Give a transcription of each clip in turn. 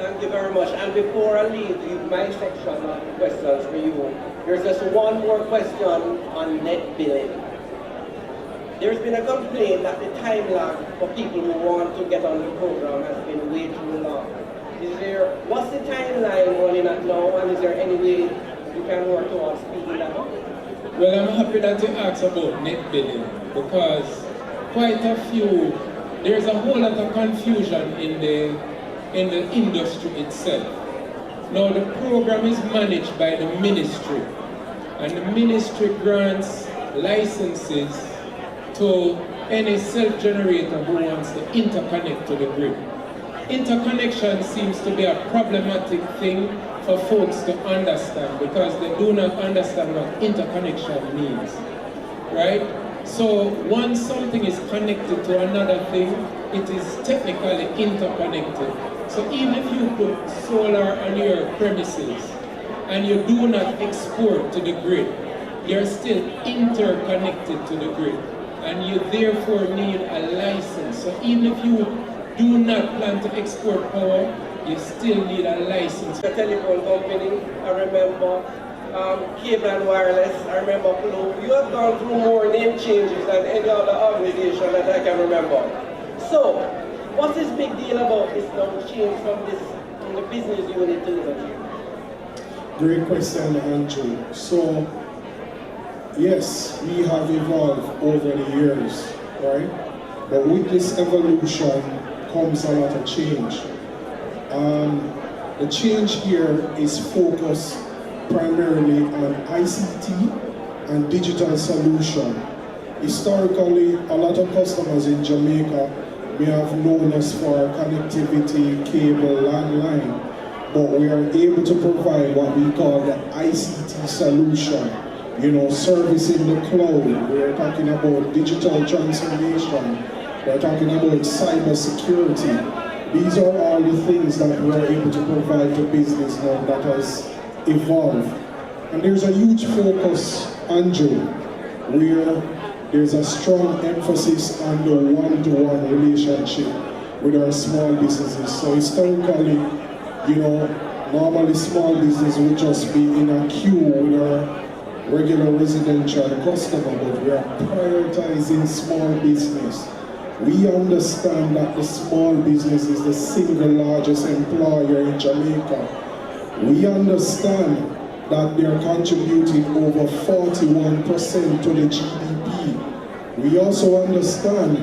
Thank you very much. And before I leave my section of questions for you, there's just one more question on net billing. There's been a complaint that the time lag for people who want to get on the program has been way too long. What's the timeline running at now, and is there any way you can work towards speeding that up? Well, I'm happy that you asked about net billing because there's a whole lot of confusion in the industry itself. Now the program is managed by the ministry, and the ministry grants licenses to any self-generator who wants to interconnect to the grid. Interconnection seems to be a problematic thing for folks to understand because they do not understand what interconnection means, right? So once something is connected to another thing, it is technically interconnected. So even if you put solar on your premises and you do not export to the grid, you're still interconnected to the grid, and you therefore need a license. So even if you do not plan to export power, you still need a license. The telephone company, I remember, cable and wireless, I remember Flow. You have gone through more name changes than any other organization that I can remember. So, what's this big deal about this now change from the business unit to liberty? Great question, Andrew. So, yes, we have evolved over the years, right? But with this evolution comes a lot of change. The change here is focused primarily on ICT and digital solution. Historically, a lot of customers in Jamaica may have known us for connectivity, cable, landline, but we are able to provide what we call the ICT solution. Service in the cloud. We're talking about digital transformation. We're talking about cyber security. These are all the things that we are able to provide to business now that has evolved. And there's a huge focus, Andrew, where there's a strong emphasis on the one-to-one relationship with our small businesses. So historically, normally small business would just be in a queue with our regular residential customer, but we are prioritizing small business. We understand that the small business is the single largest employer in Jamaica. We understand that they are contributing over 41% to the GDP. We also understand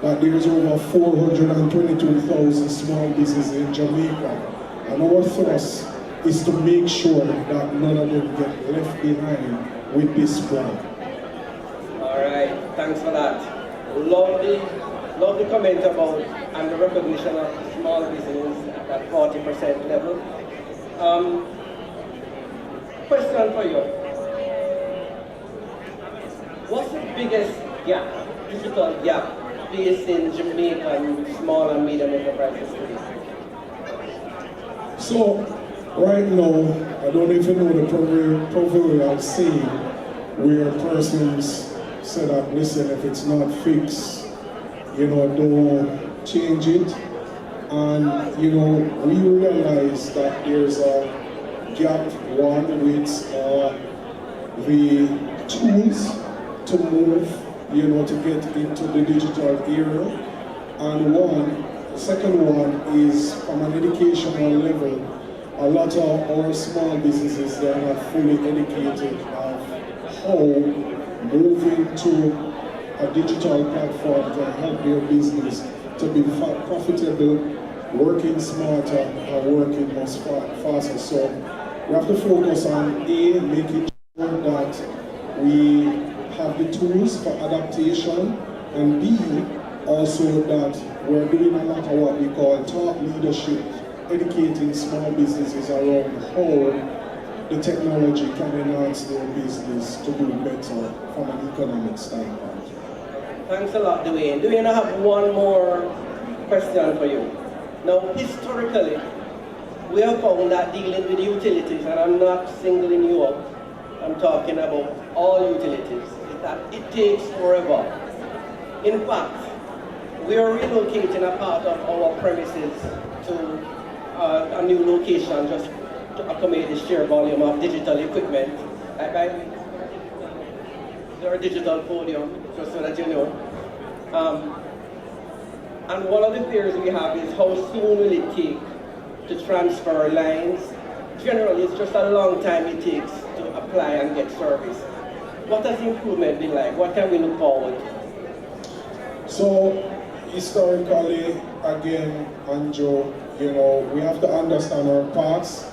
that there is over 422,000 small businesses in Jamaica. And our thrust is to make sure that none of them get left behind with this plan. All right, thanks for that. Love the comment about and the recognition of small business at that 40% level. Question for you. What's the biggest digital gap facing Jamaican small and medium enterprises today? So, right now, I don't even know the proverbial saying where persons say that, listen, if it's not fixed, don't change it. And, we realize that there's a gap, one, with the tools to move, to get into the digital era. And the second one is from an educational level. A lot of our small businesses, they're not fully educated of how moving to a digital platform can help their business to be profitable, working smarter, and working much faster. So we have to focus on A, making sure that we have the tools for adaptation, and B, also that we're doing a lot of what we call thought leadership, educating small businesses around how the technology can enhance their business to do better from an economic standpoint. Thanks a lot, Dwayne. Dwayne, I have one more question for you. Now, historically, we have found that dealing with utilities, and I'm not singling you out, I'm talking about all utilities, is that it takes forever. In fact, we are relocating a part of our premises to a new location just to accommodate the sheer volume of digital equipment. There are digital podium, just so that you know. And one of the fears we have is how soon will it take to transfer lines. Generally, it's just a long time it takes to apply and get service. What has the improvement been like? What can we look forward to? So, historically, again, Anjo, we have to understand our past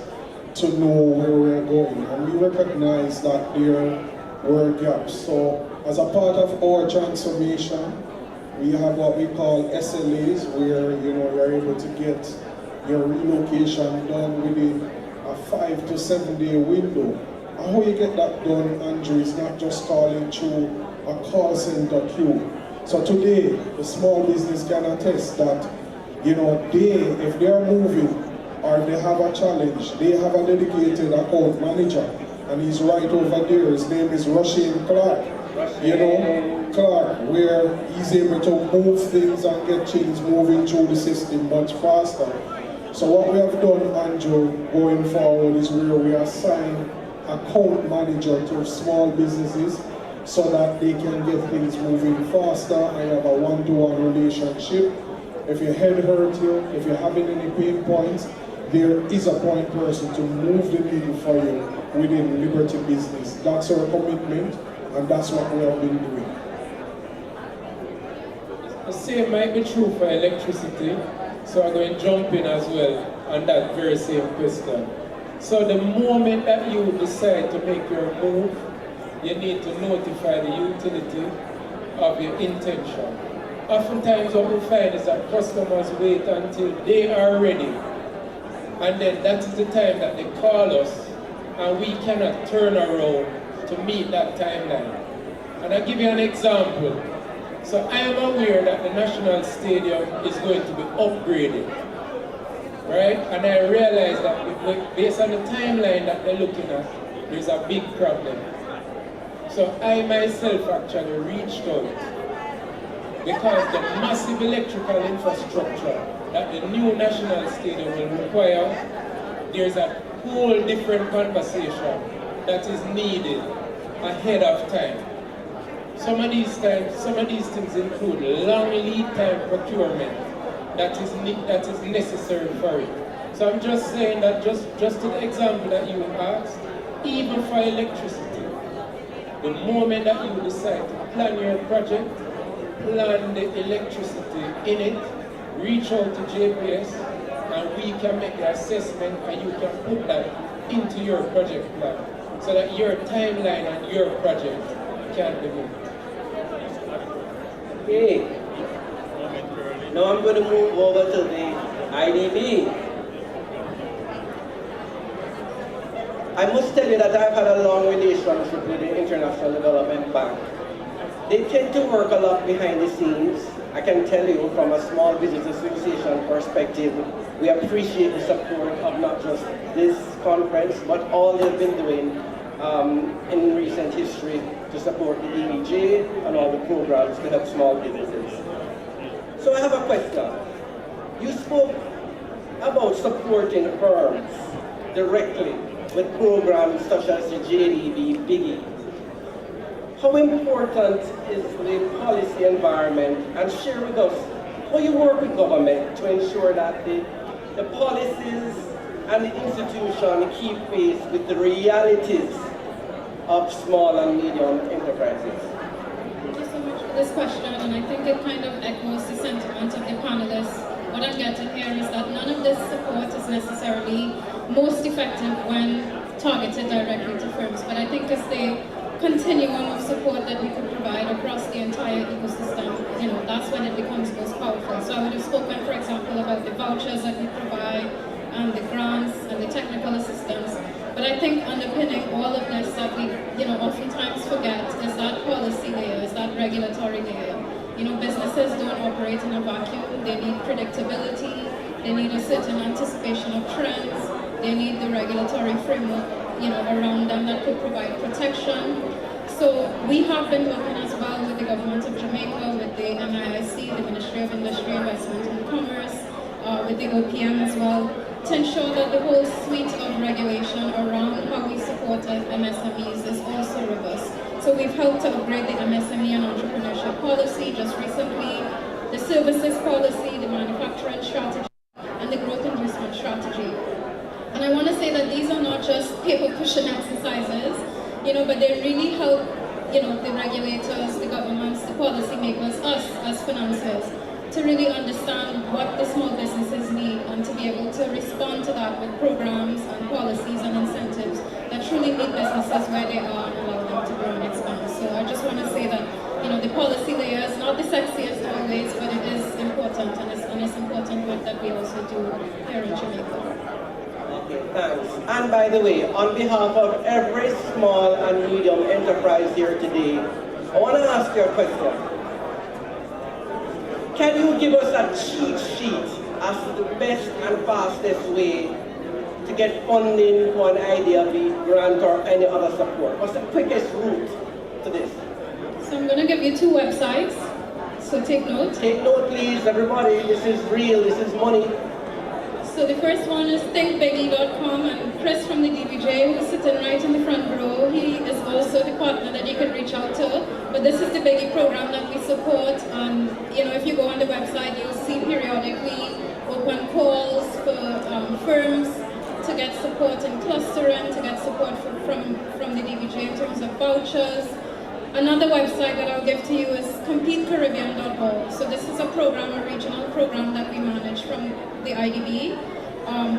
to know where we're going. And we recognize that there were gaps. So, as a part of our transformation, we have what we call SLAs, where you're able to get your relocation done within a 5 to 7 day window. And how you get that done, Andrew, is not just calling through a call center queue. So today, the small business can attest that, if they are moving or they have a challenge, they have a dedicated account manager, and he's right over there. His name is Rushing Clark. Clark, where he's able to move things and get things moving through the system much faster. So what we have done, Andrew, going forward is where we assign account manager to small businesses so that they can get things moving faster and have a one-to-one relationship. If your head hurts you, if you're having any pain points, there is a point person to move the needle for you within Liberty Business. That's our commitment, and that's what we have been doing. The same might be true for electricity, so I'm going to jump in as well on that very same question. So the moment that you decide to make your move, you need to notify the utility of your intention. Oftentimes what we find is that customers wait until they are ready, and then that is the time that they call us, and we cannot turn around to meet that timeline. And I'll give you an example. So I am aware that the National Stadium is going to be upgraded, right? And I realize that based on the timeline that they're looking at, there's a big problem. So I myself actually reached out because the massive electrical infrastructure that the new National Stadium will require, there's a whole different conversation that is needed ahead of time. Some of these things include long lead time procurement that is necessary for it. So I'm just saying that just to the example that you asked, even for electricity, the moment that you decide to plan your project, plan the electricity in it, reach out to JPS, and we can make the assessment and you can put that into your project plan so that your timeline and your project can be moved. Okay. Now I'm going to move over to the IDB. I must tell you that I've had a long relationship with the International Development Bank. They tend to work a lot behind the scenes. I can tell you from a small business association perspective, we appreciate the support of not just this conference, but all they've been doing in recent history to support the EBJ and all the programs to help small businesses. So I have a question. You spoke about supporting firms directly with programs such as the JDB Biggie. How important is the policy environment, and share with us how you work with government to ensure that the policies and the institution keep pace with the realities of small and medium enterprises? Thank you so much for this question, and I think it kind of echoes the sentiment of the panelists. What I'm getting here is that none of this support is necessarily most effective when targeted directly to firms, but I think it's the continuum of support that we could provide across the entire ecosystem, that's when it becomes most powerful. So I would have spoken, for example, about the vouchers that we provide, and the grants and the technical assistance. But I think underpinning all of this that we, oftentimes forget is that policy layer, is that regulatory layer. Businesses don't operate in a vacuum. They need predictability. They need a certain anticipation of trends. They need the regulatory framework, around them that could provide protection. So we have been working as well with the government of Jamaica, with the MIIC, the Ministry of Industry, Investment and Commerce, with the OPM as well. to ensure that the whole suite of regulation around how we support MSMEs is also robust. So we've helped to upgrade the MSME and entrepreneurship policy just recently, the services policy, the manufacturing strategy, and the growth inducement strategy. And I want to say that these are not just paper pushing exercises, but they really help, the regulators, the governments, the policymakers, us as financiers, to really understand what the small businesses need and to be able to respond to that with programs and policies and incentives that truly meet businesses where they are and allow them to grow and expand. So I just want to say that, the policy layer is not the sexiest always, but it is important, and it's important work that we also do here in Jamaica. Okay, thanks. And by the way, on behalf of every small and medium enterprise here today, I want to ask you a question. Can you give us a cheat sheet as to the best and fastest way to get funding for an idea, be it grant or any other support? What's the quickest route to this? So I'm going to give you 2 websites, so take note. Take note, please, everybody. This is real, this is money. So the first one is thinkbiggie.com, and Chris from the DBJ, who's sitting right in the front row, he is also the partner that you can reach out to. But this is the Biggie program that we support, and if you go on the website, you'll see periodically open calls for firms to get support in clustering, to get support from the DBJ in terms of vouchers. Another website that I'll give to you is competecaribbean.org. So this is a program, a regional program that we manage from the IDB,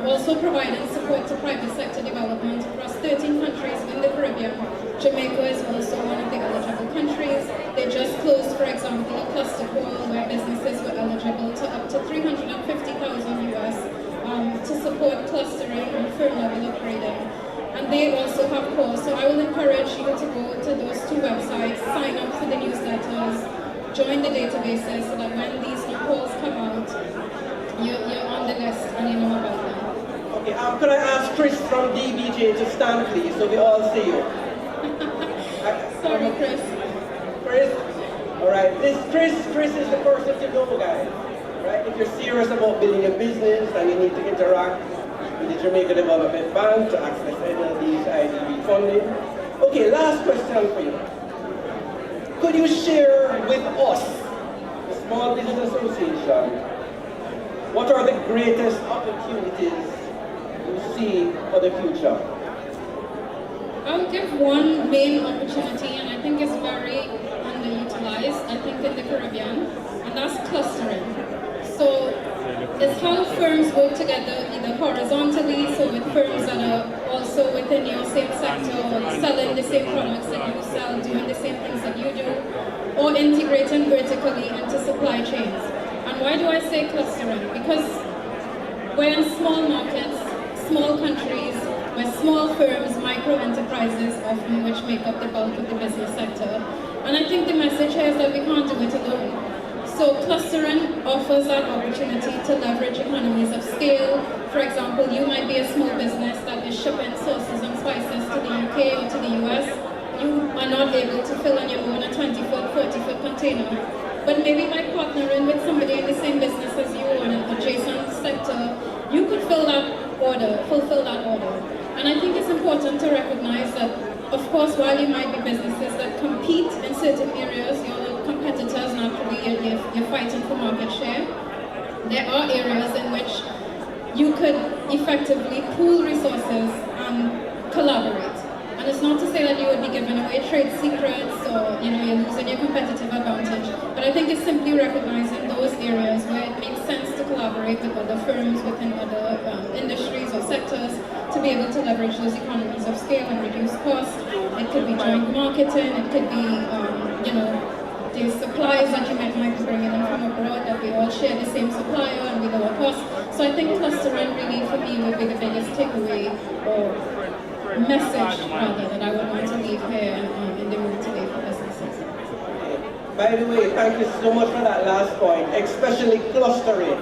also providing support to private sector development across 13 countries in the Caribbean. Jamaica is also one of the eligible countries. They just closed, for example, a cluster call where businesses were eligible to up to $350,000 US to support clustering and firm level upgrading. And they also have calls, so I will encourage you to go to those 2 websites, sign up for the newsletters, join the databases so that when these calls come out, you're on the list and you know about them. Okay, could I ask Chris from DBJ to stand, please, so we all see you? Sorry, Chris. Chris? Alright, Chris is the person to know, guys. Right? If you're serious about building a business and you need to interact with the Jamaica Development Bank to access any of these IDB funding. Okay, last question for you. Could you share with us, the Small Business Association, what are the greatest opportunities you see for the future? I'll give one main opportunity, and I think it's very underutilized, I think in the Caribbean, and that's clustering. So it's how firms work together either horizontally, so with firms that are also within your same sector, selling the same products that you sell, doing the same things that you do, or integrating vertically into supply chains. And why do I say clustering? Because we're in small markets, small countries, where small firms, micro enterprises often which make up the bulk of the business sector. And I think the message here is that we can't do it alone. So clustering offers that opportunity to leverage economies of scale. For example, you might be a small business that is shipping sauces and spices to the UK or to the US. You are not able to fill on your own a 20-foot, 40-foot container. But maybe by partnering with somebody in the same business as you or in an adjacent sector, you could fulfill that order. And I think it's important to recognize that, of course, while you might be businesses that compete in certain areas, your competitors naturally, you're fighting for market share, there are areas in which you could effectively pool resources and collaborate. And it's not to say that you would be giving away trade secrets or you're losing your competitive advantage, but I think it's simply recognizing those areas where it makes sense to collaborate with other firms within other industries or sectors to be able to leverage those economies of scale and reduce costs. It could be joint marketing, it could be the supplies that you might be bringing in from abroad, that we all share the same supplier and we lower costs. So I think clustering really for me would be the biggest takeaway or message rather that I would want to leave here in the room today for businesses. By the way, thank you so much for that last point, especially clustering.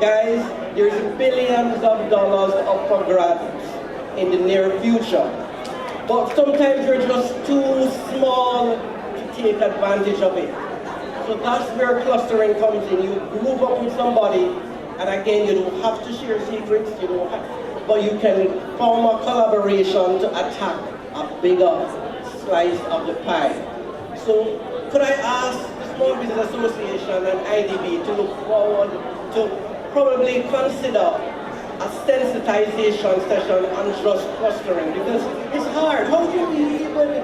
Guys, there's billions of dollars up for grabs in the near future. But sometimes you're just too small to take advantage of it. So that's where clustering comes in. You group up with somebody And again, you don't have to share secrets, you don't have, but you can form a collaboration to attack a bigger slice of the pie. So could I ask the Small Business Association and IDB to look forward to probably consider a sensitization session on just clustering, because it's hard. How do we even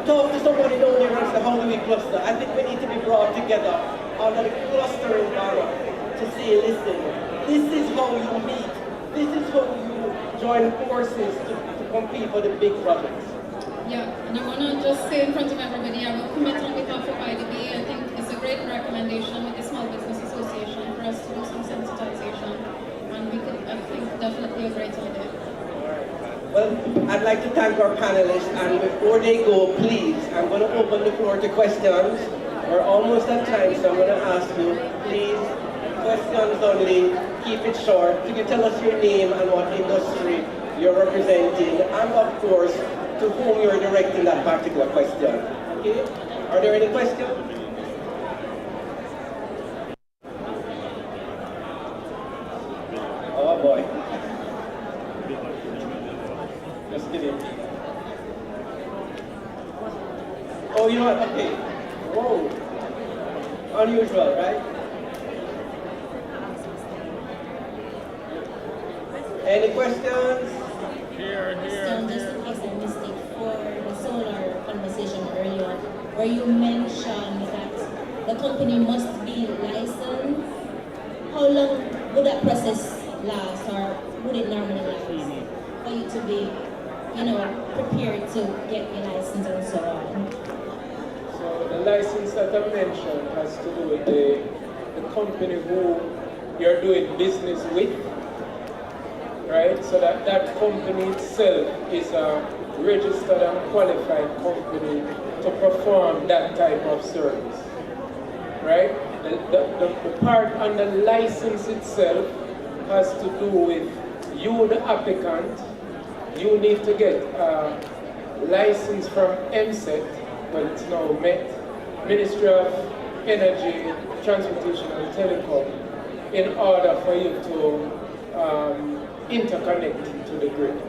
talk to somebody down there and say, how do we cluster? I think we need to be brought together under the clustering banner to say, listen, this is how you meet. This is how you join forces to compete for the big projects. Yeah, and I want to just say in front of everybody, I will commit on behalf of IDB. I think it's a great recommendation with the Small Business Association for us to do some sensitization. And we could, I think, definitely a great idea. Well, I'd like to thank our panelists, and before they go, please, I'm going to open the floor to questions. We're almost at time, so I'm going to ask you, please, questions only, keep it short. Could you tell us your name and what industry you're representing, and of course, to whom you're directing that particular question? Okay? Are there any questions? Oh boy. Just kidding. Oh, you know what? Okay. Whoa. Unusual, right? Any questions? Just in case I missed it, for the solar conversation earlier, where you mentioned that the company must be licensed, how long would that process last, or would it normally last for you to be, prepared to get your license and so on? So the license that I mentioned has to do with the company who you're doing business with, right? So that company itself is a registered and qualified company to perform that type of service, right? The part on the license itself has to do with you, the applicant. You need to get a license from MSET, well, it's now MET, Ministry of Energy, Transportation and Telecom, in order for you to interconnect to the grid.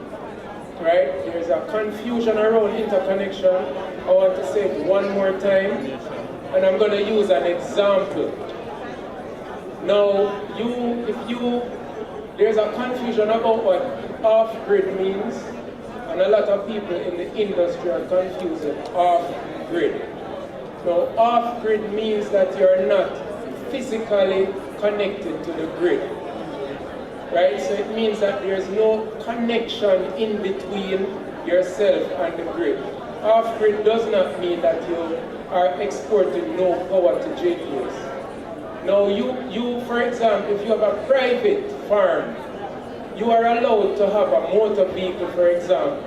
Right? There's a confusion around interconnection. I want to say it one more time, and I'm going to use an example. Now, there's a confusion about what off-grid means, and a lot of people in the industry are confusing off-grid. Now, off-grid means that you're not physically connected to the grid. Right? So it means that there's no connection in between yourself and the grid. Off-grid does not mean that you are exporting no power to JPS. Now you, for example, if you have a private farm, you are allowed to have a motor vehicle, for example,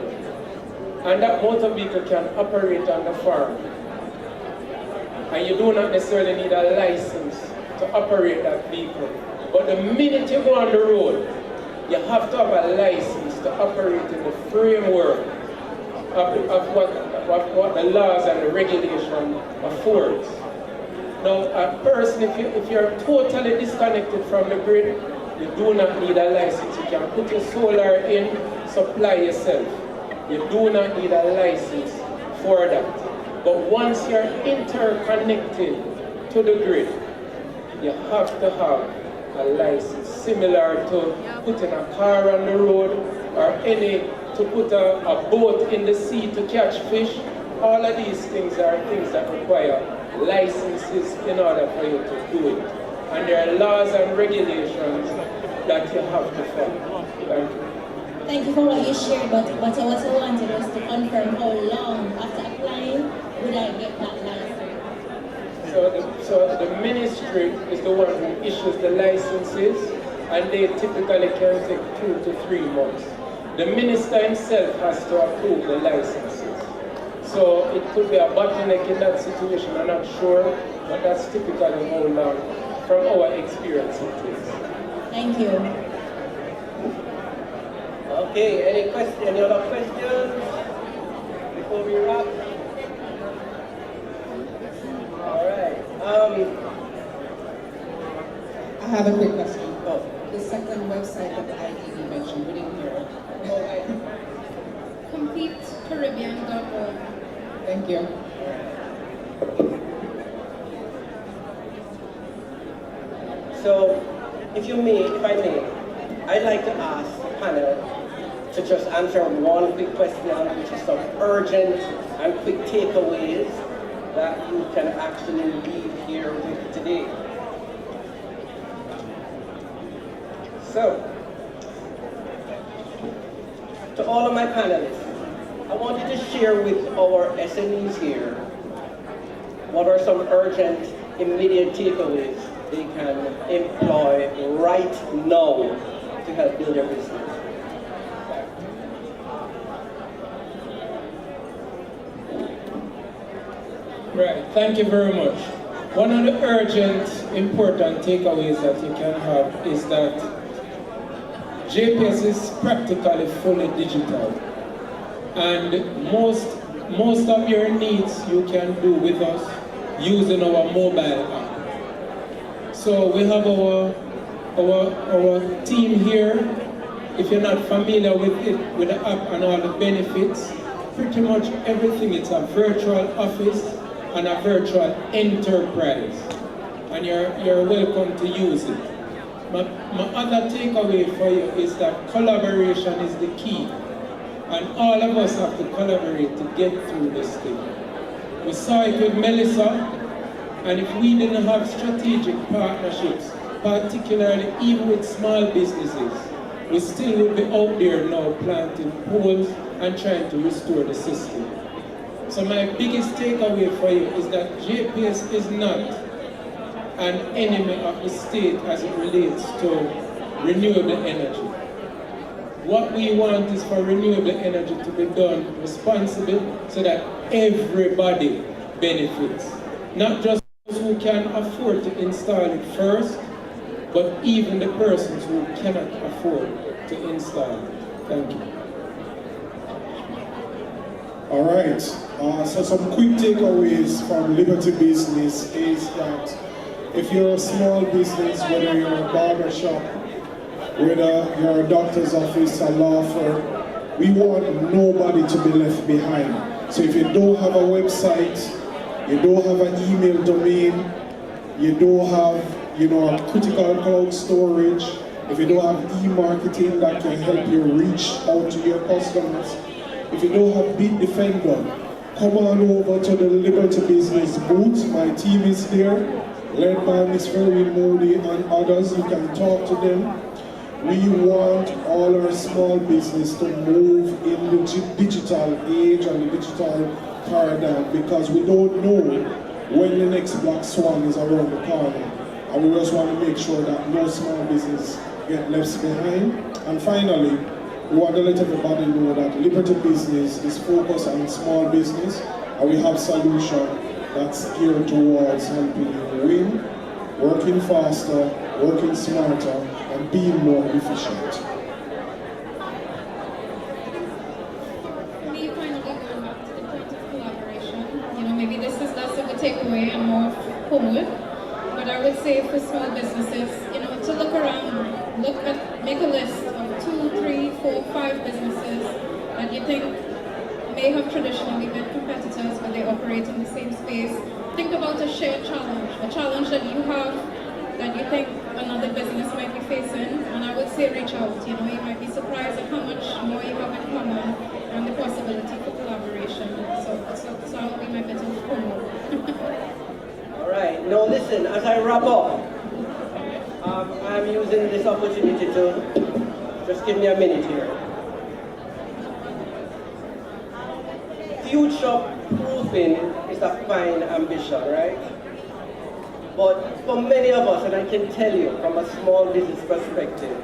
and that motor vehicle can operate on the farm. And you do not necessarily need a license to operate that vehicle. But the minute you go on the road, you have to have a license to operate in the framework of what the laws and the regulation affords. Now, a person, if you're totally disconnected from the grid, you do not need a license. You can put your solar in, supply yourself. You do not need a license for that. But once you're interconnected to the grid, you have to have a license, similar to putting a car on the road, or to put a boat in the sea to catch fish. All of these things are things that require licenses in order for you to do it. And there are laws and regulations that you have to follow. Thank you. Thank you for what you shared, but what I wanted was to confirm how long after applying would I get that license? So the ministry is the one who issues the licenses, and they typically can take 2 to 3 months. The minister himself has to approve the licenses. So it could be a bottleneck in that situation, I'm not sure, but that's typically how long, from our experience, it is. Thank you. Okay, any other questions before we wrap? All right. I have a quick question. second website that the IDB mentioned? We didn't hear. CompeteCaribbean.org. Thank you. So, if I may, I'd like to ask the panel to just answer one quick question, which is some urgent and quick takeaways that you can actually leave here with today. So, to all of my panelists, I wanted to share with our SMEs here what are some urgent, immediate takeaways they can employ right now to help build their business. Right, thank you very much. One of the urgent, important takeaways that you can have is that JPS is practically fully digital. And most of your needs you can do with us using our mobile app. So we have our team here. If you're not familiar with it, with the app and all the benefits, pretty much everything, it's a virtual office and a virtual enterprise. And you're welcome to use it. My other takeaway for you is that collaboration is the key. And all of us have to collaborate to get through this thing. We saw it with Melissa, and if we didn't have strategic partnerships, particularly even with small businesses, we still would be out there now planting poles and trying to restore the system. So my biggest takeaway for you is that JPS is not an enemy of the state as it relates to renewable energy. What we want is for renewable energy to be done responsibly so that everybody benefits. Not just those who can afford to install it first, but even the persons who cannot afford to install it. Thank you. All right, so some quick takeaways from Liberty Business is that if you're a small business, whether you're a barber shop, whether you're a doctor's office, a law firm, we want nobody to be left behind. So if you don't have a website, you don't have an email domain, you don't have, a critical cloud storage, if you don't have e-marketing that can help you reach out to your customers, if you don't have Bitdefender, come on over to the Liberty Business booth. My team is there, led by Ms. Ferry Moody and others. You can talk to them. We want all our small business to move in the digital age and the digital paradigm, because we don't know when the next black swan is around the corner. And we just want to make sure that no small business get left behind. And finally, we want to let everybody know that Liberty Business is focused on small business, and we have solutions that's geared towards helping you win, working faster, working smarter, and being more efficient. Me finally going back to the point of collaboration. Maybe this is less of a takeaway and more forward. But I would say for small businesses, to look around, make a list of 2, 3, 4, 5 businesses that you think may have traditionally been competitors, but they operate in the same space. Think about a shared challenge, a challenge that you have that you think another business might be facing, and I would say reach out. You might be surprised at how much more you have in common and the possibility for collaboration. So that would be my bit of homework. All right, now listen, as I wrap up, I'm using this opportunity to just give me a minute here. Future-proofing is a fine ambition, right? But for many of us, and I can tell you from a small business perspective,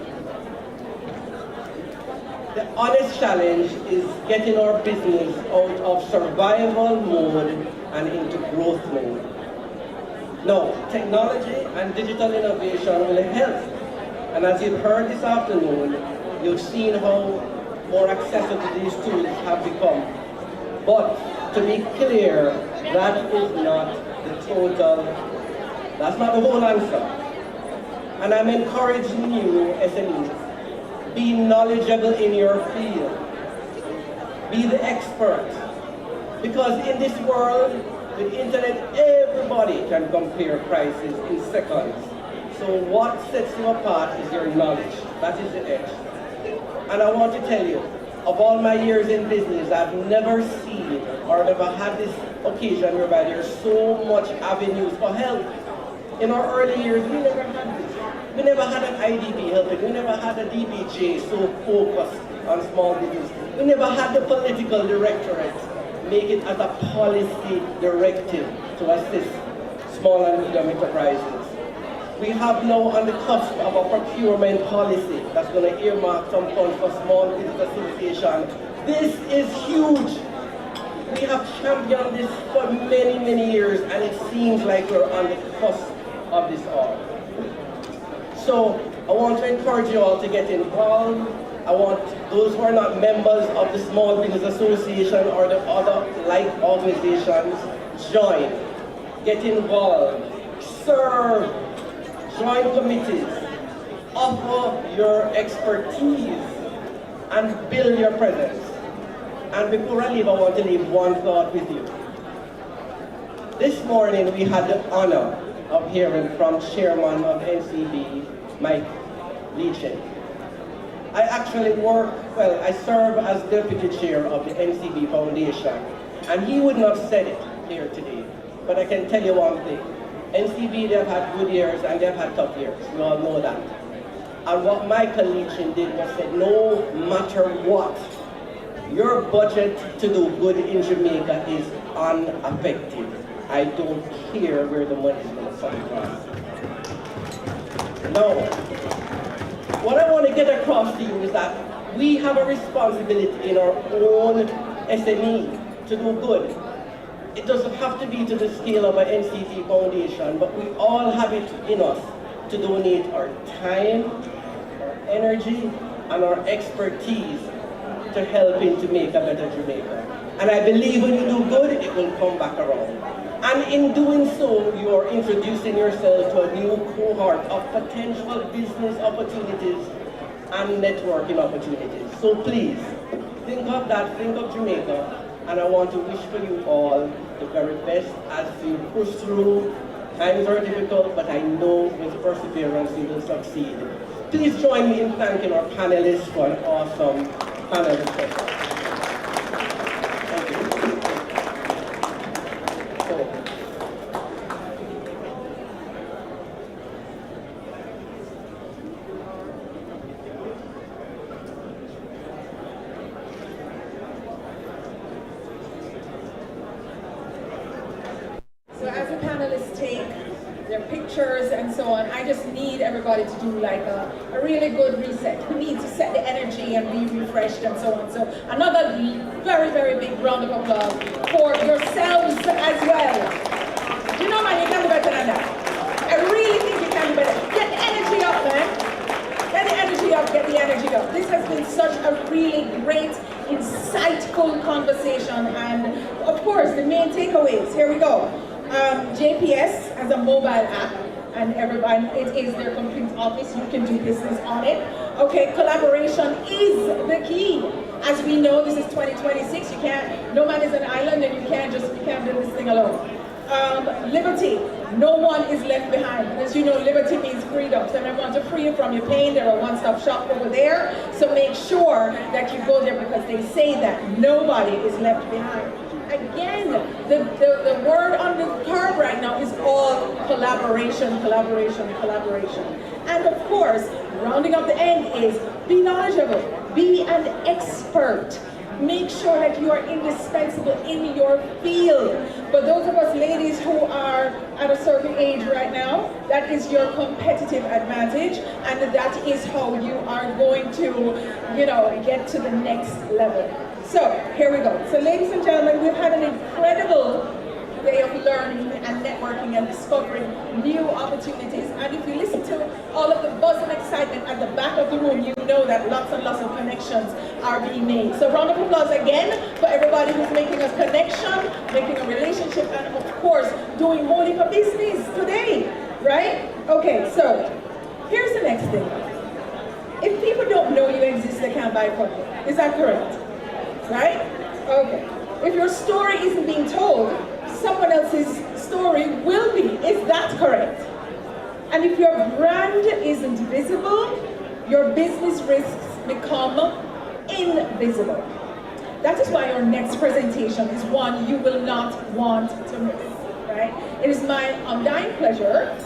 the honest challenge is getting our business out of survival mode and into growth mode. Now, technology and digital innovation will help. And as you've heard this afternoon, you've seen how more accessible these tools have become. But to be clear, that's not the whole answer. And I'm encouraging you, SMEs, be knowledgeable in your field. Be the expert. Because in this world, with internet, everybody can compare prices in seconds. So what sets you apart is your knowledge. That is the edge. And I want to tell you, of all my years in business, I've never seen or never had this occasion whereby there's so much avenues for help. In our early years, we never had this. We never had an IDB helping. We never had a DBJ so focused on small business. We never had the political directorate make it as a policy directive to assist small and medium enterprises. We have now on the cusp of a procurement policy that's going to earmark some funds for small business association. This is huge. We have championed this for many, many years, and it seems like we're on the cusp of this all. So I want to encourage you all to get involved. I want those who are not members of the Small Business Association or the other like organizations, join, get involved, serve, join committees, offer your expertise, and build your presence. And before I leave, I want to leave one thought with you. This morning we had the honor of hearing from Chairman of NCB, Mike Leachin. I actually I serve as Deputy Chair of the NCB Foundation, and he wouldn't have said it here today, but I can tell you one thing. NCB, they've had good years and they've had tough years, we all know that. And what Michael Leachin did was said, no matter what, your budget to do good in Jamaica is unaffected. I don't care where the money is going to come from. Now, what I want to get across to you is that we have a responsibility in our own SME to do good. It doesn't have to be to the scale of an NCT foundation, but we all have it in us to donate our time, our energy, and our expertise to helping to make a better Jamaica. And I believe when you do good, it will come back around. And in doing so, you are introducing yourself to a new cohort of potential business opportunities and networking opportunities. So please, think of that, think of Jamaica, and I want to wish for you all the very best as you push through. Times are difficult, but I know with perseverance you will succeed. Please join me in thanking our panelists for an awesome panel discussion. And so on. I just need everybody to do like a really good reset. We need to set the energy and be refreshed and so on. So another very, very big round of applause for yourselves as well. You know, man, you can do better than that. I really think you can do better. Get the energy up, man. Get the energy up, get the energy up. This has been such a really great, insightful conversation. And of course, the main takeaways, here we go. JPS as a mobile app, and everybody, it is their complete office. You can do business on it. Okay, collaboration is the key. As we know, this is 2026. You can't, no man is an island, and you can't do this thing alone. Liberty, no one is left behind. As you know, liberty means freedom. So if I want to free you from your pain, there are one-stop shop over there. So make sure that you go there because they say that nobody is left behind. Again, the word on the card right now is all collaboration, collaboration, collaboration. And of course, rounding up the end is be knowledgeable, be an expert. Make sure that you are indispensable in your field. For those of us ladies who are at a certain age right now, that is your competitive advantage, and that is how you are going to, you know, get to the next level. So, here we go. So, ladies and gentlemen, we've had an incredible day of learning and networking and discovering new opportunities. And if you listen to all of the buzz and excitement at the back of the room, you know that lots and lots of connections are being made. So, round of applause again for everybody who's making a connection, making a relationship, and of course, doing more of a business today, right? Okay, so Here's the next thing. If people don't know you exist, they can't buy from you. Is that correct? Right? Okay. If your story isn't being told, someone else's story will be. Is that correct? And if your brand isn't visible, your business risks become invisible. That is why your next presentation is one you will not want to miss, right? It is my undying pleasure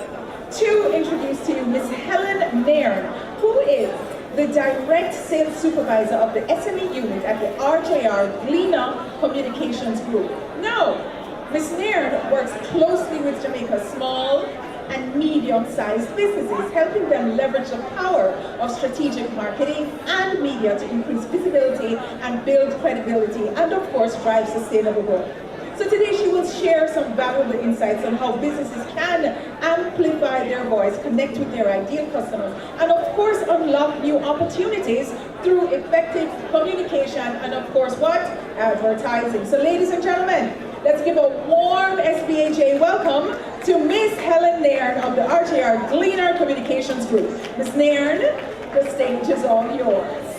to introduce to you Ms. Helen Nairn, who is the Direct Sales Supervisor of the SME unit at the RJR Gleaner Communications Group. Now, Ms. Nairn works closely with Jamaica's small and medium-sized businesses, helping them leverage the power of strategic marketing and media to increase visibility and build credibility, and of course, drive sustainable growth. So today she will share some valuable insights on how businesses can amplify their voice, connect with their ideal customers, and of course unlock new opportunities through effective communication and of course what? Advertising. So ladies and gentlemen, let's give a warm SBAJ welcome to Ms. Helen Nairn of the RJR Gleaner Communications Group. Ms. Nairn, the stage is all yours.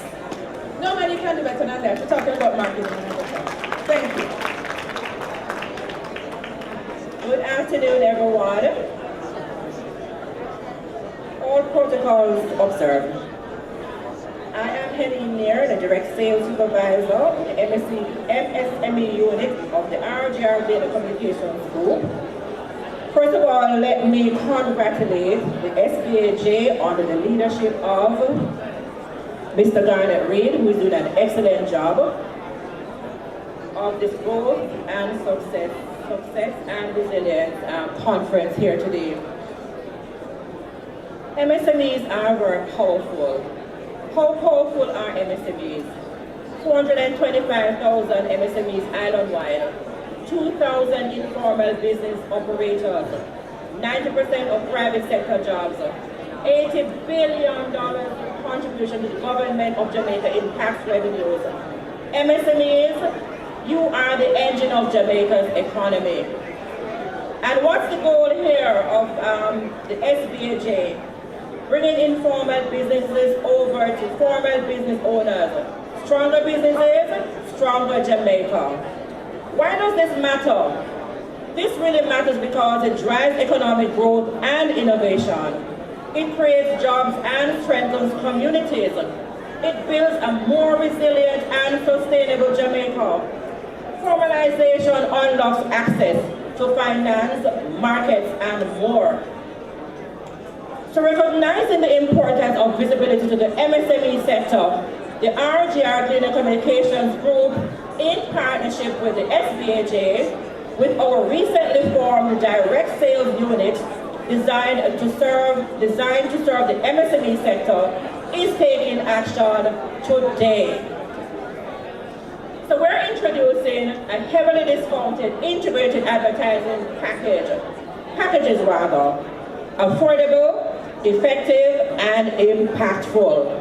No man, you can't do better than that. We're talking about marketing. Thank you. Good afternoon, everyone. All protocols observed. I am Tenny Miller, the Direct Sales Supervisor of the MSME unit of the RJR Data Communications Group. First of all, let me congratulate the SBAJ under the leadership of Mr. Garnet Reid, who is doing an excellent job of this growth and success and resilience conference here today. MSMEs are very powerful. How powerful are MSMEs? 425,000 MSMEs island-wide, 2,000 informal business operators, 90% of private sector jobs, $80 billion contribution to the government of Jamaica in tax revenues. MSMEs, you are the engine of Jamaica's economy. And what's the goal here of the SBAJ? Bringing informal businesses over to formal business owners. Stronger businesses, stronger Jamaica. Why does this matter? This really matters because it drives economic growth and innovation. It creates jobs and strengthens communities. It builds a more resilient and sustainable Jamaica. Formalization unlocks access to finance, markets, and more. So recognizing the importance of visibility to the MSME sector, the RJR Gleaner Communications Group, in partnership with the SBAJ, with our recently formed Direct Sales Unit, designed to serve the MSME sector, is taking action today. So we're introducing a heavily discounted integrated advertising packages rather, affordable, effective, and impactful.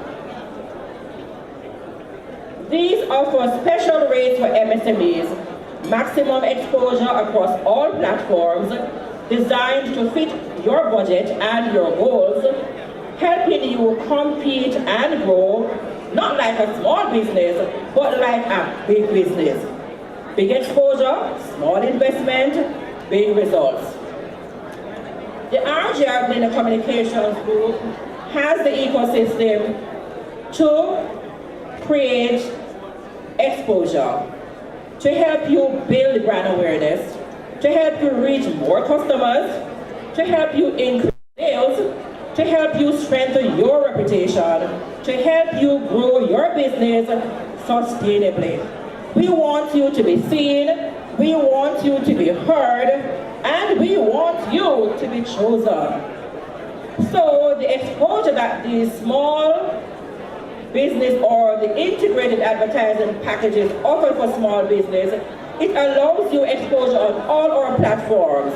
These offer special rates for MSMEs, maximum exposure across all platforms, designed to fit your budget and your goals, helping you compete and grow, not like a small business, but like a big business. Big exposure, small investment, big results. The RJR Gleaner Communications Group has the ecosystem to create exposure, to help you build brand awareness, to help you reach more customers, to help you increase sales, to help you strengthen your reputation, to help you grow your business sustainably. We want you to be seen, we want you to be heard, and we want you to be chosen. So the exposure that these small business or the integrated advertising packages offer for small business, it allows you exposure on all our platforms.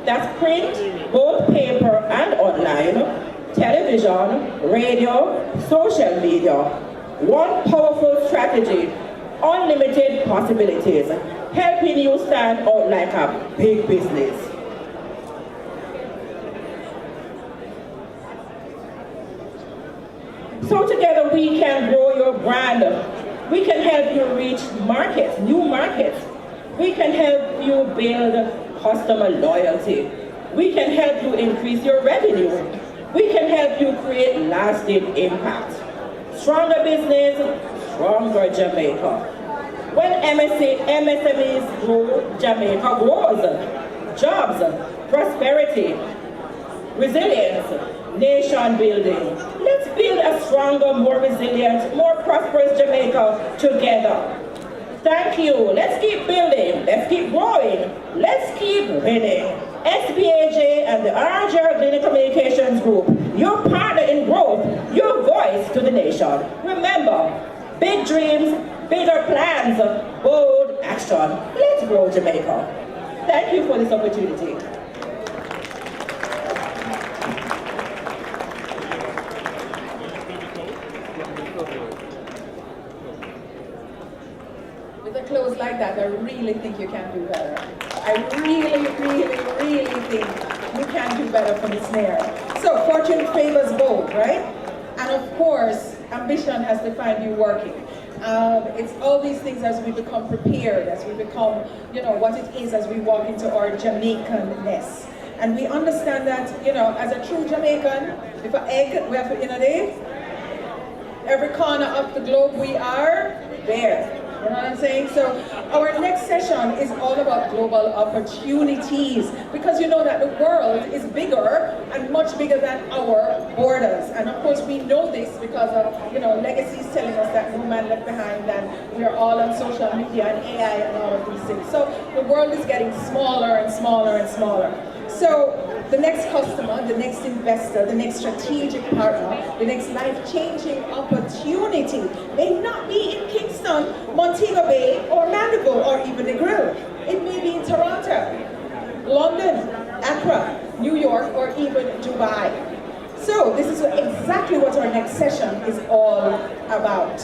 That's print, both paper and online, television, radio, social media. One powerful strategy, unlimited possibilities, helping you stand out like a big business. brand. We can help you reach markets, new markets. We can help you build customer loyalty. We can help you increase your revenue. We can help you create lasting impact. Stronger business, stronger Jamaica. When MSMEs grow, Jamaica grows. Jobs, prosperity, resilience, nation building. Let's build a stronger, more resilient, more prosperous Jamaica together. Thank you. Let's keep building. Let's keep growing. Let's keep winning. SBAJ and the RJ Global Communications Group, your partner in growth, your voice to the nation. Remember, big dreams, bigger plans, bold action. Let's grow Jamaica. Thank you for this opportunity. With a close like that, I really think you can do better. I really, really, really think you can do better from Ms. Nair. So, fortune favors bold, right? And of course, ambition has to find you working. It's all these things as we become prepared, as we become, what it is as we walk into our Jamaican-ness. And we understand that, as a true Jamaican, if an egg, we have to innovate. Every corner of the globe we are there. You know what I'm saying? So our next session is all about global opportunities, because you know that the world is bigger and much bigger than our borders. And of course we know this because of, legacies telling us that no man left behind, and we are all on social media and AI and all of these things. So the world is getting smaller and smaller and smaller. So the next customer, the next investor, the next strategic partner, the next life-changing opportunity may not be in Kingston, Montego Bay, or Mandeville, or even Negril. It may be in Toronto, London, Accra, New York, or even Dubai. So this is exactly what our next session is all about.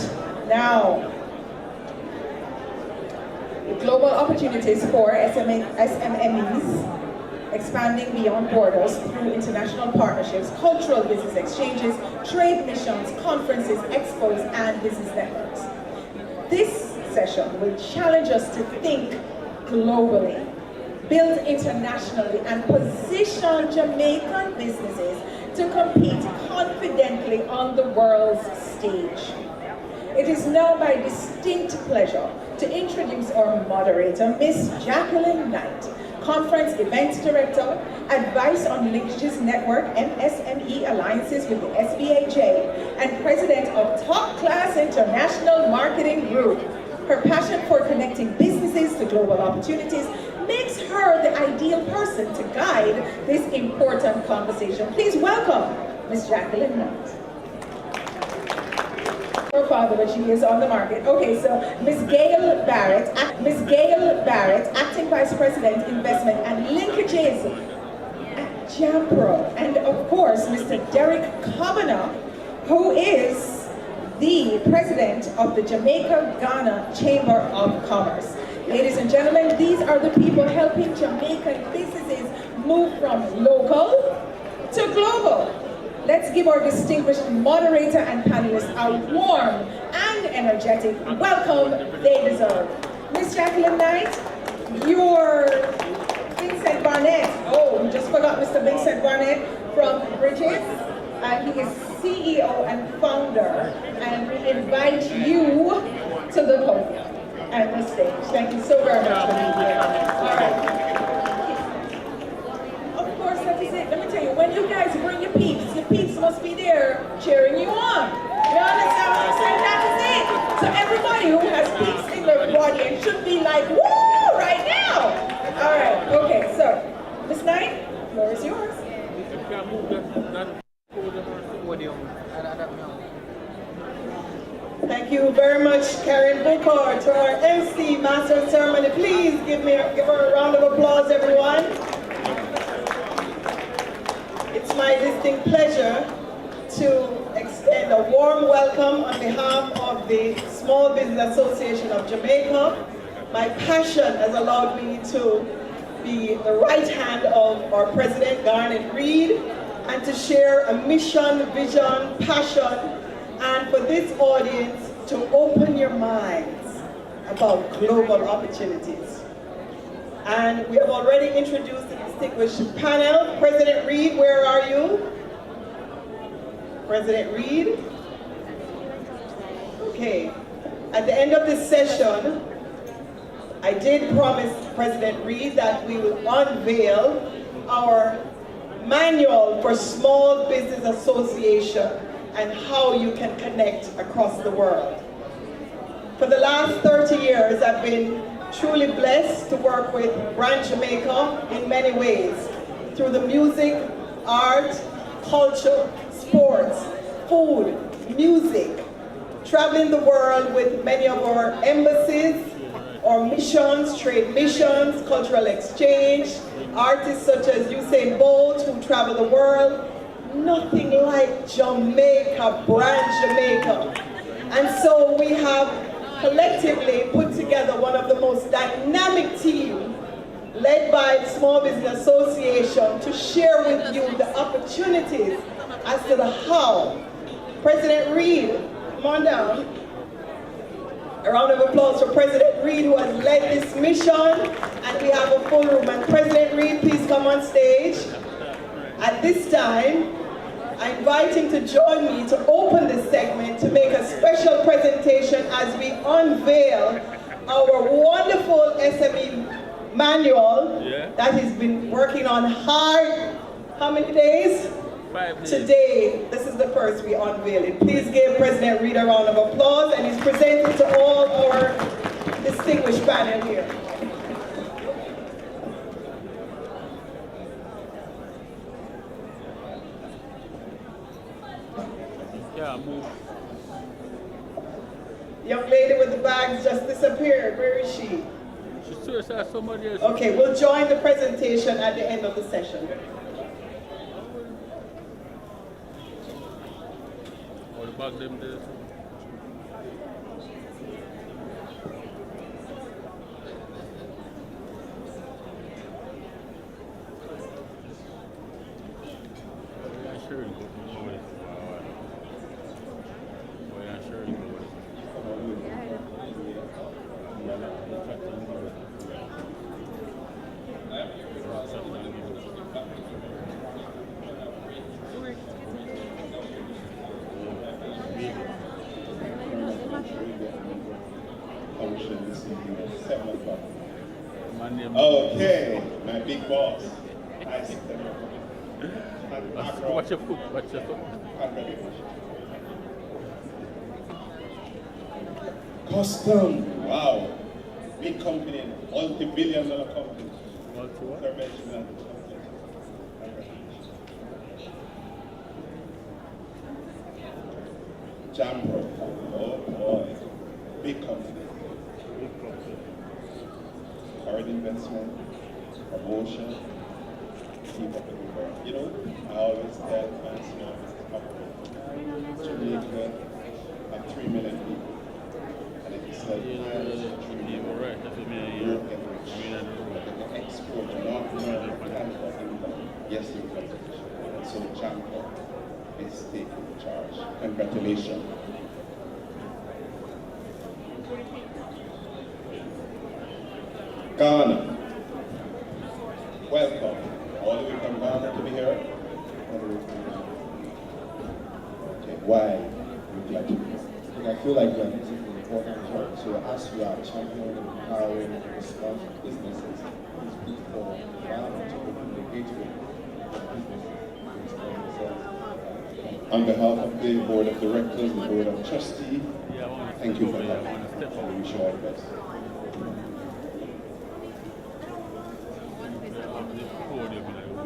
Now, the global opportunities for SMMEs, expanding beyond borders through international partnerships, cultural business exchanges, trade missions, conferences, expos, and business networks. This session will challenge us to think globally, build internationally, and position Jamaican businesses to compete confidently on the world's stage. It is now my distinct pleasure to introduce our moderator, Miss Jacqueline Knight, Conference Events Director, Advice on Linkages Network, MSME Alliances with the SBAJ, and President of Top Class International Marketing Group. Her passion for connecting businesses to global opportunities makes her the ideal person to guide this important conversation. Please welcome Ms. Jacqueline Knight. Her father, but she is on the market. Okay, so Ms. Gail Barrett, Acting Vice President, Investment and Linkages at Jampro. And of course, Mr. Derek Kavanagh, who is the President of the Jamaica-Ghana Chamber of Commerce. Ladies and gentlemen, these are the people helping Jamaican businesses move from local to global. Let's give our distinguished moderator and panelists a warm and energetic welcome they deserve. Miss Jacqueline Knight, you're Vincent Barnett. Oh, we just forgot Mr. Vincent Barnett from Bridges. He is CEO and founder, and we invite you to the podium and the stage. Thank you so very much for being here. All right. Of course, that is it. Let me tell you, when you guys bring your peeps must be there cheering you on. You understand what I'm saying? That is it. So everybody who has peeps in their body and should be like, woo, right now. All right, okay, so, Ms. Knight, the floor is yours. Thank you very much, Karen Booker, to our MC, Master of Ceremony. Please give her a round of applause, everyone. It's my distinct pleasure to extend a warm welcome on behalf of the Small Business Association of Jamaica. My passion has allowed me to be the right hand of our President, Garnet Reid, and to share a mission, vision, passion, and for this audience to open your minds about global opportunities. And we have already introduced the distinguished panel. President Reed, where are you? President Reed? Okay. At the end of this session, I did promise President Reed that we will unveil our manual for Small Business Association and how you can connect across the world. For the last 30 years, I've been truly blessed to work with Brand Jamaica in many ways, through the music, art, culture, sports, food, music, traveling the world with many of our embassies, our missions, trade missions, cultural exchange, artists such as Usain Bolt who travel the world. Nothing like Jamaica, Brand Jamaica. And so we have collectively put together one of the most dynamic teams led by the Small Business Association to share with you the opportunities as to the how. President Reed, come on down. A round of applause for President Reed, who has led this mission, and we have a full room. And President Reed, please come on stage. At this time, I invite him to join me to open this segment to make a special presentation as we unveil our wonderful SME manual that he's been working on hard. How many days? 5 days. Today, this is the first we unveil it. Please give President Reed a round of applause, and he's presenting to all our distinguished panel here. Yeah, move. Young lady with the bags just disappeared. Where is she? She still saw somebody else. Okay, we'll join the presentation at the end of the session. Or the bag them there. Okay, my big boss. Watch your foot, watch your foot. Custom, wow. Big company, multi-billion-dollar company. Multi-what? Interventional. Jampro, oh boy. Big company. Big company. Hard investment, promotion, keep up with the work. You know, I always tell my small business company, Jamaica have 3 million people. And if you sell right, that's what I mean. you're getting rich. The export, North America, Canada, England, yes, you're competition. And so Jamco is taking charge. Congratulations. Ghana. Welcome. All the way from Ghana to be here. Okay, why? We're glad to be here. I feel like we are using the important work. So as we are championing and empowering small businesses, please put for Ghana to open the gateway for businesses to themselves. On behalf of the Board of Directors, the Board of Trustees, thank you for that. I wish you all the best.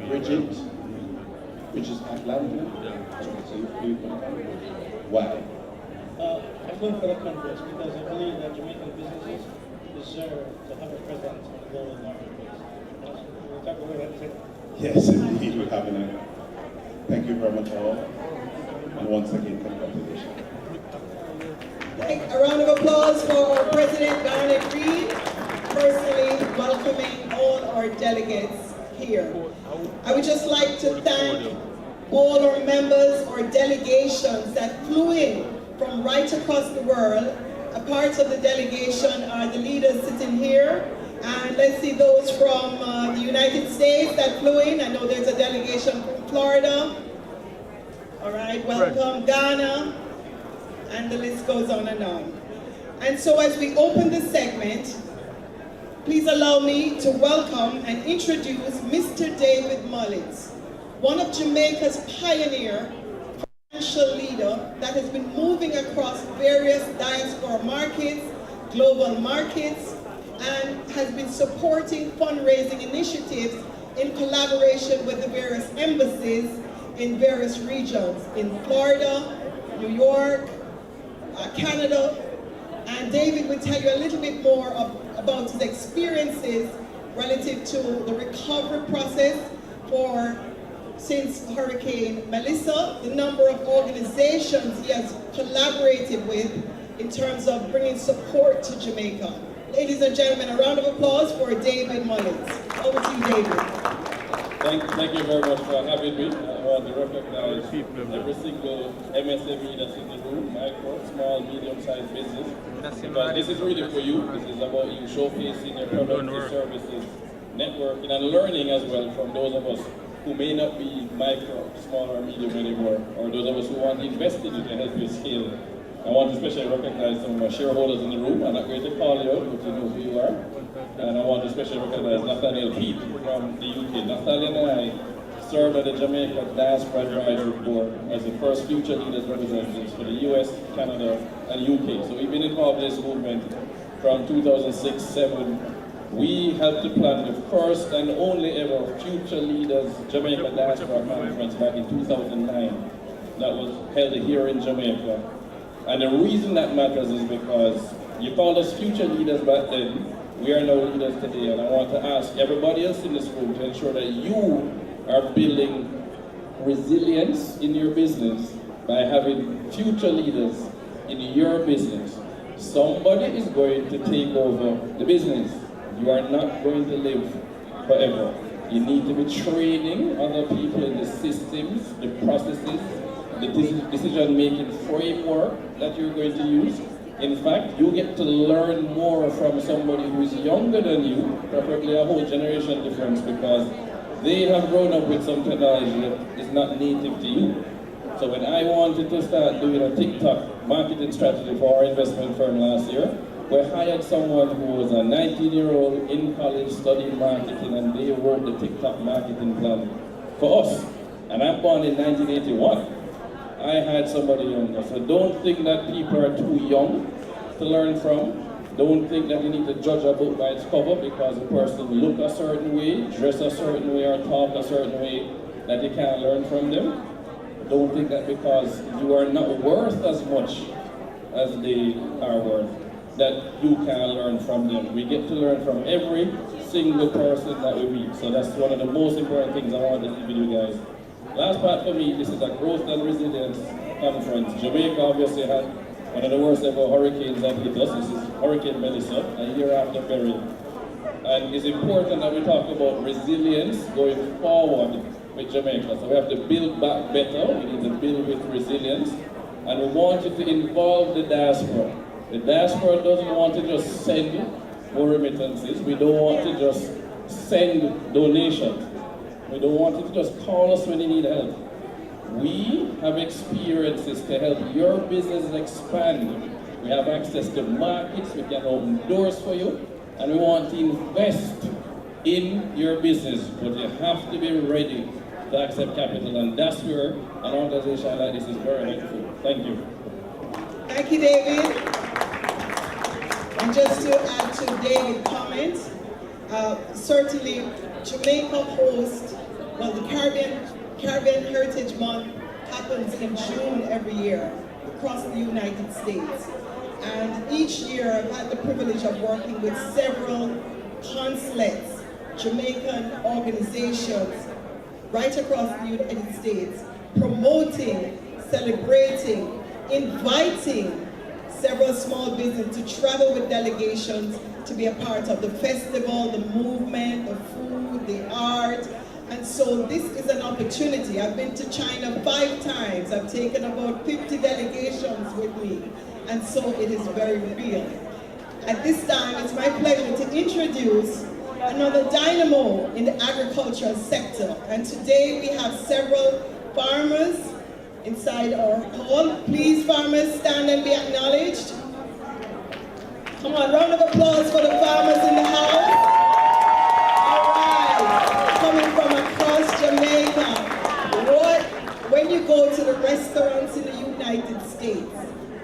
Bridget, which is Atlanta. So you why? I'm going for the conference because I believe that Jamaican businesses deserve to have a presence in the global marketplace. We'll talk about that. Yes, indeed, we're having it. Thank you very much all. And once again, congratulations. A round of applause for our President Garnet Reed, personally welcoming all our delegates here. I would just like to thank all our members or delegations that flew in from right across the world. A part of the delegation are the leaders sitting here. And let's see those from the United States that flew in. I know there's a delegation from Florida. All right, welcome, Ghana. And the list goes on and on. And so as we open this segment, please allow me to welcome and introduce Mr. David Mullins, one of Jamaica's pioneer financial leader that has been moving across various diaspora markets, global markets, and has been supporting fundraising initiatives in collaboration with the various embassies in various regions, in Florida, New York, Canada. And David will tell you a little bit more about his experiences relative to the recovery process since Hurricane Melissa, the number of organizations he has collaborated with in terms of bringing support to Jamaica. Ladies and gentlemen, a round of applause for David Mullins. Over to you, David. Thank you very much for having me. I want to recognize every single MSME that's in the room, micro, small, medium-sized business. Because this is really for you. This is about you showcasing your products, your services, networking, and learning as well from those of us who may not be micro, small, or medium anymore, or those of us who want to invest in it to help you scale. I want to especially recognize some of my shareholders in the room. I'm not going to call you out, but you know who you are. And I want to especially recognize Nathaniel Pete from the UK. Nathaniel and I served at the Jamaica Diaspora Advisory Board as the first future leaders representatives for the US, Canada, and UK. So we've been involved in this movement from 2006-07. We helped to plan the first and only ever Future Leaders Jamaica Diaspora Conference back in 2009 that was held here in Jamaica. And the reason that matters is because you called us future leaders back then, we are now leaders today, and I want to ask everybody else in this room to ensure that you are building resilience in your business by having future leaders in your business. Somebody is going to take over the business. You are not going to live forever. You need to be training other people in the systems, the processes, the decision-making framework that you're going to use. In fact, you get to learn more from somebody who is younger than you, preferably a whole generation difference, because they have grown up with some technology that is not native to you. So when I wanted to start doing a TikTok marketing strategy for our investment firm last year, we hired someone who was a 19-year-old in college studying marketing, and they wrote the TikTok marketing plan for us. And I'm born in 1981. I had somebody younger. So don't think that people are too young to learn from. Don't think that you need to judge a book by its cover because a person look a certain way, dress a certain way, or talk a certain way, that you can't learn from them. Don't think that because you are not worth as much as they are worth, that you can learn from them. We get to learn from every single person that we meet. So that's one of the most important things I want to leave with you guys. Last part for me, this is a growth and resilience conference. Jamaica obviously had one of the worst ever hurricanes that hit us. This is Hurricane Melissa, a year after Beryl. And it's important that we talk about resilience going forward with Jamaica. So we have to build back better, we need to build with resilience, and we want you to involve the diaspora. The diaspora doesn't want to just send more remittances, we don't want to just send donations. We don't want you to just call us when you need help. We have experiences to help your business expand. We have access to markets, we can open doors for you, and we want to invest in your business, but you have to be ready to accept capital, and that's where an organization like this is very helpful. Thank you. Thank you, David. And just to add to David's comments, certainly Jamaica hosts, well, the Caribbean Heritage Month happens in June every year across the United States. And each year I've had the privilege of working with several consulates, Jamaican organizations right across the United States, promoting, celebrating, inviting several small businesses to travel with delegations to be a part of the festival, the movement, the food, the art, And so this is an opportunity. I've been to China 5 times. I've taken about 50 delegations with me. And so it is very real. At this time, it's my pleasure to introduce another dynamo in the agricultural sector. And today we have several farmers inside our hall. Please, farmers, stand and be acknowledged. Come on, round of applause for the farmers in the house. All right, coming from across Jamaica. When you go to the restaurants in the United States,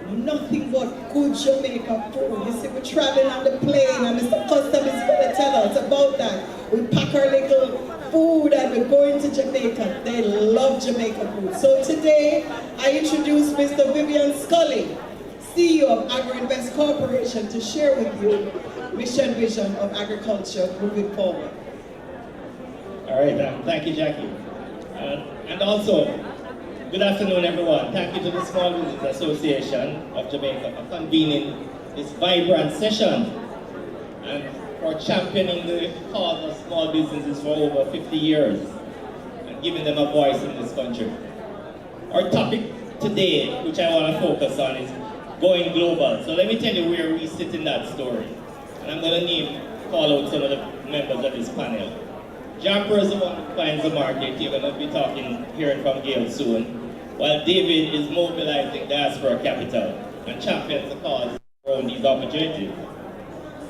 nothing but good Jamaican food. You see, we're traveling on the plane and Mr. Custom is going to tell us about that. We pack our little food and we're going to Jamaica. They love Jamaican food. So today, I introduce Mr. Vivian Scully, CEO of AgriInvest Corporation, to share with you mission vision of agriculture moving forward. All right, thank you, Jackie. And also, good afternoon, everyone. Thank you to the Small Business Association of Jamaica for convening this vibrant session and for championing the cause of small businesses for over 50 years and giving them a voice in this country. Our topic today, which I want to focus on, is going global. So let me tell you where we sit in that story. And I'm going to call out some of the members of this panel. Jumper is the one who finds the market. You're going to be hearing from Gail soon. While David is mobilizing diaspora capital and champions the cause around these opportunities.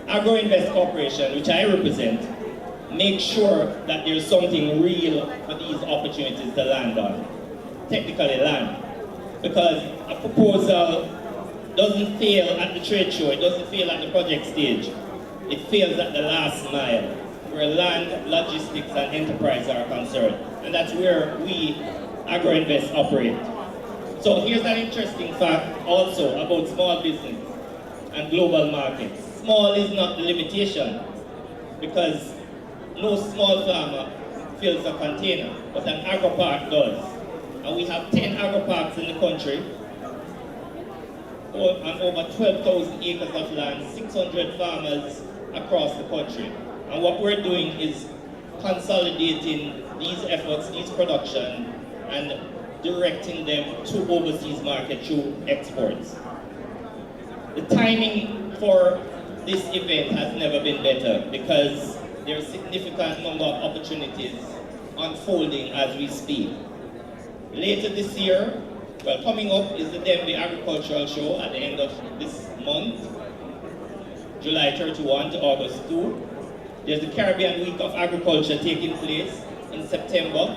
AgriInvest Corporation, which I represent, makes sure that there's something real for these opportunities to land on. Technically land. Because a proposal doesn't fail at the trade show, it doesn't fail at the project stage. It fails at the last mile, where land, logistics, and enterprise are concerned. And that's where we, AgriInvest, operate. So here's an interesting fact also about small business and global markets. Small is not the limitation, because no small farmer fills a container, but an agri-park does. And we have 10 agri-parks in the country, and over 12,000 acres of land, 600 farmers across the country. And what we're doing is consolidating these efforts, these production, and directing them to overseas market through exports. The timing for this event has never been better because there are a significant number of opportunities unfolding as we speak. Later this year, well, coming up is the Denver Agricultural Show at the end of this month, July 31 to August 2. There's the Caribbean Week of Agriculture taking place in September.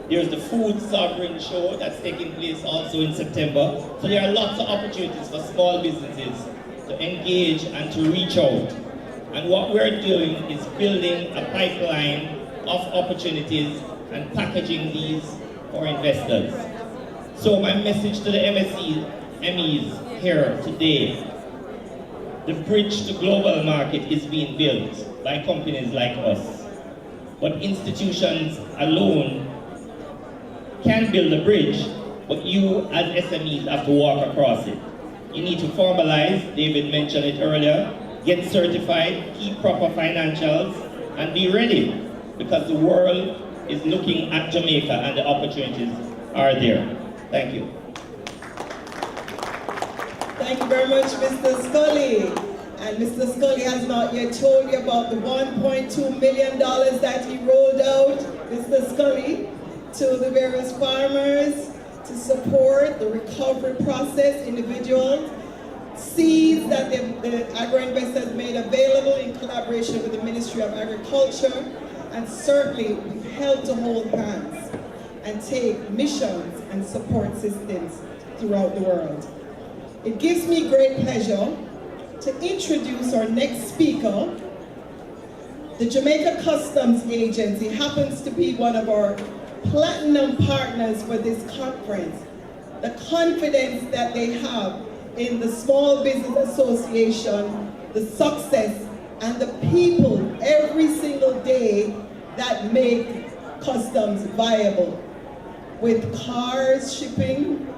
There's the Food Sovereign Show that's taking place also in September. So there are lots of opportunities for small businesses to engage and to reach out. And what we're doing is building a pipeline of opportunities and packaging these for investors. So my message to the MEs here today, the bridge to global market is being built by companies like us. But institutions alone can build a bridge, but you as SMEs have to walk across it. You need to formalize, David mentioned it earlier, get certified, keep proper financials, and be ready, because the world is looking at Jamaica and the opportunities are there. Thank you. Thank you very much, Mr. Scully. And Mr. Scully has not yet told you about the $1.2 million that he rolled out, Mr. Scully, to the various farmers to support the recovery process, individuals, seeds that the AgriInvest has made available in collaboration with the Ministry of Agriculture, and certainly we've helped to hold hands and take missions and support systems throughout the world. It gives me great pleasure to introduce our next speaker. The Jamaica Customs Agency happens to be one of our platinum partners for this conference. The confidence that they have in the Small Business Association, the success, and the people every single day that make customs viable, with cars, shipping,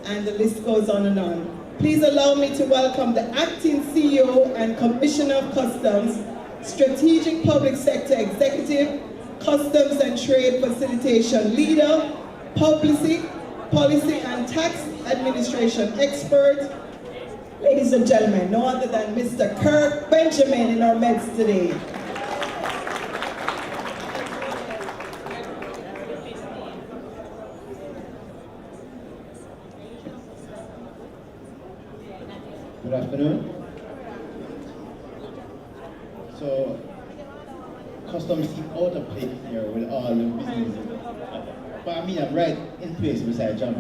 and the list goes on and on. Please allow me to welcome the Acting CEO and Commissioner of Customs, Strategic Public Sector Executive, Customs and Trade Facilitation Leader, Policy and Tax Administration Expert. Ladies and gentlemen, no other than Mr. Kirk Benjamin in our midst today. Good afternoon. So, customs keep out of place here with all the businesses. But I mean, I'm right in place beside John.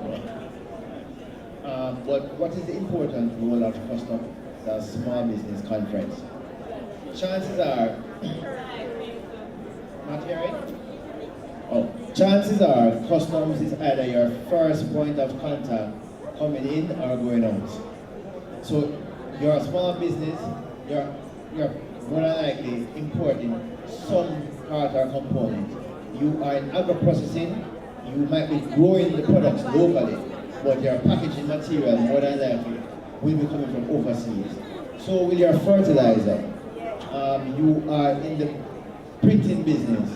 But what is the important role of customs as small business conference? Chances are, not hearing? Oh, chances are customs is either your first point of contact coming in or going out. So you're a small business, you're more than likely importing some part or component. You are in agro-processing, you might be growing the products locally, but your packaging material more than likely will be coming from overseas. So with your fertilizer, you are in the printing business,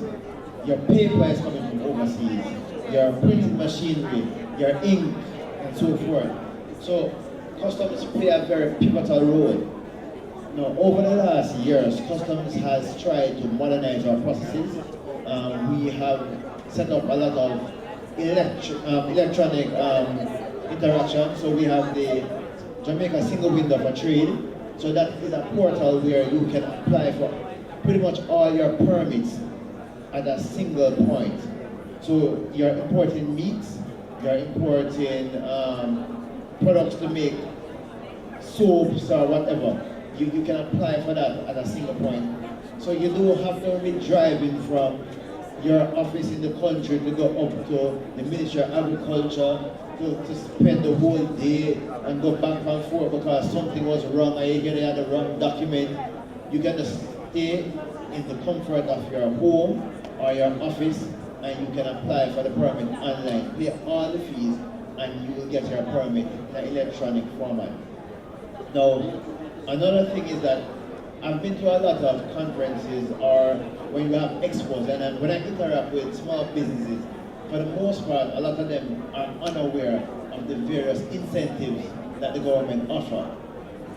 your paper is coming from overseas, your printing machinery, your ink, and so forth. So customs play a very pivotal role. Now, over the last years, customs has tried to modernize our processes. We have set up a lot of electronic interaction. So we have the Jamaica Single Window for Trade. So that is a portal where you can apply for pretty much all your permits at a single point. So you're importing meats, you're importing products to make soaps or whatever. You can apply for that at a single point. So you don't have to be driving from your office in the country to go up to the Ministry of Agriculture to spend the whole day and go back and forth because something was wrong or you had the wrong document. You can just stay in the comfort of your home or your office and you can apply for the permit online, pay all the fees, and you will get your permit in an electronic format. Now, another thing is that I've been to a lot of conferences or when you have expos, and when I interact with small businesses, for the most part, a lot of them are unaware of the various incentives that the government offer.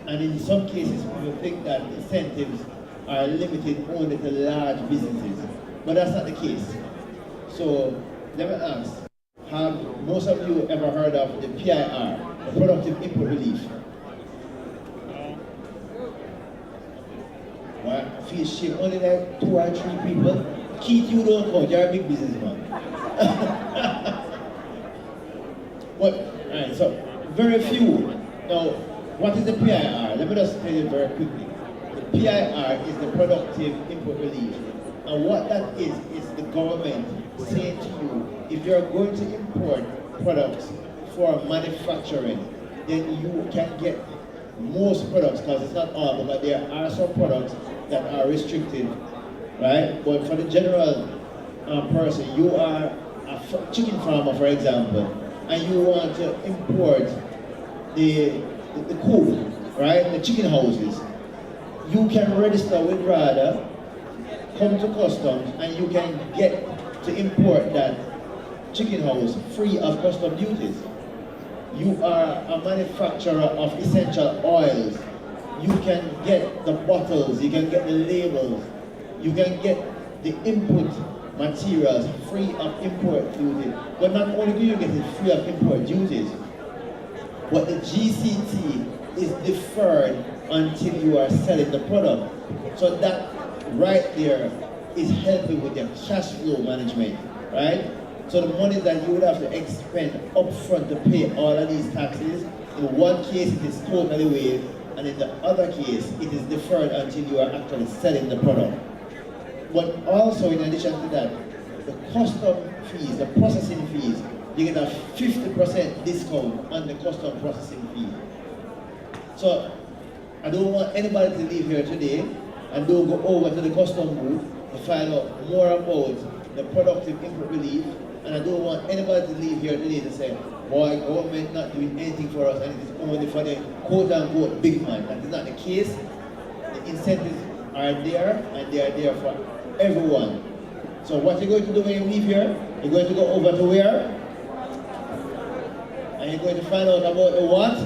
And in some cases, people think that incentives are limited only to large businesses, but that's not the case. So, let me ask, have most of you ever heard of the PIR, the Productive Input Relief? Well, I feel shame, only like 2 or 3 people. Keith, you don't count, you're a big businessman. But, alright, so, very few. Now, what is the PIR? Let me just tell you very quickly. The PIR is the Productive Input Relief. And what that is the government saying to you, if you're going to import products for manufacturing, then you can get most products, because it's not all, but there are some products that are restricted, right? But for the general person, you are a chicken farmer, for example, and you want to import the coop, right? The chicken houses. You can register with RADA, come to customs, and you can get to import that chicken house free of custom duties. You are a manufacturer of essential oils. You can get the bottles, you can get the labels, you can get the input materials free of import duty. But not only do you get it free of import duties, but the GCT is deferred until you are selling the product. So that right there is helping with your cash flow management, right? So the money that you would have to expend upfront to pay all of these taxes, in one case it is totally waived, and in the other case it is deferred until you are actually selling the product. But also in addition to that, the custom fees, the processing fees, you get a 50% discount on the custom processing fee. So I don't want anybody to leave here today and don't go over to the custom booth to find out more about the productive input relief. And I don't want anybody to leave here today to say, boy, government not doing anything for us and it is only for the quote-unquote big man. That is not the case. The incentives are there and they are there for everyone. So what you're going to do when you leave here, you're going to go over to where? And you're going to find out about the what?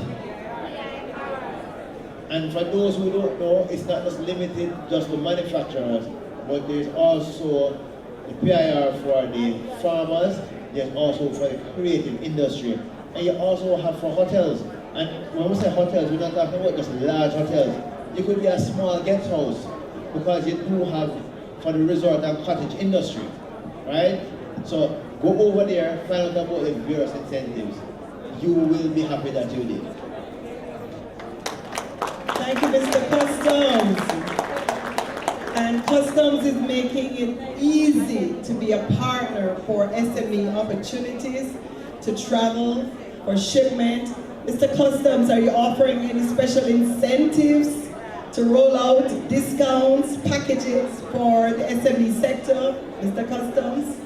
And for those who don't know, it's not just limited just to manufacturers, but there's also the PIR for the farmers, there's also for the creative industry, and you also have for hotels. And when we say hotels, we're not talking about just large hotels. It could be a small guest house, because you do have for the resort and cottage industry, right? So go over there, find out about the various incentives. You will be happy that you did. Thank you, Mr. Customs. And Customs is making it easy to be a partner for SME opportunities, to travel, for shipment. Mr. Customs, are you offering any special incentives to roll out discounts, packages for the SME sector? Mr. Customs,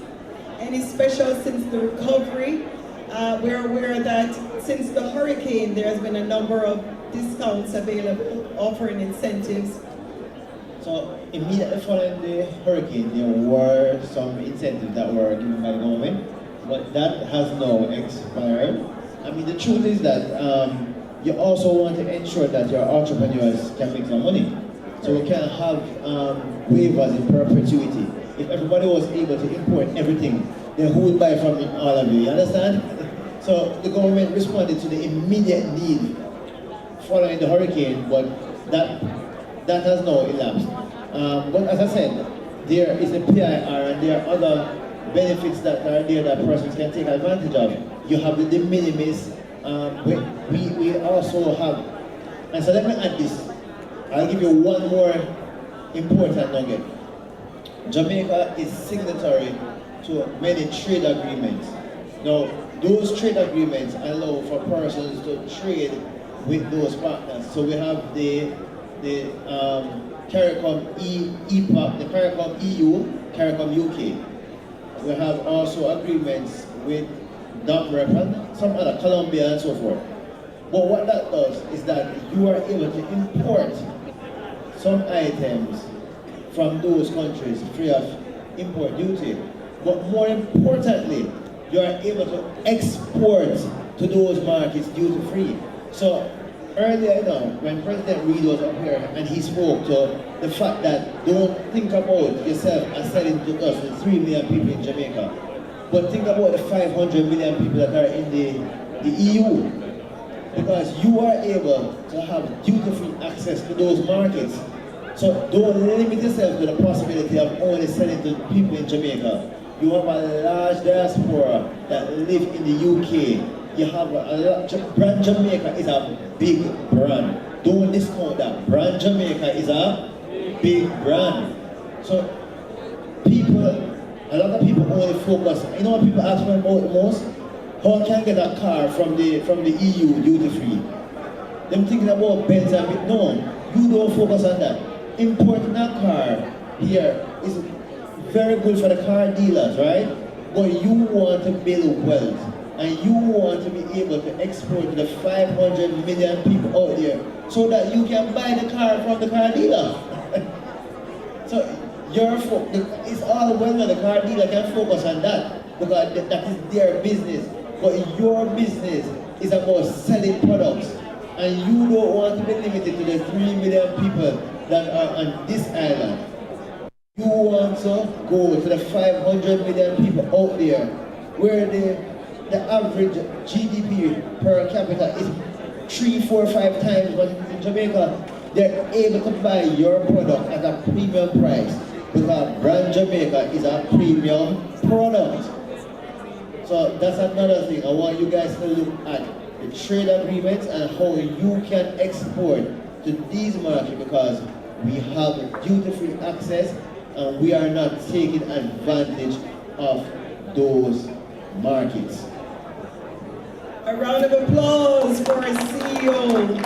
any special since the recovery? We're aware that since the hurricane, there has been a number of discounts available, offering incentives. So immediately following the hurricane, there were some incentives that were given by the government, but that has now expired. I mean, the truth is that you also want to ensure that your entrepreneurs can make some money. So we can have waivers in perpetuity. If everybody was able to import everything, then who would buy from all of you? You understand? So the government responded to the immediate need following the hurricane, but that has now elapsed. But as I said, there is the PIR and there are other benefits that are there that persons can take advantage of. You have the de minimis. We also have, and so let me add this. I'll give you one more important nugget. Jamaica is signatory to many trade agreements. Now, those trade agreements allow for persons to trade with those partners. So we have the CARICOM EPAC, the CARICOM EU, CARICOM UK. We have also agreements with DOMREP and some other, Colombia and so forth. But what that does is that you are able to import some items from those countries free of import duty. But more importantly, you are able to export to those markets duty-free. So earlier now, when President Reid was up here and he spoke to the fact that don't think about yourself as selling to us, the 3 million people in Jamaica, but think about the 500 million people that are in the EU. Because you are able to have duty-free access to those markets. So don't limit yourself to the possibility of only selling to people in Jamaica. You have a large diaspora that live in the UK. You have a lot, Brand Jamaica is a big brand. Don't discount that. Brand Jamaica is a big brand. So people, a lot of people only focus, you know what people ask me about the most? How can I get a car from the EU duty free? Them thinking about Benz and bit. No, you don't focus on that. Importing a car here is very good for the car dealers, right? But you want to build wealth and you want to be able to export to the 500 million people out there so that you can buy the car from the car dealer. So it's all well that the car dealer can focus on that because that is their business. But your business is about selling products, and you don't want to be limited to the 3 million people that are on this island. You want to go to the 500 million people out there where the average GDP per capita is 3, 4, 5 times what in Jamaica. They're able to buy your product at a premium price because Brand Jamaica is a premium product. So that's another thing. I want you guys to look at the trade agreements and how you can export to these markets because we have duty-free access and we are not taking advantage of those markets. A round of applause for our CEO,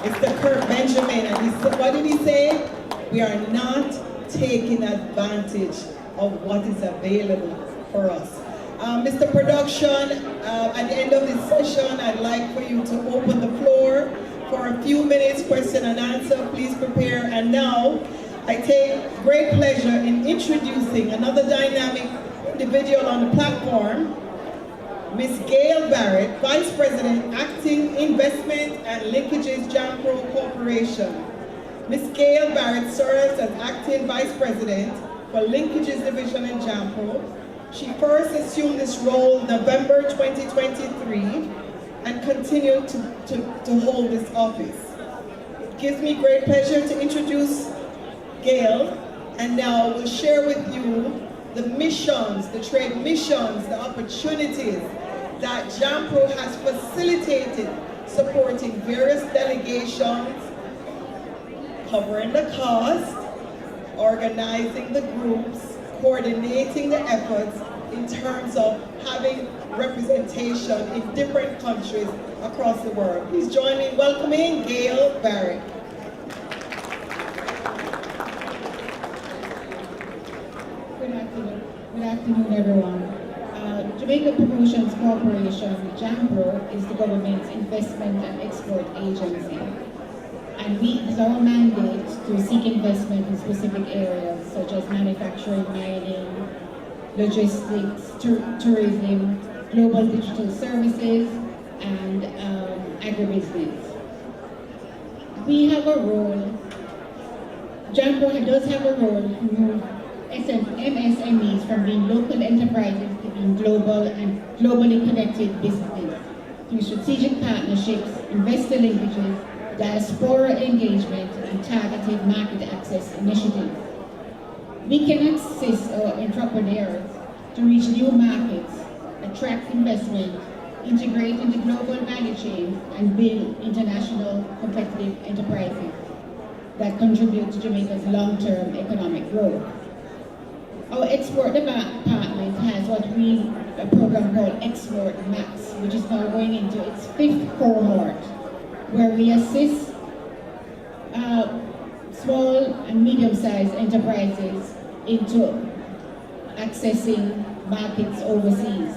Mr. Kirk Benjamin. And he said, what did he say? We are not taking advantage of what is available for us. Mr. Production, at the end of this session, I'd like for you to open the floor for a few minutes, question and answer. Please prepare. And now, I take great pleasure in introducing another dynamic individual on the platform, Ms. Gail Barrett, Vice President, Acting Investment and Linkages Jampro Corporation. Ms. Gail Barrett serves as Acting Vice President for Linkages Division in Jampro. She first assumed this role November 2023 and continued to hold this office. It gives me great pleasure to introduce Gail, and now we'll share with you the missions, the trade missions, the opportunities that Jampro has facilitated, supporting various delegations, covering the cost, organizing the groups, coordinating the efforts in terms of having representation in different countries across the world. Please join me in welcoming Gail Barrett. Good afternoon, everyone. Jamaica Promotions Corporation, JAMPRO, is the government's investment and export agency. And it's our mandate to seek investment in specific areas such as manufacturing, mining, logistics, tourism, global digital services, and agribusiness. We have a role, JAMPRO does have a role to move MSMEs from being local enterprises to being global and globally connected businesses through strategic partnerships, investor linkages, diaspora engagement, and targeted market access initiatives. We can assist our entrepreneurs to reach new markets, attract investment, integrate into global value chains, and build international competitive enterprises that contribute to Jamaica's long-term economic growth. Our export department has a program called Export Max, which is now going into its 5th cohort, where we assist small and medium-sized enterprises into accessing markets overseas.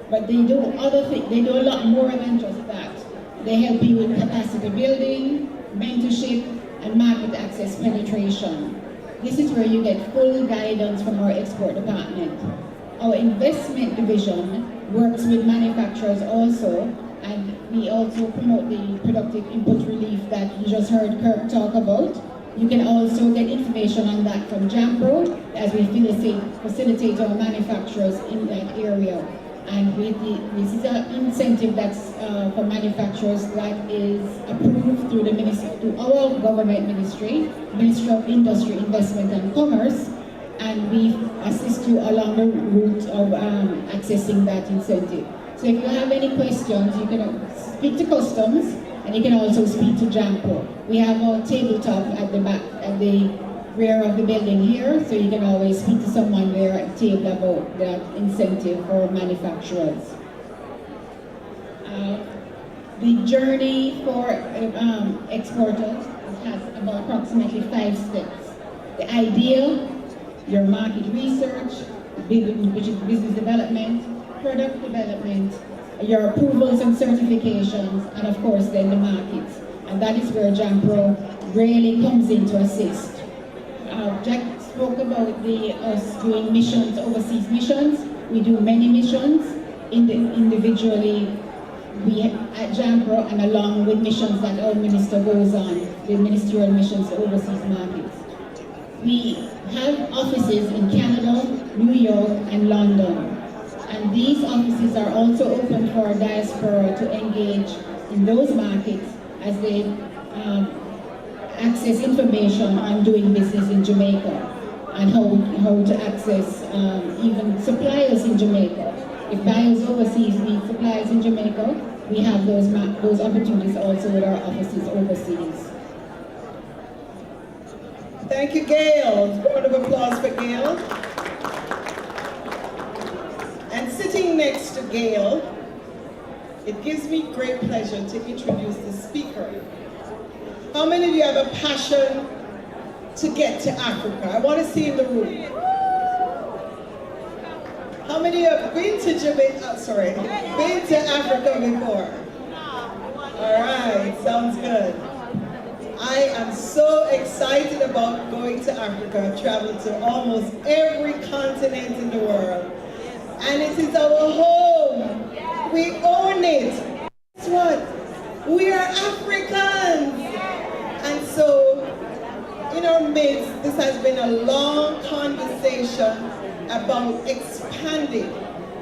But they do other things, they do a lot more than just that. They help you with capacity building, mentorship, and market access penetration. This is where you get full guidance from our export department. Our investment division works with manufacturers also, and we also promote the productive input relief that you just heard Kirk talk about. You can also get information on that from JAMPRO as we facilitate our manufacturers in that area. And this is an incentive that's for manufacturers that is approved through through our government ministry, Ministry of Industry, Investment and Commerce, and we assist you along the route of accessing that incentive. So if you have any questions, you can speak to Customs, and you can also speak to JAMPRO. We have a tabletop at the back, at the rear of the building here, so you can always speak to someone there at the table about that incentive for manufacturers. The journey for exporters has about approximately 5 steps. The idea, your market research, which is business development, product development, your approvals and certifications, and of course then the markets. And that is where JAMPRO really comes in to assist. Jack spoke about us doing missions, overseas missions. We do many missions individually at JAMPRO and along with missions that our minister goes on, the ministerial missions to overseas markets. We have offices in Canada, New York, and London. And these offices are also open for diaspora to engage in those markets as they access information on doing business in Jamaica and how to access even suppliers in Jamaica. If buyers overseas need suppliers in Jamaica, we have those opportunities also with our offices overseas. Thank you, Gail. Round of applause for Gail. And sitting next to Gail, it gives me great pleasure to introduce the speaker. How many of you have a passion to get to Africa? I want to see in the room. How many have been to Jamaica? Been to Africa before? All right, sounds good. I am so excited about going to Africa. I've traveled to almost every continent in the world. And it is our home. We own it. Guess what? We are Africans. And so, in our midst, this has been a long conversation about expanding.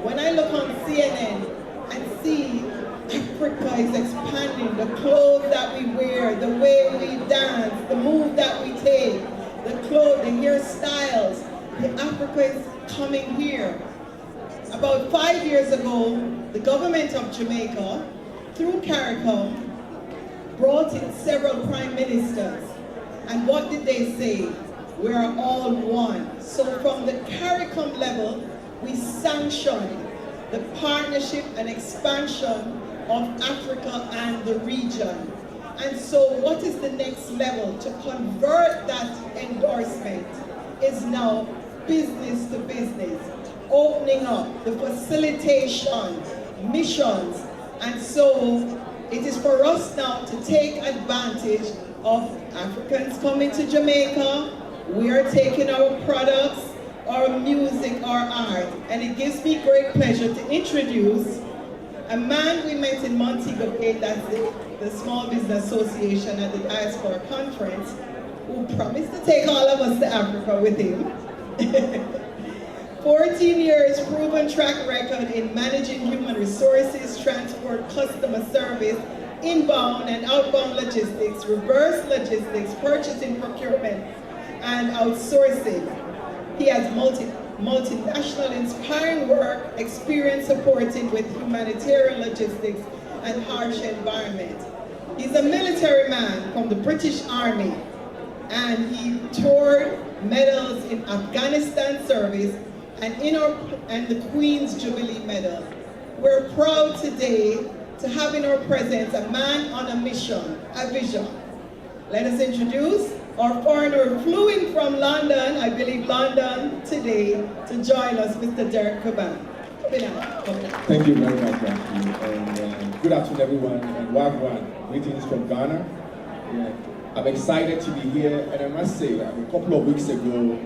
When I look on CNN and see Africa is expanding, the clothes that we wear, the way we dance, the move that we take, the clothes, the hairstyles, Africa is coming here. About 5 years ago, the government of Jamaica, through CARICOM, brought in several prime ministers. And what did they say? We are all one. So from the CARICOM level, we sanctioned the partnership and expansion of Africa and the region. And so what is the next level? To convert that endorsement is now business to business, opening up the facilitation, missions. And so it is for us now to take advantage of Africans coming to Jamaica. We are taking our products, our music, our art. And it gives me great pleasure to introduce a man we met in Montego Bay, that's the Small Business Association at the Diaspora Conference, who promised to take all of us to Africa with him. 14 years proven track record in managing human resources, transport, customer service, inbound and outbound logistics, reverse logistics, purchasing, procurement, and outsourcing. He has multinational inspiring work experience supporting with humanitarian logistics and harsh environment. He's a military man from the British Army, and he toured medals in Afghanistan service and the Queen's Jubilee Medal. We're proud today to have in our presence a man on a mission, a vision. Let us introduce our foreigner flew in from London, I believe London, today to join us, Mr. Derek Caban. Thank you very much, Jackie. And good afternoon, everyone. And Wagwan, greetings from Ghana. I'm excited to be here, and I must say, a couple of weeks ago,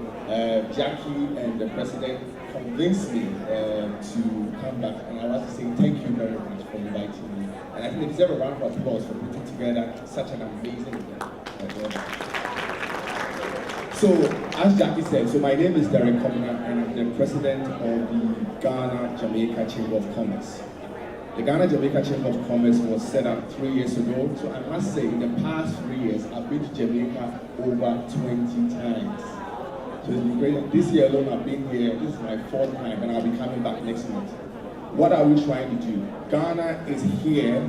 Jackie and the President convinced me to come back, and I want to say thank you very much for inviting me. And I think they deserve a round of applause for putting together such an amazing event. So, as Jackie said, so my name is Derek Commoner, and I'm the President of the Ghana-Jamaica Chamber of Commerce. The Ghana-Jamaica Chamber of Commerce was set up 3 years ago, so I must say, in the past 3 years, I've been to Jamaica over 20 times. So it's been great. This year alone, I've been here, this is my 4th time, and I'll be coming back next month. What are we trying to do? Ghana is here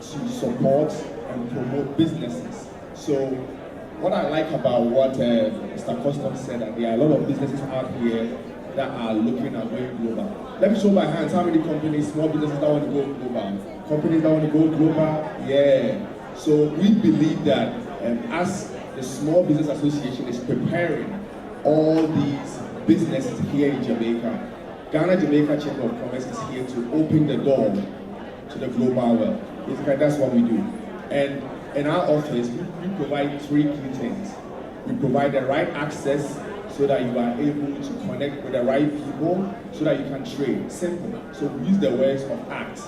to support and promote businesses. So what I like about what Mr. Custom said, that there are a lot of businesses out here that are looking at going global. Let me show by hands how many companies, small businesses that want to go global. Companies that want to go global, yeah. So we believe that as the Small Business Association is preparing all these businesses here in Jamaica, Ghana-Jamaica Chamber of Commerce is here to open the door to the global world. Basically, that's what we do. And in our office, we provide 3 key things. We provide the right access so that you are able to connect with the right people so that you can trade. Simple. So we use the words of ACT,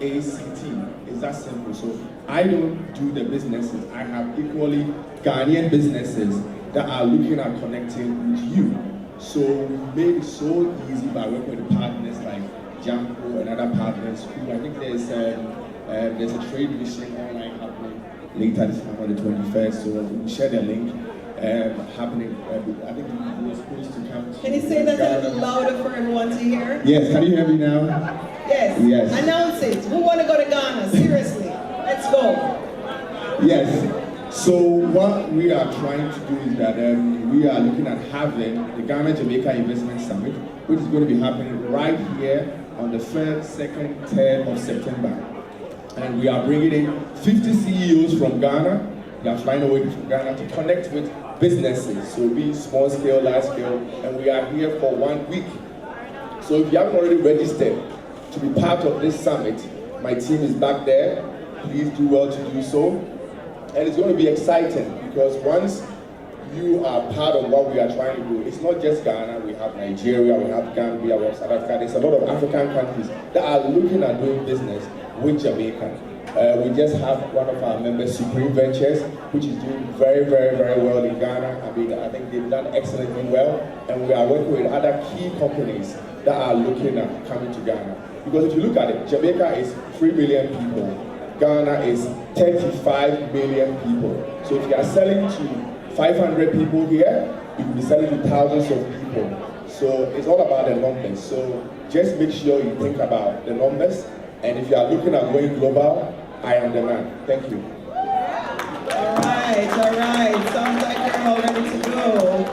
ACT. It's that simple. So I don't do the businesses. I have equally Ghanaian businesses that are looking at connecting with you. So we made it so easy by working with partners like Jamco and other partners who I think there's a trade mission online happening later this month on the 21st. So we'll share the link happening. I think we were supposed to come to. Can you say that a little louder for everyone to hear? Yes, can you hear me now? Yes. Yes. Announce it. Who want to go to Ghana? Seriously. Let's go. Yes. So what we are trying to do is that we are looking at having the Ghana-Jamaica Investment Summit, which is going to be happening right here on the 1st, 2nd, 3rd of September. And we are bringing in 50 CEOs from Ghana. They are flying away from Ghana to connect with businesses, so be small scale, large scale, and we are here for 1 week. So if you haven't already registered to be part of this summit, my team is back there. Please do well to do so. And it's going to be exciting because once you are part of what we are trying to do, it's not just Ghana, we have Nigeria, we have Gambia, we have South Africa, there's a lot of African countries that are looking at doing business with Jamaica. We just have one of our members, Supreme Ventures, which is doing very, very, very well in Ghana. I mean, I think they've done excellently well, and we are working with other key companies that are looking at coming to Ghana. Because if you look at it, Jamaica is 3 million people, Ghana is 35 million people. So if you are selling to 500 people here, you will be selling to thousands of people. So it's all about the numbers. So just make sure you think about the numbers, and if you are looking at going global, I am the man. Thank you. All right. Sounds like you're all ready to go.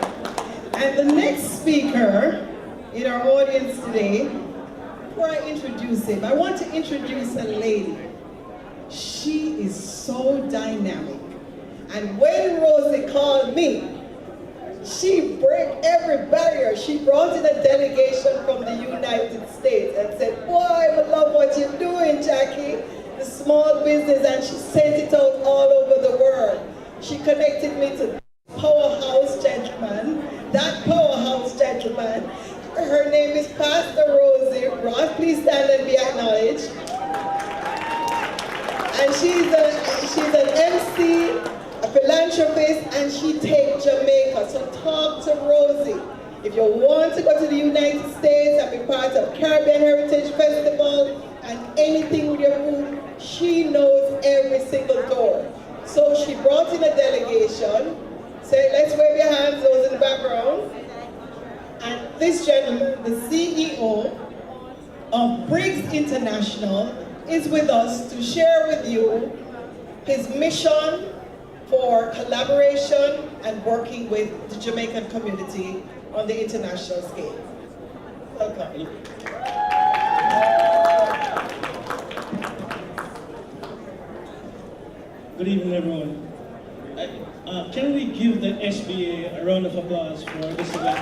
And the next speaker in our audience today, before I introduce him, I want to introduce a lady. She is so dynamic. And when Rosie called me, she broke every barrier. She brought in a delegation from the United States and said, boy, I love what you're doing, Jackie. The small business, and she sent it out all over the world. She connected me to powerhouse gentleman. That powerhouse gentleman, her name is Pastor Rosie. Ross, please stand and be acknowledged. And she's an MC, a philanthropist, and she takes Jamaica. So talk to Rosie. If you want to go to the United States and be part of Caribbean Heritage Festival and anything with your food, she knows every single door. So she brought in a delegation. Say, let's wave your hands, those in the background. And this gentleman, the CEO of Briggs International, is with us to share with you his mission for collaboration and working with the Jamaican community on the international scale. Welcome. Good evening, everyone. Can we give the SBA a round of applause for this event?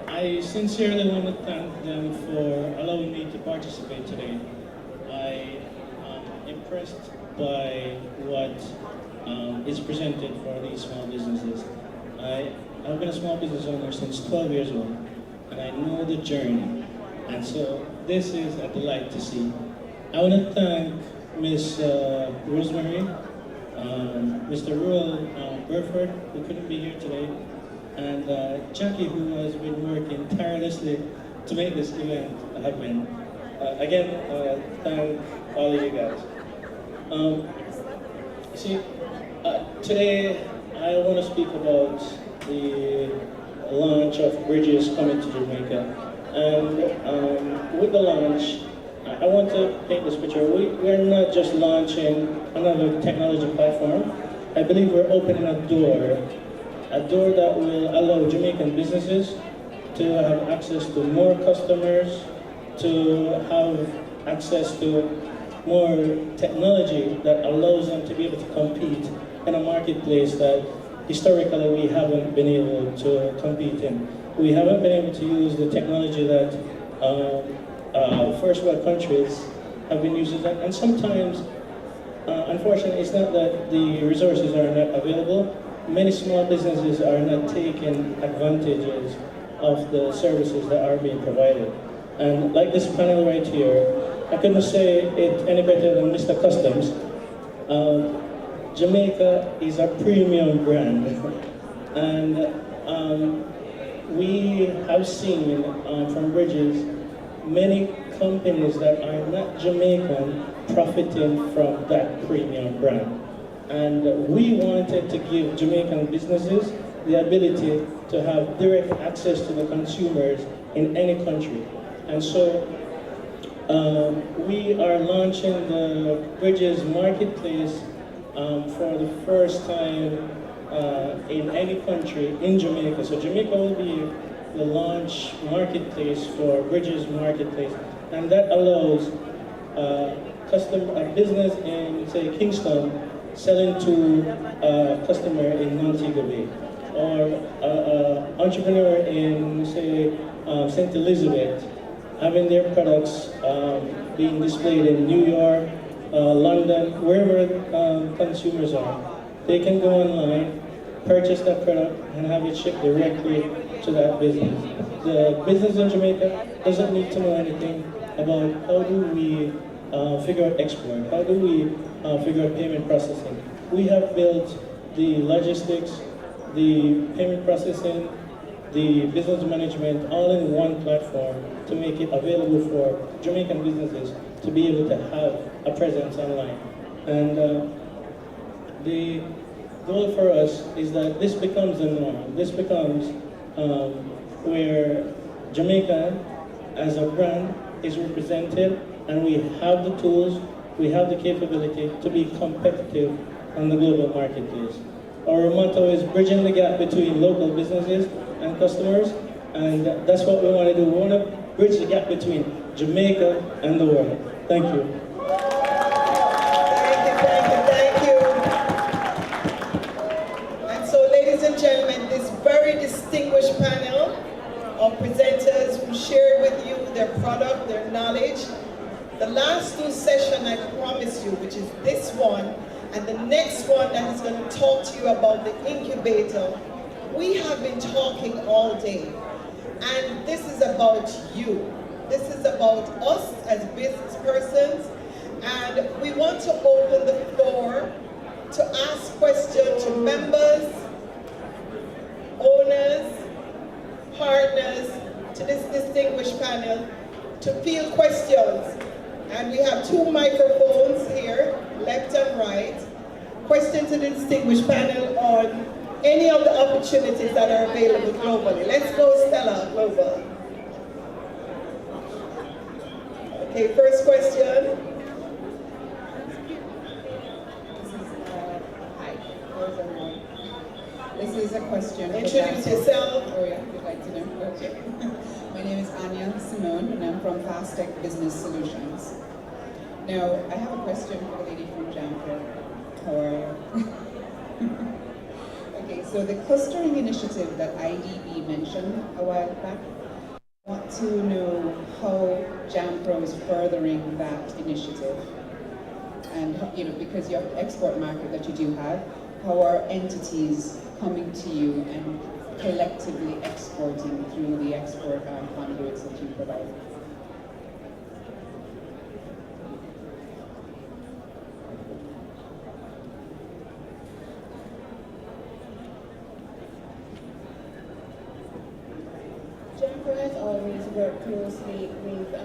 I sincerely want to thank them for allowing me to participate today. I am impressed by what is presented for these small businesses. I've been a small business owner since 12 years old, and I know the journey. And so this is a delight to see. I want to thank Miss Rosemary, Mr. Ruel Burford, who couldn't be here today, and Jackie, who has been working tirelessly to make this event happen. Again, thank all of you guys. Today I want to speak about the launch of Bridges coming to Jamaica. And with the launch, I want to paint this picture. We're not just launching another technology platform. I believe we're opening a door that will allow Jamaican businesses to have access to more customers, to have access to more technology that allows them to be able to compete in a marketplace that historically we haven't been able to compete in. We haven't been able to use the technology that first world countries have been using, and sometimes, unfortunately, it's not that the resources are not available. Many small businesses are not taking advantages of the services that are being provided. And like this panel right here, I couldn't say it any better than Mr. Customs. Jamaica is a premium brand, and we have seen from Bridges many companies that are not Jamaican profiting from that premium brand. And we wanted to give Jamaican businesses the ability to have direct access to the consumers in any country. And so we are launching the Bridges Marketplace for the first time in any country in Jamaica. So Jamaica will be the launch marketplace for Bridges Marketplace, and that allows a business in, say, Kingston selling to a customer in Montego Bay, or an entrepreneur in, say, St. Elizabeth, having their products being displayed in New York, London, wherever consumers are, they can go online, purchase that product, and have it shipped directly to that business. The business in Jamaica doesn't need to know anything about how do we figure out export, how do we figure out payment processing. We have built the logistics, the payment processing, the business management, all in one platform to make it available for Jamaican businesses to be able to have a presence online. And the goal for us is that this becomes the norm. This becomes where Jamaica as a brand is represented, and we have the tools, we have the capability to be competitive on the global marketplace. Our motto is bridging the gap between local businesses and customers, and that's what we want to do. We want to bridge the gap between Jamaica and the world. Thank you. Thank you. And so, ladies and gentlemen, this very distinguished panel of presenters who shared with you their product, their knowledge. The last two sessions I promised you, which is this one, and the next one that is going to talk to you about the incubator. We have been talking all day, and this is about you. This is about us as business persons, and we want to open the floor to ask questions to members, owners, partners, to this distinguished panel, to field questions. And we have two microphones here, left and right. Question to the distinguished panel on any of the opportunities that are available globally. Let's go, Stella, global. Okay, first question. Hi, how's everyone? This is a question. Introduce yourself. Oh yeah, you'd like to know? Okay. My name is Anya Simone, and I'm from Fastech Business Solutions. Now, I have a question for the lady from Jamco. How are you? Okay, so the clustering initiative that IDB mentioned a while back, I want to know how Jampro is furthering that initiative. And, you know, because you have the export market that you do have, how are entities coming to you and collectively exporting through the export conduits that you provide? Jamco has always worked closely with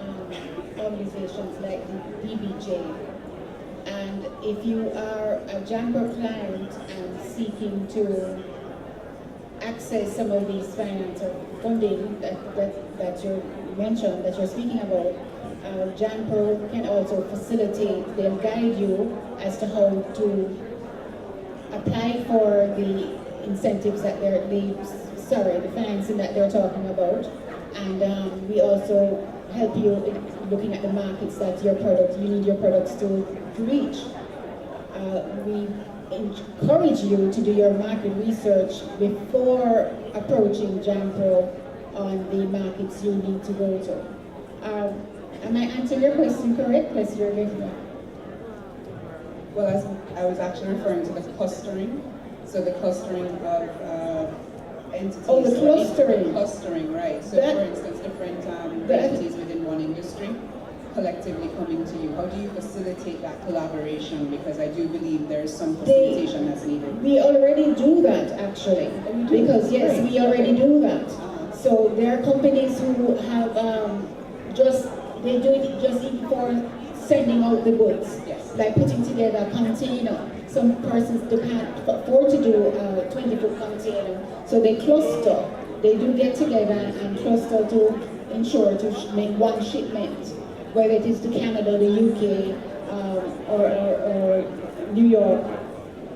organizations like the BBJ. And if you are a Jamco client and seeking to access some of these finance or funding that you mentioned, that you're speaking about, Jamco can also facilitate, they'll guide you as to how to apply for the incentives that the financing that they're talking about. And we also help you in looking at the markets that you need your products to reach. We encourage you to do your market research before approaching Jamco on the markets you need to go to. Am I answering your question correct? Because you're getting Well, as I was actually referring to the clustering. So the clustering of entities. Oh, the clustering. Clustering, right. So for instance, different entities within one industry collectively coming to you. How do you facilitate that collaboration? Because I do believe there's some facilitation that's needed. We already do that, actually. Because yes, we already do that. So there are companies who have they do it just even for sending out the goods. Yes. Like putting together a container. Some persons can't afford to do a 20-foot container, so they cluster. They do get together and cluster to ensure to make one shipment, whether it is to Canada, the UK, or New York,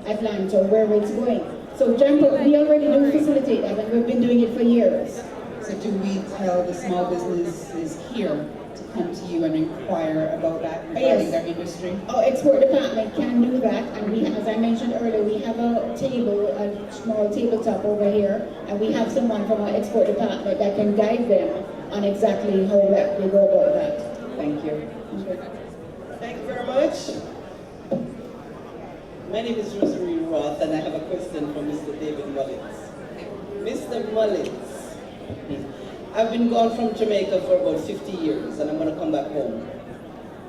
Atlanta, or wherever it's going. So Jamco, we already do facilitate that, and we've been doing it for years. So do we tell the small businesses here to come to you and inquire about that regarding their industry? Our export department can do that, and we, as I mentioned earlier, we have a table, a small tabletop over here, and we have someone from our export department that can guide them on exactly how they go about that. Thank you. Thank you very much. My name is Rosemary Roth, and I have a question for Mr. David Mullins. Mr. Mullins, I've been gone from Jamaica for about 50 years, and I'm going to come back home.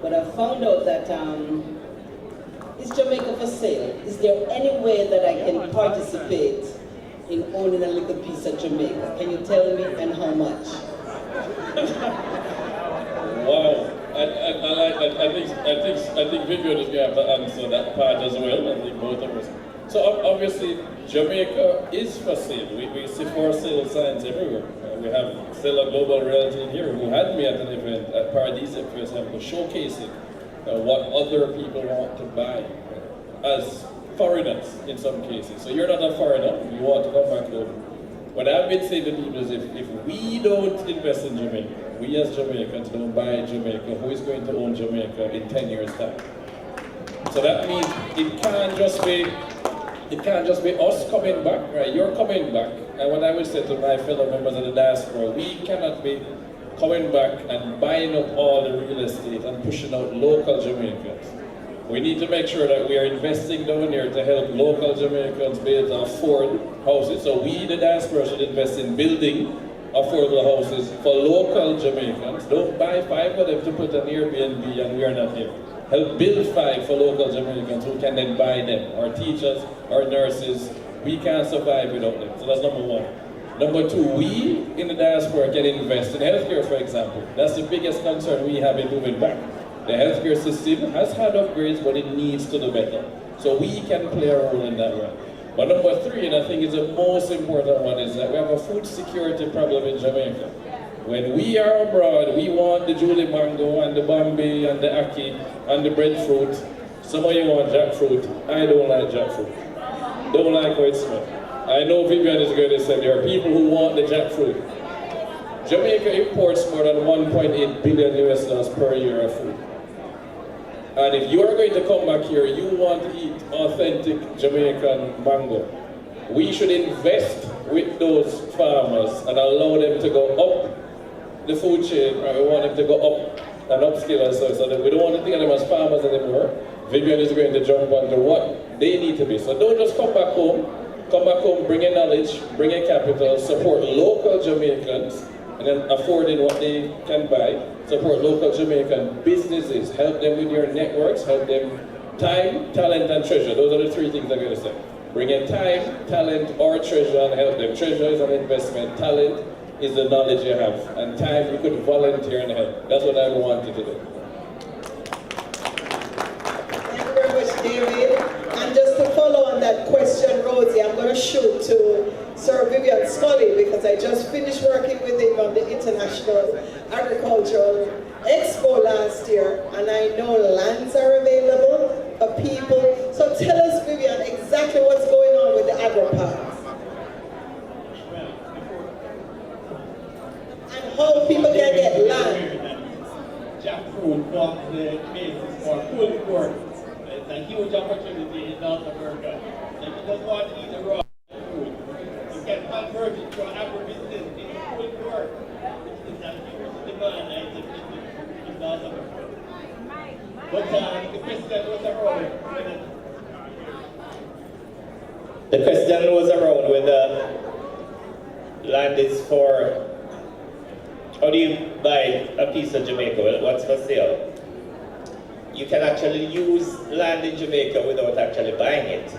But I found out that is Jamaica for sale? Is there any way that I can participate in owning a little piece of Jamaica? Can you tell me, and how much? Wow, I like that. I think Vivian is going to have to answer that part as well. I think both of us. So obviously, Jamaica is for sale. We see for sale signs everywhere. We have Stella Global Realty here who had me at an event at Paradise, for example, showcasing what other people want to buy as foreigners in some cases. So you're not a foreigner, you want to come back home. What I've been saying to people is if we don't invest in Jamaica, we as Jamaicans don't buy Jamaica, who is going to own Jamaica in 10 years' time? So that means it can't just be us coming back, right? You're coming back. And what I would say to my fellow members of the diaspora, we cannot be coming back and buying up all the real estate and pushing out local Jamaicans. We need to make sure that we are investing down here to help local Jamaicans be able to afford houses. So we, the diaspora, should invest in building affordable houses for local Jamaicans. Don't buy 5 of them to put an Airbnb and we are not here. Help build 5 for local Jamaicans who can then buy them. Our teachers, our nurses, we can't survive without them. So that's number 1. Number 2, we in the diaspora can invest in healthcare, for example. That's the biggest concern we have in moving back. The healthcare system has had upgrades, but it needs to do better. So we can play a role in that one. But number 3, and I think is the most important one, is that we have a food security problem in Jamaica. When we are abroad, we want the Julie mango and the Bombay and the Ackee and the breadfruit. Some of you want jackfruit. I don't like jackfruit. Don't like how it smells. I know Vivian is going to say there are people who want the jackfruit. Jamaica imports more than 1.8 billion US dollars per year of food. And if you are going to come back here, you want to eat authentic Jamaican mango. We should invest with those farmers and allow them to go up the food chain, and we want them to go up and upskill ourselves, so that we don't want to think of them as farmers anymore. Vivian is going to jump onto what they need to be. So don't just come back home, bring in knowledge, bring in capital, support local Jamaicans, and then affording what they can buy, support local Jamaican businesses, help them with your networks, help them time, talent, and treasure. Those are the 3 things I'm going to say. Bring in time, talent, or treasure and help them. Treasure is an investment, talent is the knowledge you have, and time you could volunteer and help. That's what I wanted to do. Thank you very much, David. And just to follow on that question, Rosie, I'm going to shoot to Sir Vivian Scully, because I just finished working with him on the International Agricultural Expo last year, and I know lands are available for people. So tell us, Vivian, exactly what's going on with the agri-parks. And how people can get land. Jackfruit forms the basis for pulled pork. It's a huge opportunity in North America. If you just want to eat the raw food, you can convert it to an agribusiness into pulled pork, which is a huge demand in North America. But the question was around whether land is for. How do you buy a piece of Jamaica? Well, what's for sale? You can actually use land in Jamaica without actually buying it,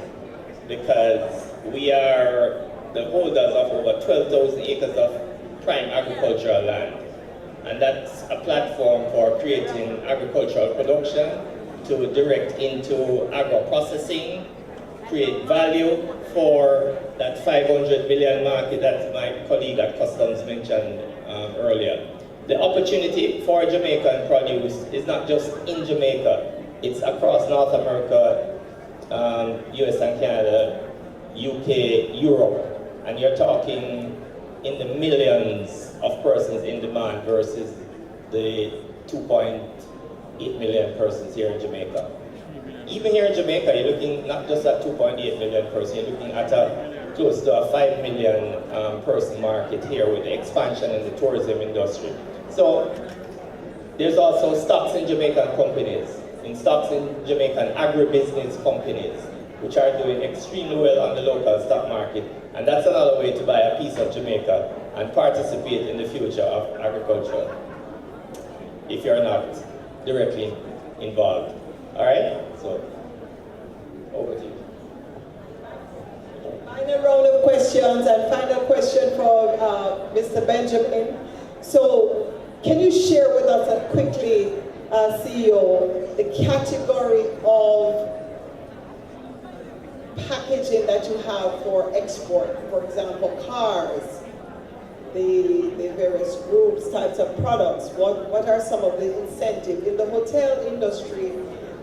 because we are the holders of over 12,000 acres of prime agricultural land. And that's a platform for creating agricultural production to direct into agro-processing, create value for that 500 million market that my colleague at Customs mentioned earlier. The opportunity for Jamaican produce is not just in Jamaica, it's across North America, US and Canada, UK, Europe, and you're talking in the millions of persons in demand versus the 2.8 million persons here in Jamaica. Even here in Jamaica, you're looking not just at 2.8 million persons, you're looking at close to a 5 million person market here with the expansion in the tourism industry. So there's also stocks in Jamaican companies, stocks in Jamaican agribusiness companies. which are doing extremely well on the local stock market. And that's another way to buy a piece of Jamaica and participate in the future of agriculture, if you're not directly involved. All right? So, over to you. Final round of questions and final question for Mr. Benjamin. So, can you share with us quickly, CEO, the category of packaging that you have for export? For example, cars, the various groups, types of products. What are some of the incentives? In the hotel industry,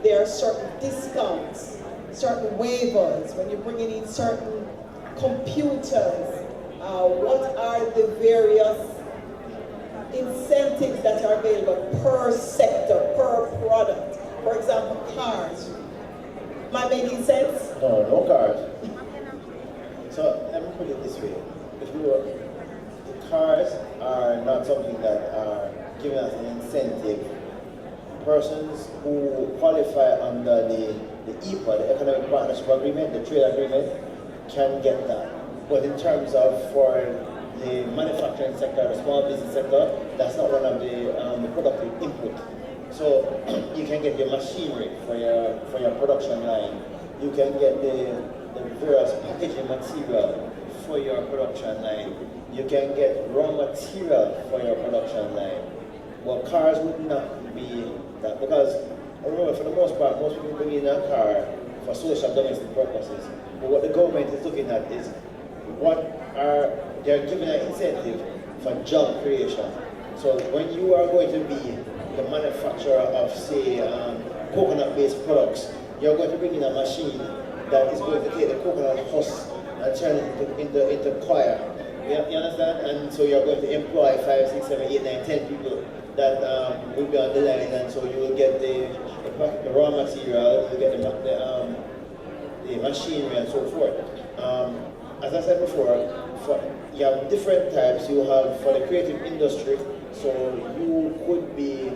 there are certain discounts, certain waivers, when you're bringing in certain computers. What are the various incentives that are available per sector, per product? For example, cars. Am I making sense? No, no cars. So let me put it this way. The cars are not something that are giving us an incentive. Persons who qualify under the EPA, the Economic Partnership Agreement, the trade agreement, can get that. But in terms of for the manufacturing sector, the small business sector, that's not one of the productive input. So you can get your machinery for your production line. You can get the various packaging material for your production line. You can get raw material for your production line. Well, cars would not be that, because remember, for the most part, most people bring in a car for social domestic purposes. But what the government is looking at is they're giving an incentive for job creation. So when you are going to be the manufacturer of, say, coconut-based products, you're going to bring in a machine that is going to take the coconut husk and turn it into coir. You understand? And so you're going to employ 5, 6, 7, 8, 9, 10 people that will be on the line, and so you will get the raw material, you will get the machinery and so forth. As I said before, you have different types. You have for the creative industry, so you could be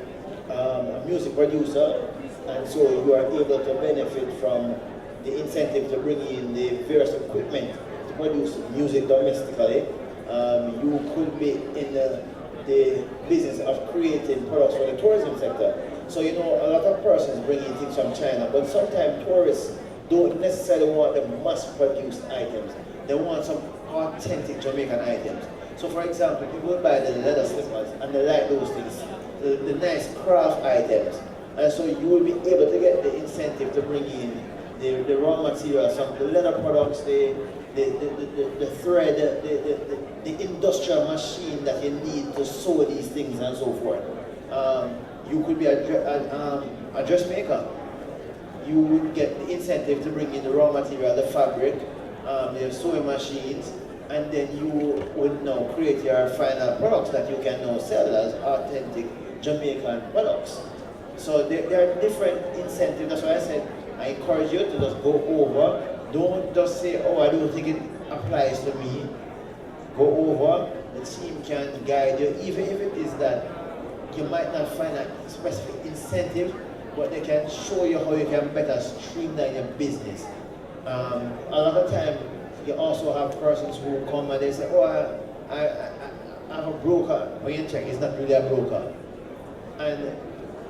a music producer, and so you are able to benefit from the incentive to bring in the various equipment to produce music domestically. You could be in the business of creating products for the tourism sector. So you know, a lot of persons bring in things from China, but sometimes tourists don't necessarily want the mass-produced items. They want some authentic Jamaican items. So for example, people buy the leather slippers and they like those things, the nice craft items. And so you will be able to get the incentive to bring in the raw materials, some the leather products, the thread, the industrial machine that you need to sew these things and so forth. You could be a dressmaker. You would get the incentive to bring in the raw material, the fabric, the sewing machines, and then you would now create your final products that you can now sell as authentic Jamaican products. So there are different incentives. That's why I said I encourage you to just go over. Don't just say, oh, I don't think it applies to me. Go over. The team can guide you, even if it is that you might not find a specific incentive, but they can show you how you can better streamline your business. A lot of time, you also have persons who come and they say, oh, I have a broker. When you check, it's not really a broker. And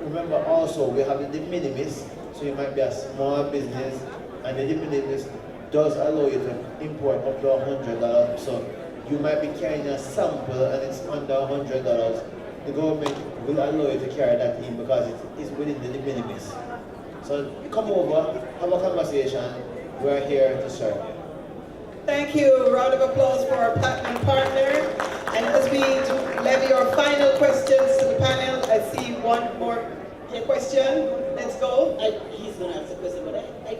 remember also, we have the de minimis, so you might be a small business, and the de minimis does allow you to import up to $100. So you might be carrying a sample and it's under $100. The government will allow you to carry that in because it is within the de minimis. So come over, have a conversation. We're here to serve you. Thank you. A round of applause for our platinum partner. And as we levy our final questions to the panel, I see one more question. Let's go. He's going to ask a question, but I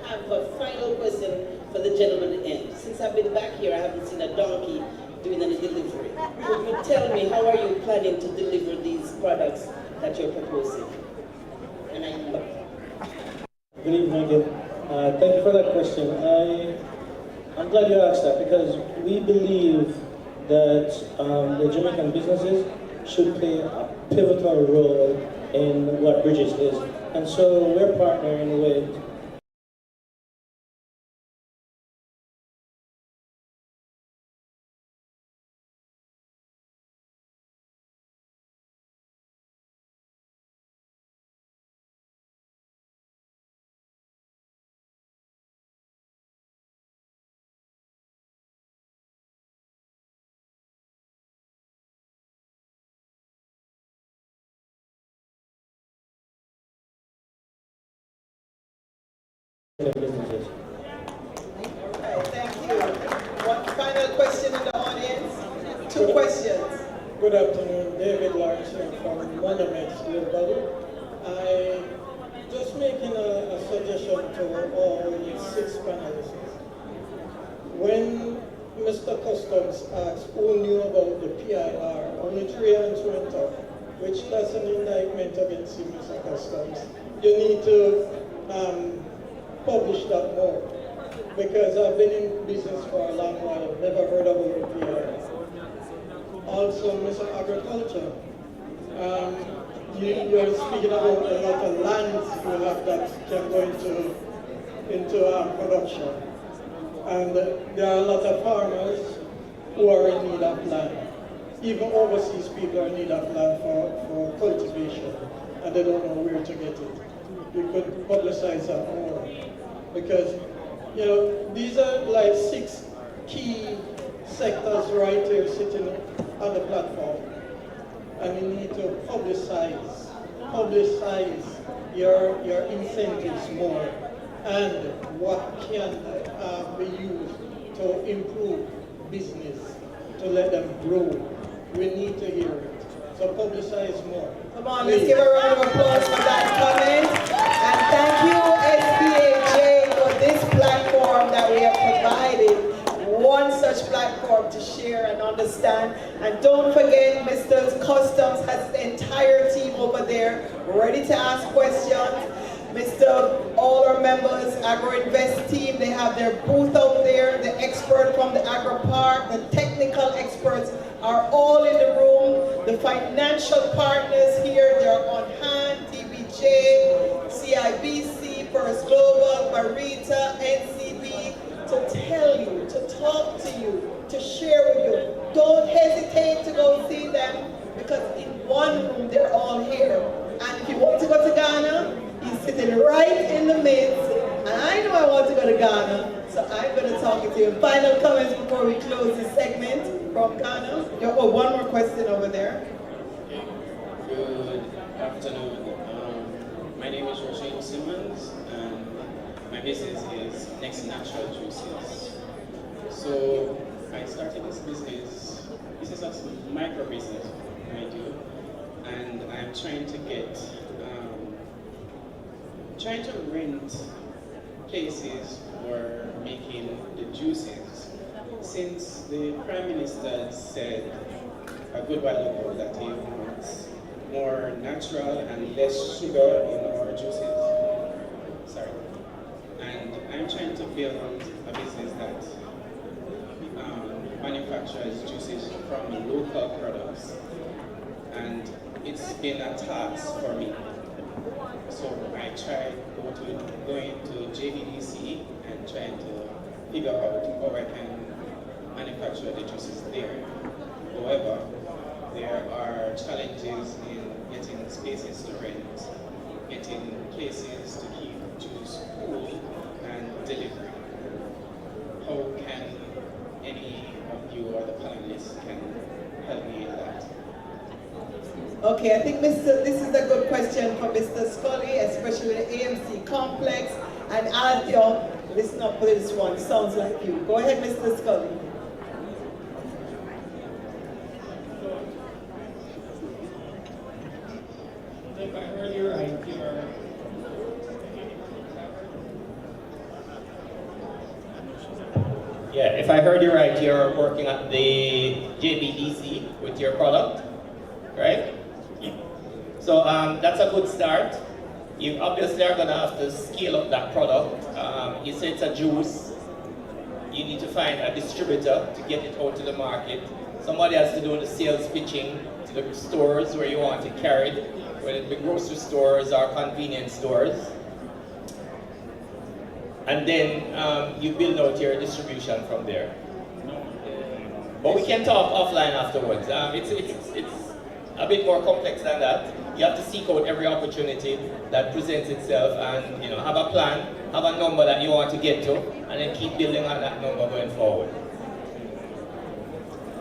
have a final question for the gentleman at the end. Since I've been back here, I haven't seen a donkey doing any delivery. Could you tell me, how are you planning to deliver these products that you're proposing? And I yield. Good evening again. Thank you for that question. I'm glad you asked that because we believe that the Jamaican businesses should play a pivotal role in what Bridges is. And so we're partnering with businesses. Okay, thank you. One final question in the audience. Two questions. Good afternoon, David Lawrence here from Monument Global. I just making a suggestion to all 6 panelists. When Mr. Customs asked who knew about the PIR, only 3 hands went up, which that's an indictment against you, Mr. Customs. You need to publish that more, because I've been in business for a long while, never heard about the PIR. Also, Mr. Agriculture, you're speaking about a lot of lands you have that can go into production. And there are a lot of farmers who are in need of land. Even overseas people are in need of land for cultivation, and they don't know where to get it. We could publicize that more. Because, you know, these are like 6 key sectors right here sitting on the platform. And you need to publicize your incentives more, and what can be used to improve business, to let them grow. We need to hear it. So publicize more. Come on, let's give a round of applause for that comment. And thank you, SBAJ, for this platform that we have provided. One such platform to share and understand. And don't forget, Mr. Customs has the entire team over there ready to ask questions. All our members, Agro-Invest team, they have their booth out there. The expert from the Agro Park, the technical experts are all in the room. The financial partners here, they're on hand. DBJ, CIBC, First Global, Barita, NCB, to tell you, to talk to you, to share with you. Don't hesitate to go see them, because in one room they're all here. And if you want to go to Ghana, he's sitting right in the midst. And I know I want to go to Ghana, so I'm going to talk to you. Final comments before we close this segment from Ghana. Oh, one more question over there. Good afternoon. My name is Roshane Simmons, and my business is Next Natural Juices. So I started this business. This is a micro business I do, and I'm trying to rent places for making the juices. Since the Prime Minister said a good while ago that he wants more natural and less sugar in our juices. Sorry. And I'm trying to build a business that manufactures juices from local products. And it's been a task for me. So I tried going to JBDC and trying to figure out how I can manufacture the juices there. However, there are challenges in getting spaces to rent, getting places to keep juice cool, and delivery. How can any of you or the panelists can help me in that? Okay, I think this is a good question for Mr. Scully, especially the AMC complex. And Althea, listen up for this one, sounds like you. Go ahead, Mr. Scully. If I heard you right, if I heard you right, you're working at the JBDC with your product, right? So that's a good start. You obviously are going to have to scale up that product. You say it's a juice. You need to find a distributor to get it out to the market. Somebody has to do the sales pitching to the stores where you want it carried, whether it be grocery stores or convenience stores. And then you build out your distribution from there. But we can talk offline afterwards. It's a bit more complex than that. You have to seek out every opportunity that presents itself and have a plan, have a number that you want to get to, and then keep building on that number going forward.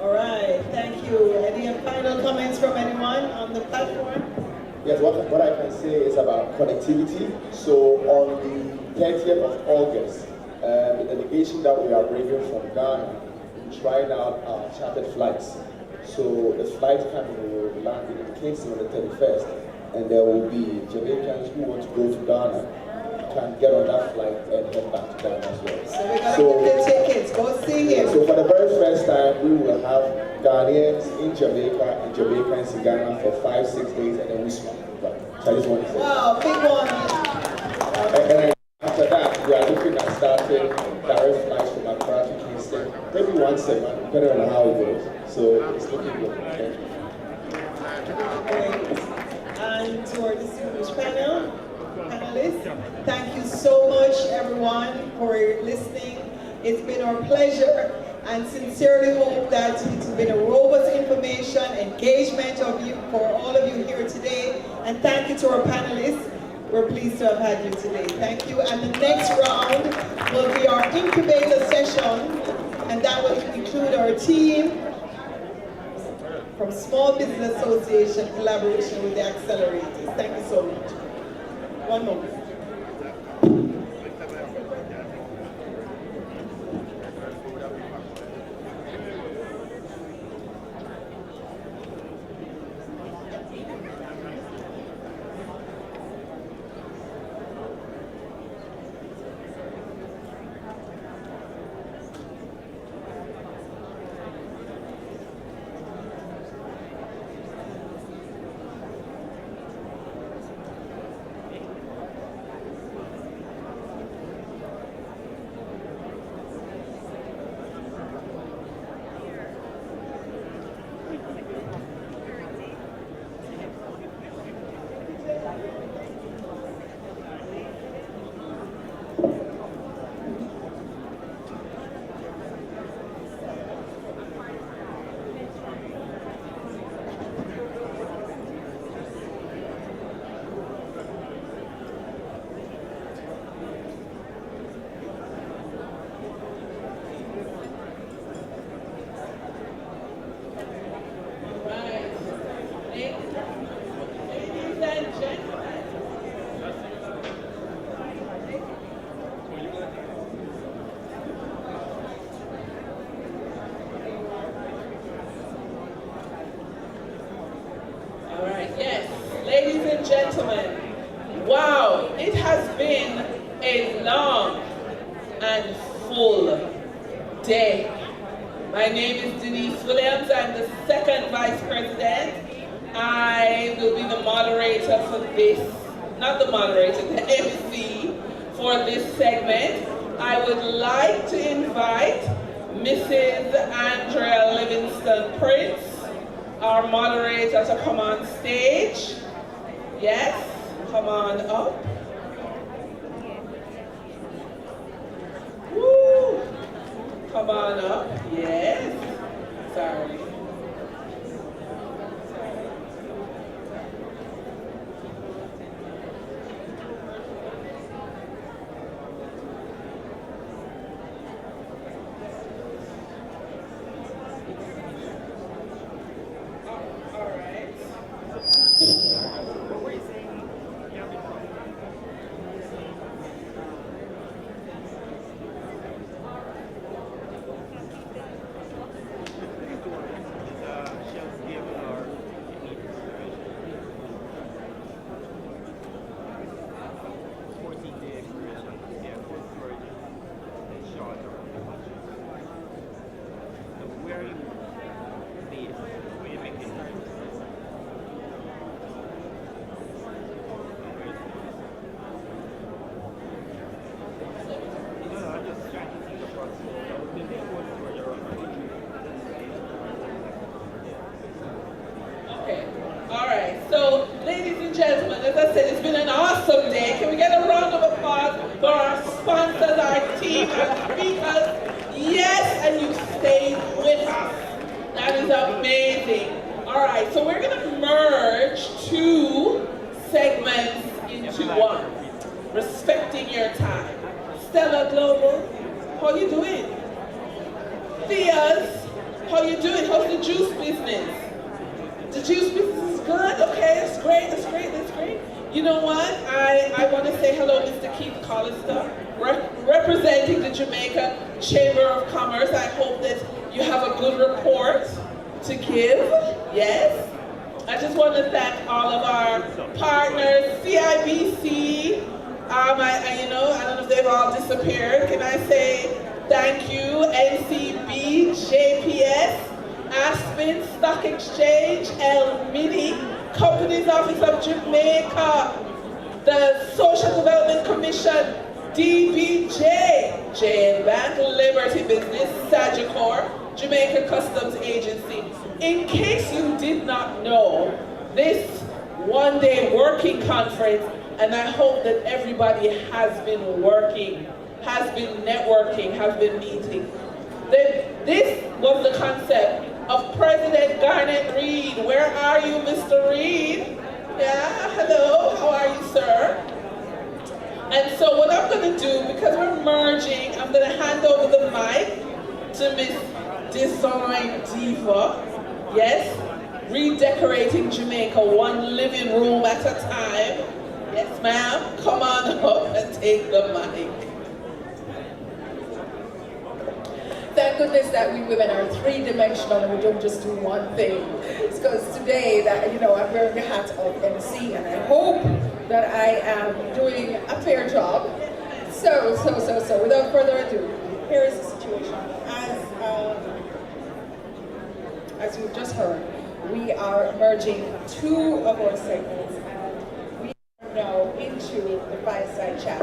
All right, thank you. Any final comments from anyone on the platform? Yes, what I can say is about connectivity. So on the 30th of August, the delegation that we are bringing from Ghana will be trying out our chartered flights. So the flight coming will land in Kingston on the 31st, and there will be Jamaicans who want to go to Ghana can get on that flight and head back to Ghana as well. So we're going to get the tickets. Go see him. So for the very first time, we will have Ghanaians in Jamaica and Jamaicans in Ghana for 5-6 days, and then we swap. So I just want to say. Wow, big one. And after that, we are looking at starting direct flights from Accra to Kingston, maybe once a month, depending on how it goes. So it's looking good. Thank you. Great. And to our distinguished panelists, thank you so much, everyone, for listening. It's been our pleasure, and sincerely hope that it's been a robust information, engagement of you for all of you here today. And thank you to our panelists. We're pleased to have had you today. Thank you. And the next round will be our incubator session, and that will include our team from Small Business Association collaboration with the accelerators. Thank you so much. One moment. You know what? I want to say hello, Mr. Keith Collister, representing the Jamaica Chamber of Commerce. I hope that you have a good report to give. Yes. I just want to thank all of our partners, CIBC. I don't know if they've all disappeared. Can I say thank you, NCB, JPS, Aspen Stock Exchange, El Mini, Companies Office of Jamaica, the Social Development Commission, DBJ, Jane Bank, Liberty Business, Sagicor, Jamaica Customs Agency. In case you did not know, this one-day working conference, and I hope that everybody has been working, has been networking, has been meeting. This was the concept of President Garnet Reed. Where are you, Mr. Reed? Yeah, hello, how are you, sir? And so what I'm gonna do, because we're merging, I'm gonna hand over the mic to Miss Design Diva. Yes, redecorating Jamaica, one living room at a time. Yes, ma'am, come on up and take the mic. Thank goodness that we women are three-dimensional and we don't just do one thing. It's because today that, I'm wearing the hat of MC and I hope that I am doing a fair job. So, without further ado, here is the situation. As you've just heard, we are merging two of our segments and we are now into the fireside chat.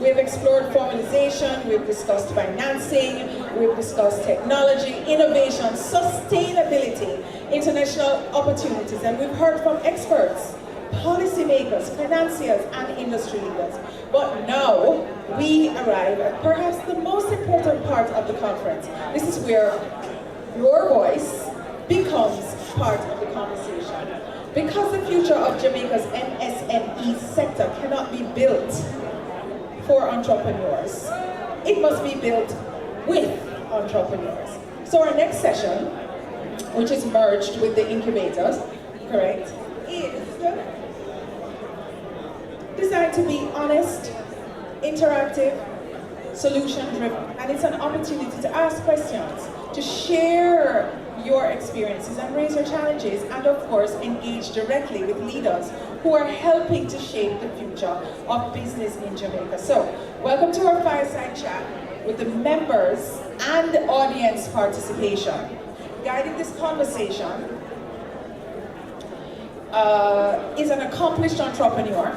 We've explored formalization, we've discussed financing, we've discussed technology, innovation, sustainability, international opportunities, and we've heard from experts, policymakers, financiers, and industry leaders. But now we arrive at perhaps the most important part of the conference. This is where your voice becomes part of the conversation. Because the future of Jamaica's MSME sector cannot be built for entrepreneurs, it must be built with entrepreneurs. So our next session, which is merged with the incubators, correct, is designed to be honest, interactive, solution-driven, and it's an opportunity to ask questions, to share your experiences and raise your challenges, and of course engage directly with leaders who are helping to shape the future of business in Jamaica. So, welcome to our fireside chat with the members and audience participation. Guiding this conversation is an accomplished entrepreneur.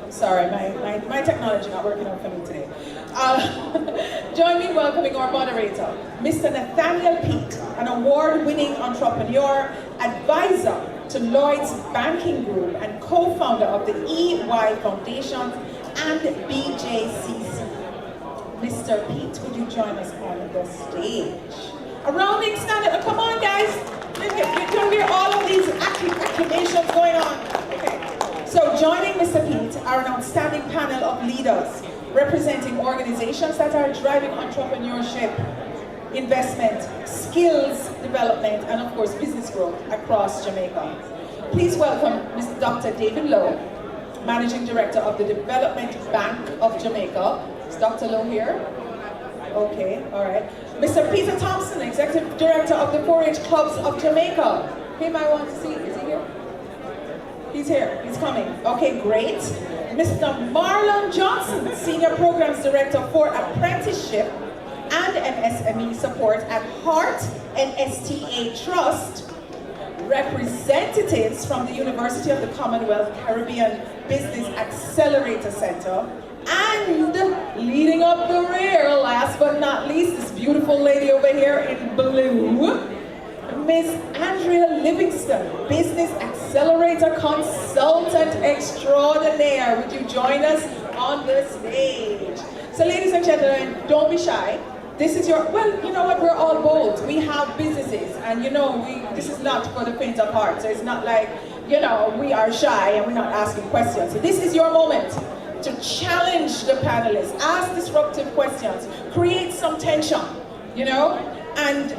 Sorry, my technology not working out for me today. Join me in welcoming our moderator, Mr. Nathaniel Pete, an award-winning entrepreneur, advisor to Lloyd's Banking Group, and co-founder of the EY Foundation and BJCC. Mr. Pete, would you join us on the stage? A rounding standard. Oh, come on, guys. You can hear all of these acclamations going on. Okay. So joining Mr. Pete are an outstanding panel of leaders representing organizations that are driving entrepreneurship, investment, skills development, and of course business growth across Jamaica. Please welcome Mr. Dr. David Lowe, Managing Director of the Development Bank of Jamaica. Is Dr. Lowe here? Okay, all right. Mr. Peter Thompson, Executive Director of the 4-H Clubs of Jamaica. Him I want to see. Is he here? He's here. He's coming. Okay, great. Mr. Marlon Johnson, Senior Programs Director for Apprenticeship and MSME Support at Heart and STA Trust. Representatives from the University of the Commonwealth Caribbean Business Accelerator Center. And leading up the rear, last but not least, this beautiful lady over here in blue, Miss Andrea Livingston, Business Accelerator Consultant Extraordinaire. Would you join us on the stage? So ladies and gentlemen, don't be shy. This is your, well, you know what, we're all bold. We have businesses, and this is not for the faint of heart. So it's not like, we are shy and we're not asking questions. So this is your moment to challenge the panelists, ask disruptive questions, create some tension, and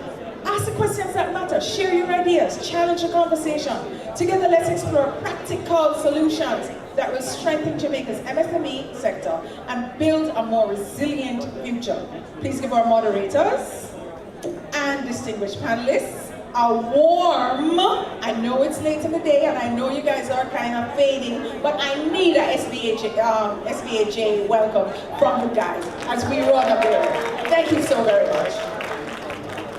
Ask the questions that matter. Share your ideas. Challenge the conversation. Together, let's explore practical solutions that will strengthen Jamaica's MSME sector and build a more resilient future. Please give our moderators and distinguished panelists a warm, I know it's late in the day and I know you guys are kind of fading, but I need a SBAJ welcome from you guys as we run up there. Thank you so very much.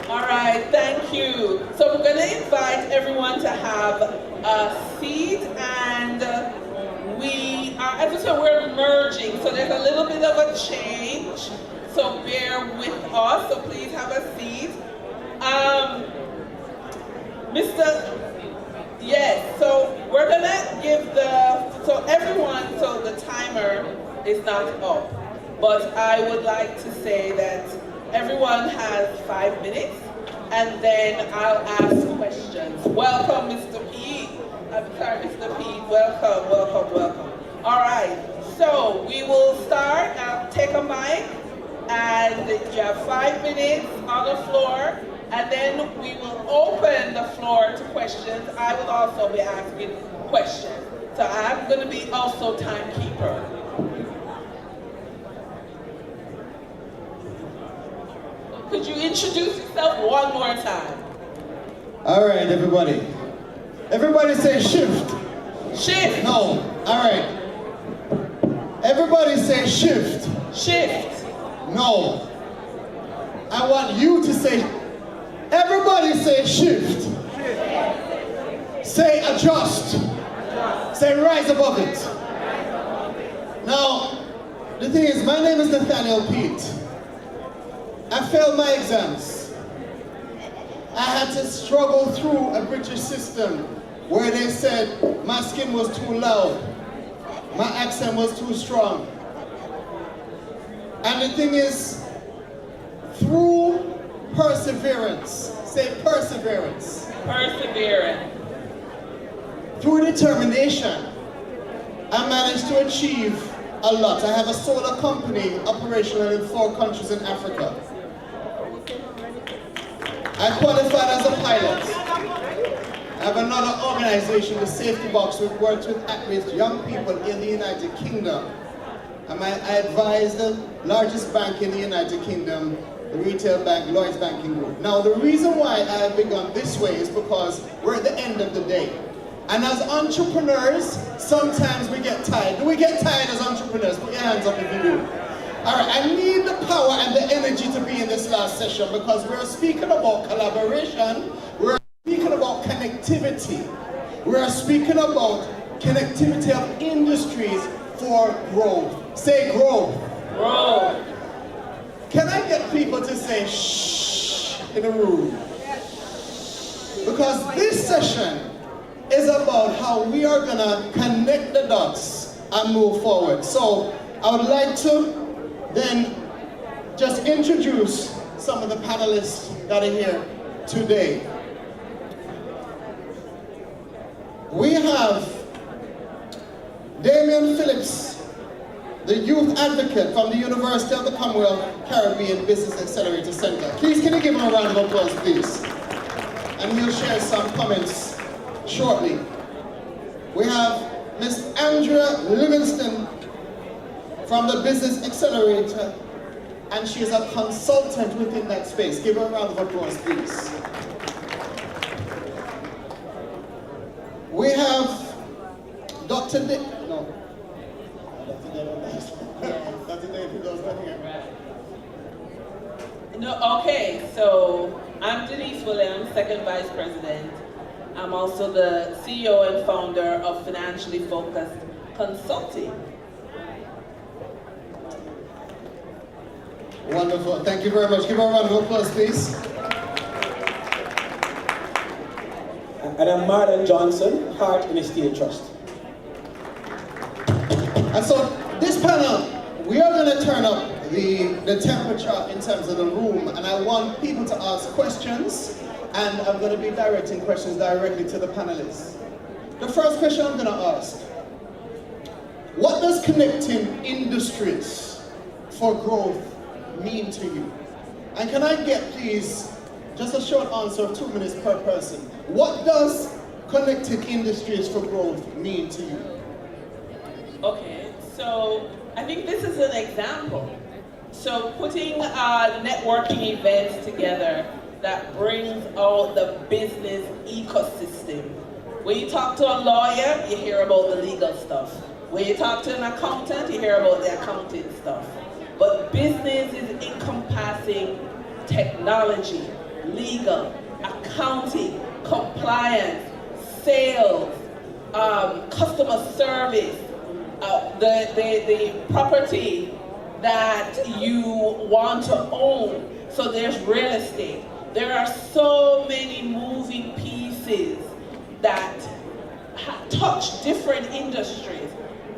All right, thank you. So we're going to invite everyone to have a seat, and we are, as I said, we're merging, so there's a little bit of a change, so bear with us, so please have a seat. So we're gonna give so the timer is not up, but I would like to say that everyone has 5 minutes, and then I'll ask questions. Welcome, Mr. Pete. I'm sorry, Mr. Pete, welcome. All right, so we will start, take a mic, and you have 5 minutes on the floor, and then we will open the floor to questions. I will also be asking questions. So I'm going to be also timekeeper. Could you introduce yourself one more time? All right, everybody. Everybody say shift. Shift. No. All right. Everybody say shift. Shift. No. I want you to say, everybody say shift. Say adjust. Say rise above it. Now, the thing is, my name is Nathaniel Pete. I failed my exams. I had to struggle through a British system where they said my skin was too loud, my accent was too strong. And the thing is, through perseverance, say perseverance. Perseverance. Through determination, I managed to achieve a lot. I have a solar company operational in 4 countries in Africa. I qualified as a pilot. I have another organization, the Safety Box, which works with at-risk young people in the United Kingdom. And I advise the largest bank in the United Kingdom, the retail bank, Lloyds Banking Group. Now, the reason why I have begun this way is because we're at the end of the day. And as entrepreneurs, sometimes we get tired. Do we get tired as entrepreneurs? Put your hands up if you do. All right, I need the power and the energy to be in this last session because we're speaking about collaboration, we're speaking about connectivity, we're speaking about connectivity of industries for growth. Say growth. Growth. Can I get people to say shh in the room? Because this session is about how we are gonna connect the dots and move forward. So I would like to then just introduce some of the panelists that are here today. We have Damian Phillips, the youth advocate from the University of the Commonwealth Caribbean Business Accelerator Center. Please, can you give him a round of applause, please? And he'll share some comments shortly. We have Ms. Andrea Livingston from the Business Accelerator, and she is a consultant within that space. Give her a round of applause, please. We have Dr. Dick. No. Dr. David goes not here. No, okay, so I'm Denise Williams, second vice president. I'm also the CEO and founder of Financially Focused Consulting. Wonderful, thank you very much. Give her a round of applause, please. And I'm Marlon Johnson, Heart and Estate Trust. And so this panel, we are going to turn up the temperature in terms of the room, and I want people to ask questions, and I'm going to be directing questions directly to the panelists. The first question I'm going to ask, what does connecting industries for growth mean to you? And can I get, please, Just a short answer of 2 minutes per person. What does connected industries for growth mean to you? Okay, so I think this is an example. So putting networking events together that brings out the business ecosystem. When you talk to a lawyer, you hear about the legal stuff. When you talk to an accountant, you hear about the accounting stuff. But business is encompassing technology, legal, accounting, compliance, sales, customer service, the property that you want to own. So there's real estate. There are so many moving pieces that touch different industries.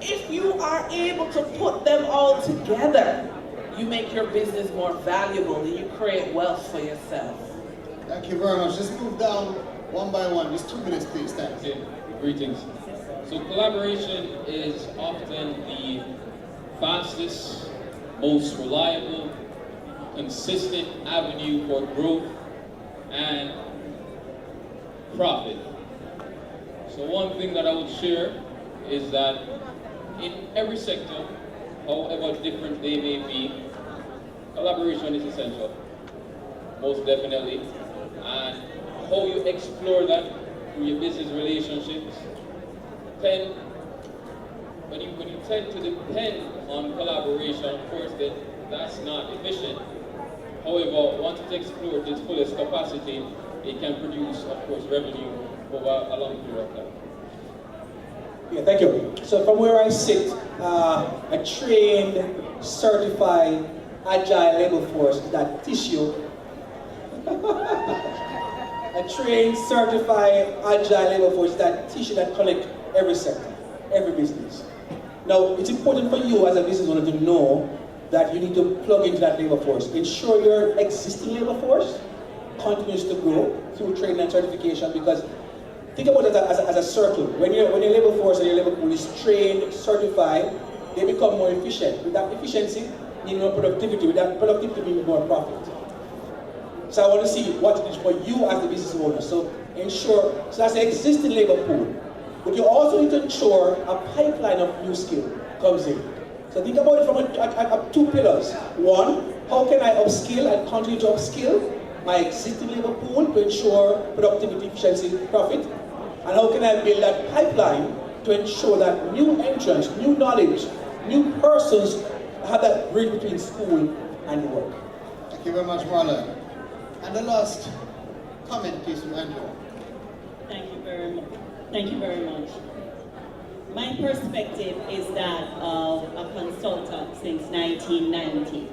If you are able to put them all together, you make your business more valuable and you create wealth for yourself. Thank you very much. Just move down one by one. Just 2 minutes, please. Thanks. Okay. Greetings. So collaboration is often the fastest, most reliable, consistent avenue for growth and profit. So one thing that I would share is that in every sector, however different they may be, collaboration is essential, most definitely. And how you explore that through your business relationships, when you tend to depend on collaboration, of course, that's not efficient. However, once it's explored to its fullest capacity, it can produce, of course, revenue over a long period of time. Yeah, thank you. So from where I sit, a trained, certified, agile labor force is that tissue. A trained, certified, agile labor force is that tissue that connects every sector, every business. Now, it's important for you as a business owner to know that you need to plug into that labor force. Ensure your existing labor force continues to grow through training and certification, because think about it as a circle. When your labor force and your labor pool is trained, certified, they become more efficient. With that efficiency, you need more productivity. With that productivity, you need more profit. So I want to see what it is for you as the business owner. So ensure, so that's the existing labor pool. But you also need to ensure a pipeline of new skill comes in. So think about it from two pillars. One, how can I upskill and continue to upskill my existing labor pool to ensure productivity, efficiency, profit? And how can I build that pipeline to ensure that new entrants, new knowledge, new persons have that bridge between school and work? Thank you very much, Marlon. And the last comment, please, from Andrew. Thank you very much. Thank you very much. My perspective is that of a consultant since 1990.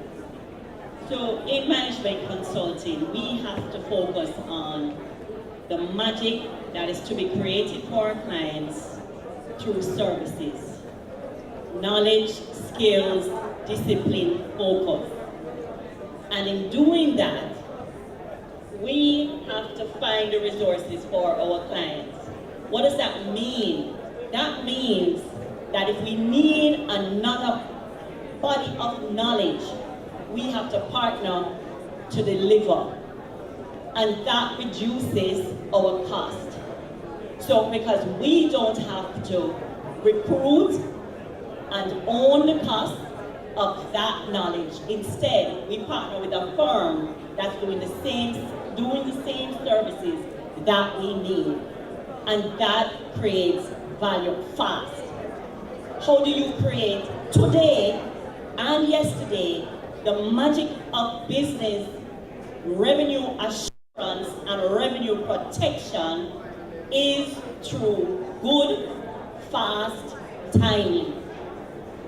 So in management consulting, we have to focus on the magic that is to be created for our clients through services. Knowledge, skills, discipline, focus. And in doing that, we have to find the resources for our clients. What does that mean? That means that if we need another body of knowledge, we have to partner to deliver. And that reduces our cost. So because we don't have to recruit and own the cost of that knowledge, instead we partner with a firm that's doing the same services that we need. And that creates value fast. How do you create today and yesterday the magic of business, revenue assurance, and revenue protection is through good, fast, timely.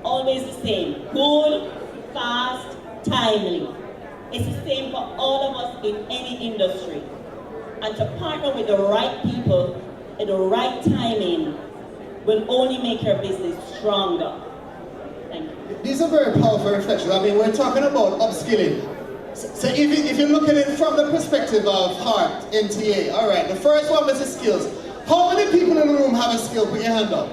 Always the same. Good, fast, timely. It's the same for all of us in any industry. And to partner with the right people at the right timing will only make your business stronger. Thank you. These are very powerful reflections. I mean, we're talking about upskilling. So if you look at it from the perspective of Heart, NTA, all right, the first one was the skills. How many people in the room have a skill? Put your hand up.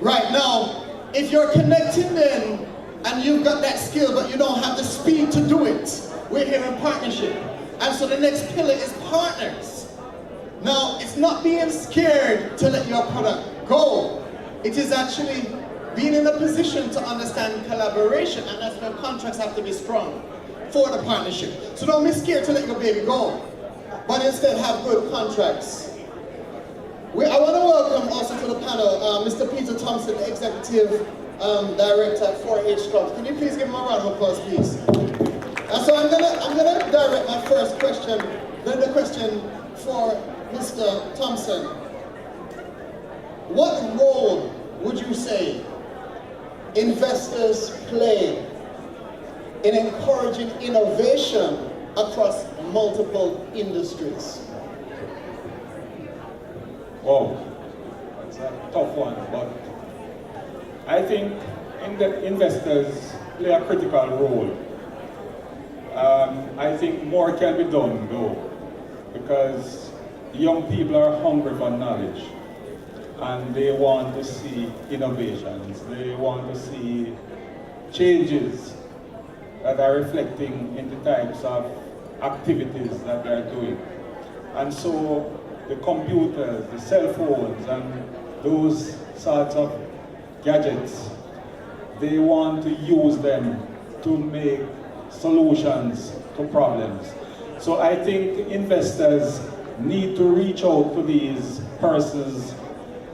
Right, now, if you're connecting then, and you've got that skill, but you don't have the speed to do it, we're here in partnership. And so the next pillar is partners. Now, it's not being scared to let your product go. It is actually being in a position to understand collaboration, and that's where contracts have to be strong for the partnership. So don't be scared to let your baby go, but instead have good contracts. I want to welcome also to the panel Mr. Peter Thompson, the Executive Director at 4H Clubs. Can you please give him a round of applause, please? And so I'm gonna direct my first question, then the question for Mr. Thompson. What role would you say investors play in encouraging innovation across multiple industries? Wow, that's a tough one, but I think investors play a critical role. I think more can be done though, because young people are hungry for knowledge and they want to see innovations, they want to see changes that are reflecting in the types of activities that they're doing. And so the computers, the cell phones, and those sorts of gadgets, they want to use them to make solutions to problems. So I think investors need to reach out to these persons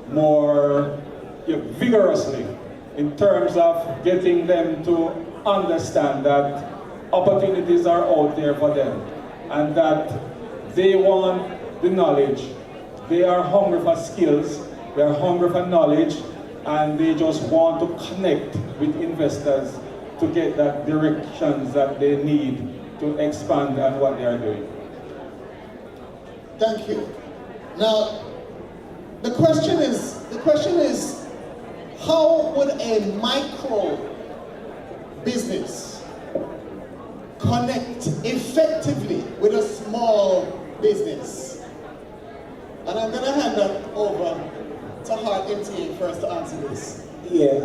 more vigorously in terms of getting them to understand that opportunities are out there for them and that they want the knowledge. They are hungry for skills, they are hungry for knowledge, and they just want to connect with investors to get that directions that they need to expand on what they are doing. Thank you. Now, the question is, how would a micro business connect effectively with a small business? And I'm going to hand that over to Hart MTA first to answer this. Yeah,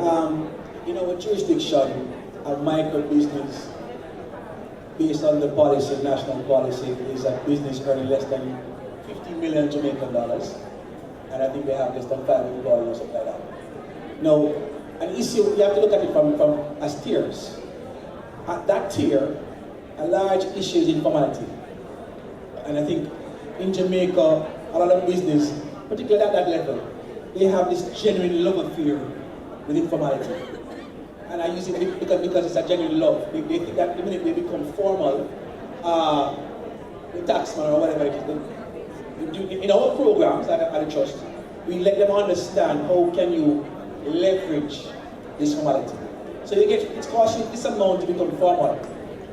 you know, with jurisdiction, a micro business, based on the policy, national policy, is a business earning less than 50 million Jamaican dollars. And I think they have less than 5 employees or something like that. Now, an issue, you have to look at it from as tiers. At that tier, a large issue is informality. And I think in Jamaica, a lot of business, particularly at that level, they have this genuine love affair with informality. And I use it because it's a genuine love. They think that the minute they become formal, the taxman or whatever it is, in our programs at the trust, we let them understand how can you leverage this formality. So you get, it costs you this amount to become formal,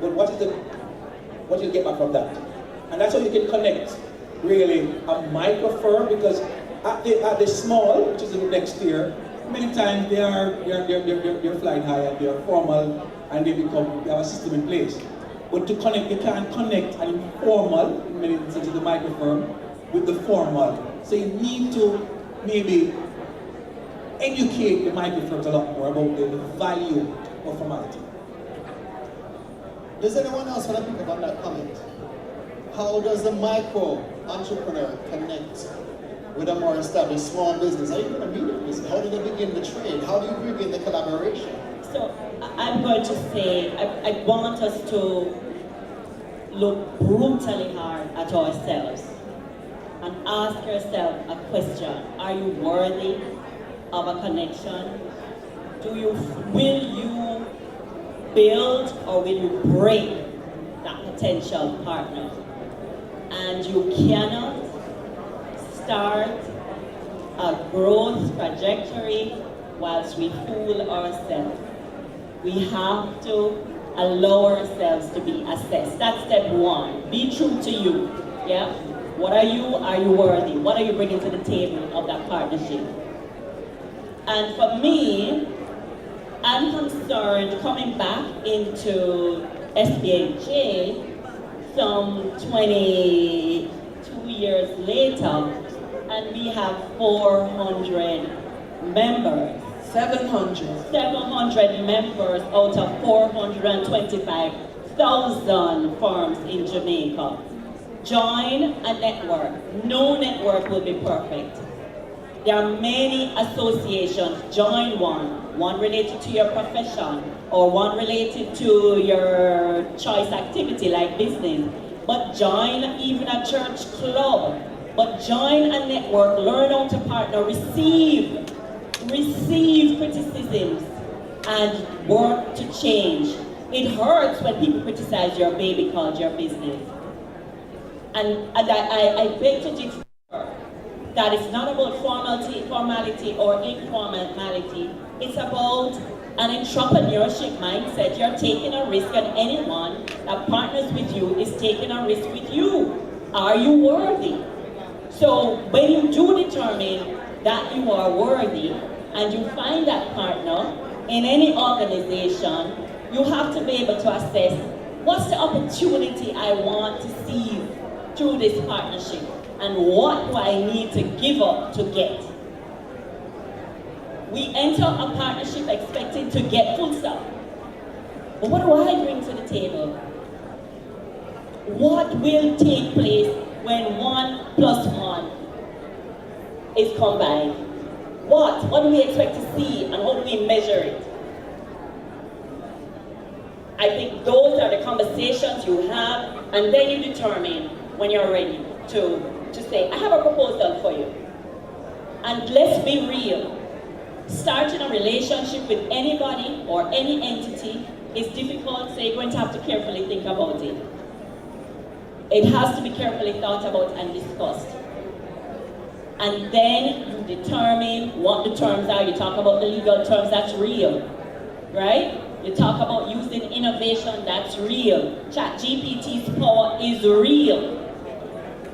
but what do you get back from that? And that's how you can connect really a micro firm, because at the small, which is the next tier, many times they're flying high and they're formal and they have a system in place. But to connect, you can't connect an informal, in many instances the micro firm, with the formal. So you need to maybe educate the micro firms a lot more about the value of formality. Does anyone else want to pick up on that comment? How does a micro entrepreneur connect with a more established small business? How are you going to meet a business? How do they begin the trade? How do you begin the collaboration? So I'm going to say, I want us to look brutally hard at ourselves and ask yourself a question. Are you worthy of a connection? Will you build or will you break that potential partner? And you cannot start a growth trajectory whilst we fool ourselves. We have to allow ourselves to be assessed. That's step one. Be true to you. Yeah? What are you? Are you worthy? What are you bringing to the table of that partnership? And for me, I'm concerned coming back into SBAJ some 22 years later, and we have 400 members. 700 members out of 425,000 1,000 firms in Jamaica. Join a network. No network will be perfect. There are many associations. Join one related to your profession or one related to your choice activity like business. But join even a church club. But join a network, learn how to partner, receive criticisms and work to change. It hurts when people criticize your baby called your business. And I beg to differ that it's not about formality or informality. It's about an entrepreneurship mindset. You're taking a risk, and anyone that partners with you is taking a risk with you. Are you worthy? So when you do determine that you are worthy and you find that partner in any organization, you have to be able to assess what's the opportunity I want to see through this partnership and what do I need to give up to get. We enter a partnership expecting to get full stop. But what do I bring to the table? What will take place when 1 + 1 is combined? What do we expect to see and how do we measure it? I think those are the conversations you have, and then you determine when you're ready to say, I have a proposal for you. And let's be real. Starting a relationship with anybody or any entity is difficult, so you're going to have to carefully think about it. It has to be carefully thought about and discussed. And then you determine what the terms are. You talk about the legal terms, that's real, right? You talk about using innovation, that's real. ChatGPT's power is real.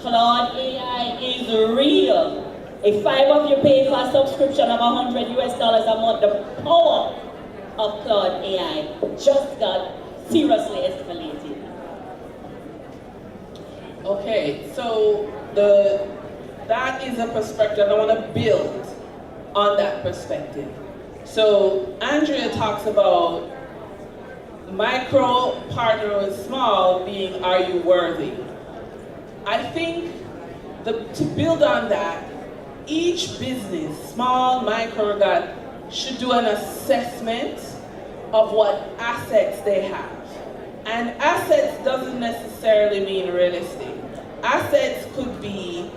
Claude AI is real. If 5 of you pay for a subscription of $100 a month, the power of Claude AI just got seriously escalated. Okay, so that is a perspective. I want to build on that perspective. So Andrea talks about micro partner with small being, are you worthy? I think to build on that, each business, small, micro, should do an assessment of what assets they have. And assets doesn't necessarily mean real estate. Assets could be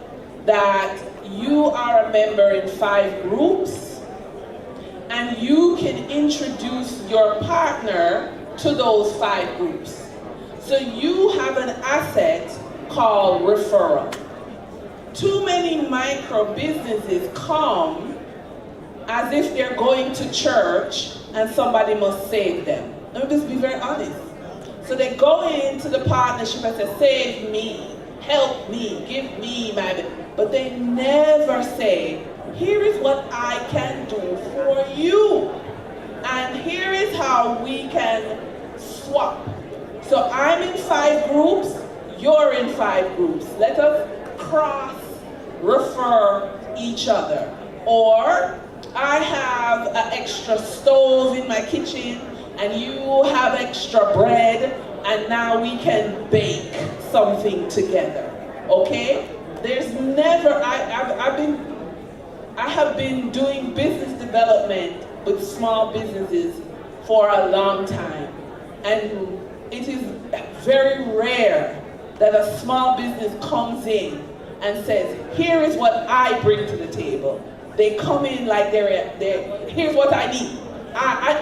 that you are a member in 5 groups and you can introduce your partner to those 5 groups. So you have an asset called referral. Too many micro businesses come as if they're going to church and somebody must save them. Let me just be very honest. So they go into the partnership and say, save me, help me, give me my, but they never say, here is what I can do for you. And here is how we can swap. So I'm in 5 groups, you're in 5 groups. Let us cross-refer each other. Or I have an extra stove in my kitchen and you have extra bread and now we can bake something together, okay? There's never, I have been doing business development with small businesses for a long time. And it is very rare that a small business comes in and says, here is what I bring to the table. They come in like here's what I need.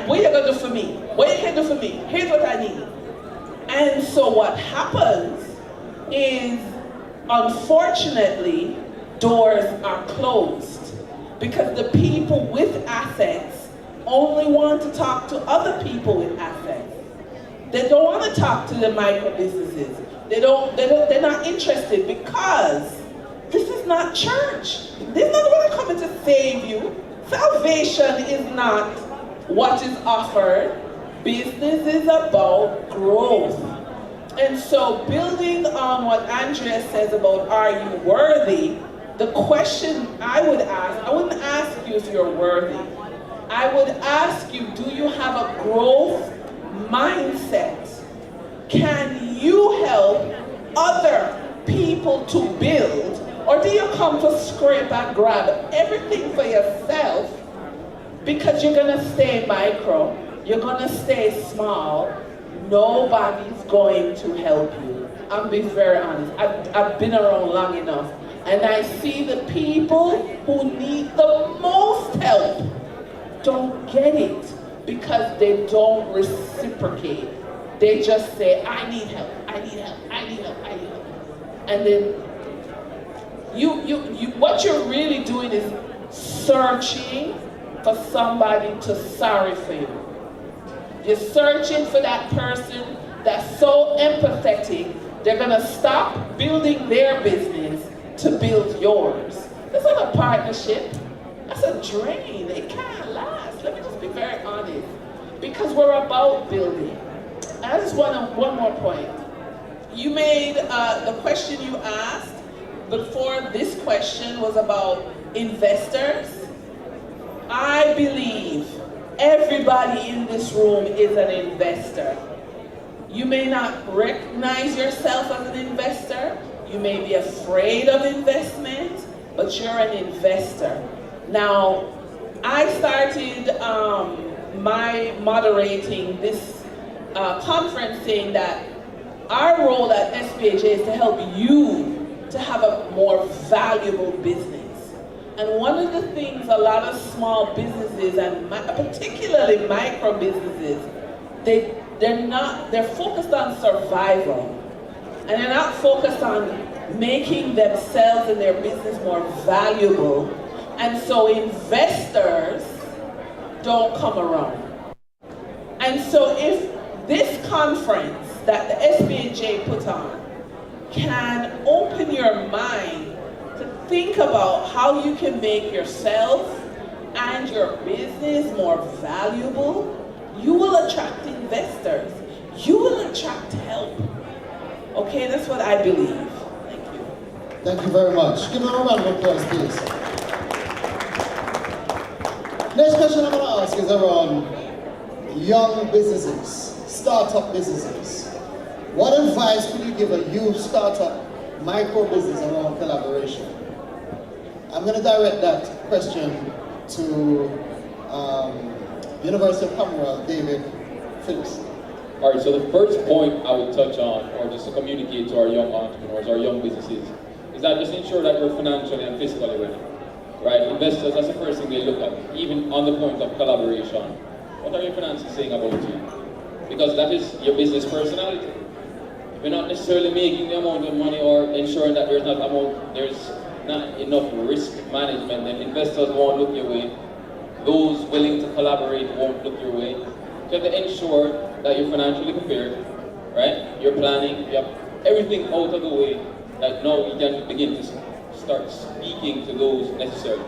What you gonna do for me? What you can do for me? Here's what I need. And so what happens is, unfortunately, doors are closed because the people with assets only want to talk to other people with assets. They don't want to talk to the micro businesses. They're not interested because this is not church. This is not what I'm coming to save you. Salvation is not what is offered. Business is about growth. And so building on what Andrea says about are you worthy, the question I would ask, I wouldn't ask you if you're worthy. I would ask you, do you have a growth mindset? can you help other people to build, or do you come to scrape and grab everything for yourself because you're gonna stay micro, you're gonna stay small, nobody's going to help you. I'm being very honest. I've been around long enough, and I see the people who need the most help don't get it because they don't reciprocate. They just say, I need help, I need help, I need help, I need help. And then what you're really doing is searching for somebody to sorry for you. You're searching for that person that's so empathetic, they're gonna stop building their business to build yours. That's not a partnership. That's a drain. It can't last. Let me just be very honest. Because we're about building. I just want one more point. You made, the question you asked before this question was about investors. I believe everybody in this room is an investor. You may not recognize yourself as an investor. You may be afraid of investment, but you're an investor. Now, I started my moderating this conference saying that our role at SBAJ is to help you to have a more valuable business. And one of the things a lot of small businesses, and particularly micro businesses, they're focused on survival. And they're not focused on making themselves and their business more valuable. And so investors don't come around. And so if this conference that the SBAJ put on can open your mind to think about how you can make yourself and your business more valuable, you will attract investors. You will attract help. Okay, that's what I believe. Thank you. Thank you very much. Give them a round of applause, please. Next question I'm going to ask is around young businesses, startup businesses. What advice could you give a youth startup micro business around collaboration? I'm going to direct that question to University of Commonwealth, David Phillips. All right, so the first point I would touch on, or just to communicate to our young entrepreneurs, our young businesses, is that just ensure that you're financially and fiscally ready. Right? Investors, that's the first thing they look at, even on the point of collaboration. What are your finances saying about you? Because that is your business personality. If you're not necessarily making the amount of money or ensuring that there's not enough risk management, then investors won't look your way. Those willing to collaborate won't look your way. So you have to ensure that you're financially prepared, right? You're planning, you have everything out of the way, that now you can begin to start speaking to those necessary.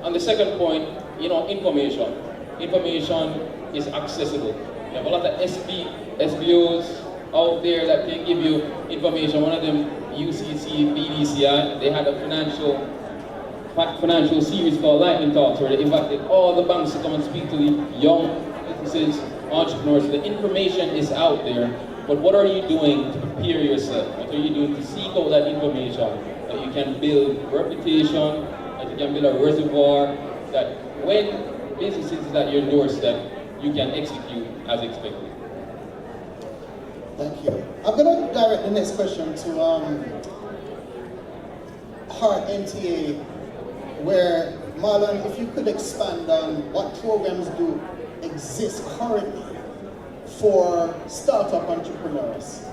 On the second point, information. Information is accessible. You have a lot of SBOs out there that can give you information. One of them, UCC, BDCI, they had a financial series called Lightning Talks, where they invited all the banks to come and speak to the young businesses, entrepreneurs. The information is out there, but what are you doing to prepare yourself? What are you doing to seek out that information, that you can build reputation, that you can build a reservoir, that when businesses is at your doorstep, you can execute as expected. Thank you. I'm going to direct the next question to Heart NTA, where, Marlon, if you could expand on what programs do exist currently for startup entrepreneurs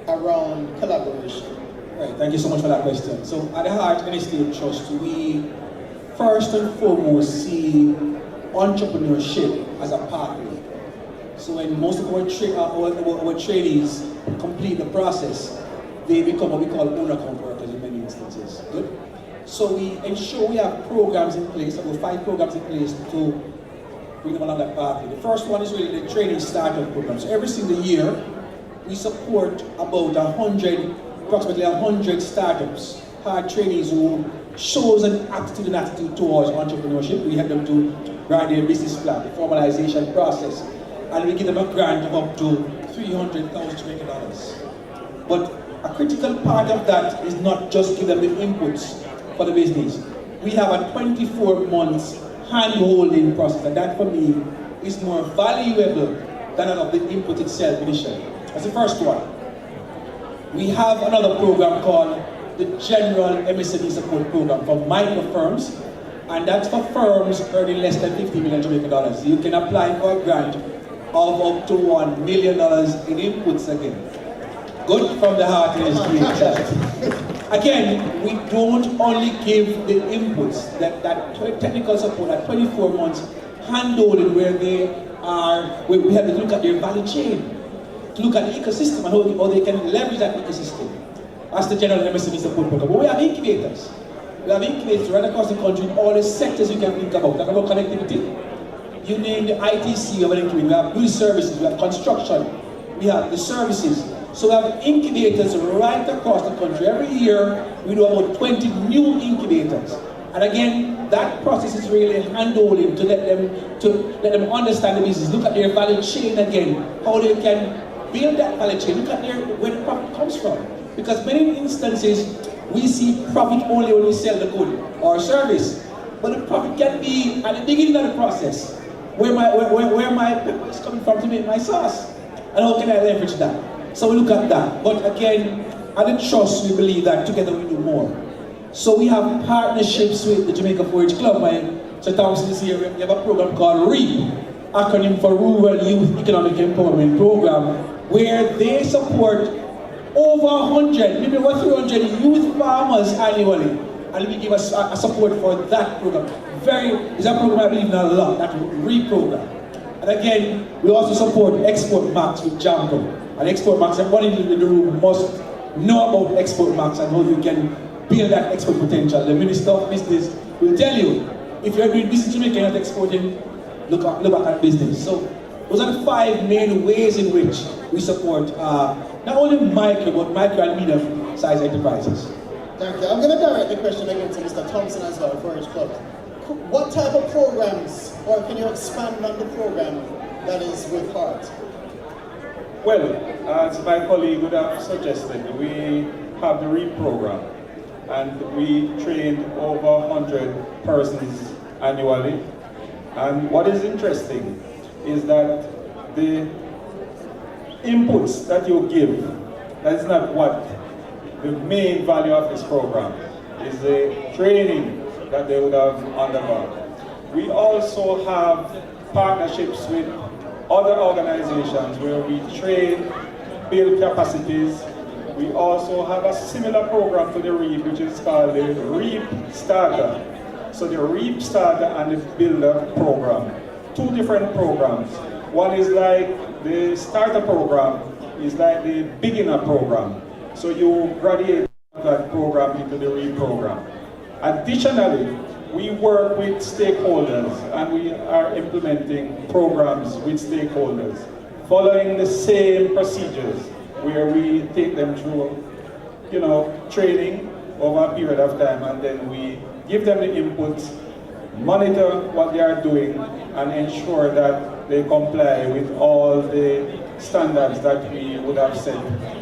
around collaboration. Right, thank you so much for that question. So at the Heart NTA Trust, we first and foremost see entrepreneurship as a pathway. So when most of our trainees complete the process, they become what we call owner account workers in many instances. Good? So we ensure we have programs in place, about 5 programs in place to bring them along that pathway. The first one is really the training startup program. So every single year, we support about approximately 100 startups, hard trainees who shows an aptitude and attitude towards entrepreneurship. We help them to write their business plan, the formalization process, and we give them a grant of up to $300,000 $300,000 Jamaican dollars. But a critical part of that is not just give them the inputs for the business. We have a 24 months hand-holding process, and that for me is more valuable than all of the input itself initially. That's the first one. We have another program called the General MSME Support Program for micro firms, and that's for firms earning less than 50 million Jamaican dollars. You can apply for a grant of up to $1 million in inputs again. Good from the heart is again, we don't only give the inputs, that technical support, that 24 months hand-holding where where we have to look at their value chain, to look at the ecosystem and how they can leverage that ecosystem. That's the General MSME Support Program. But we have incubators. We have incubators right across the country in all the sectors you can think about. Talk about connectivity. You name the ITC of an incubator. We have good services, we have construction, we have the services. So we have incubators right across the country. Every year we do about 20 new incubators. And again, that process is really hand-holding to let them understand the business, look at their value chain again, how they can build that value chain, look at where the profit comes from. Because many instances we see profit only when we sell the good or service. But the profit can be at the beginning of the process, where my pepper is coming from to make my sauce. And how can I leverage that? So we look at that. But again, at the trust we believe that together we do more. So we have partnerships with the Jamaica 4-H Club. Sir Thompson is here. We have a program called REAP, acronym for Rural Youth Economic Empowerment Program, where they support over 100, maybe over 300 youth farmers annually. And we give us a support for that program. It's a program I believe in a lot, that REAP program. And again, we also support Export Max with Jamco. And Export Max, everybody in the room must know about Export Max and how you can build that export potential. The Minister of Business will tell you, if you're doing business in Jamaica and not exporting, look at business. So those are the 5 main ways in which we support not only micro, but micro and medium-sized enterprises. Thank you. I'm going to direct the question again to Mr. Thompson as well, 4-H Club. What type of programs, or can you expand on the program that is with Heart? Well, as my colleague would have suggested, we have the REAP program, and we train over 100 persons annually. And what is interesting is that the inputs that you give, that is not what the main value of this program is, the training that they would have undergone. We also have partnerships with other organizations where we train, build capacities. We also have a similar program to the REAP, which is called the REAP Starter. So the REAP Starter and the Builder program, 2 different programs. One is like the Starter program, is like the Beginner program. So you graduate that program into the REAP program. Additionally, we work with stakeholders, and we are implementing programs with stakeholders, following the same procedures, where we take them through, training over a period of time, and then we give them the inputs, monitor what they are doing, and ensure that they comply with all the standards that we would have set.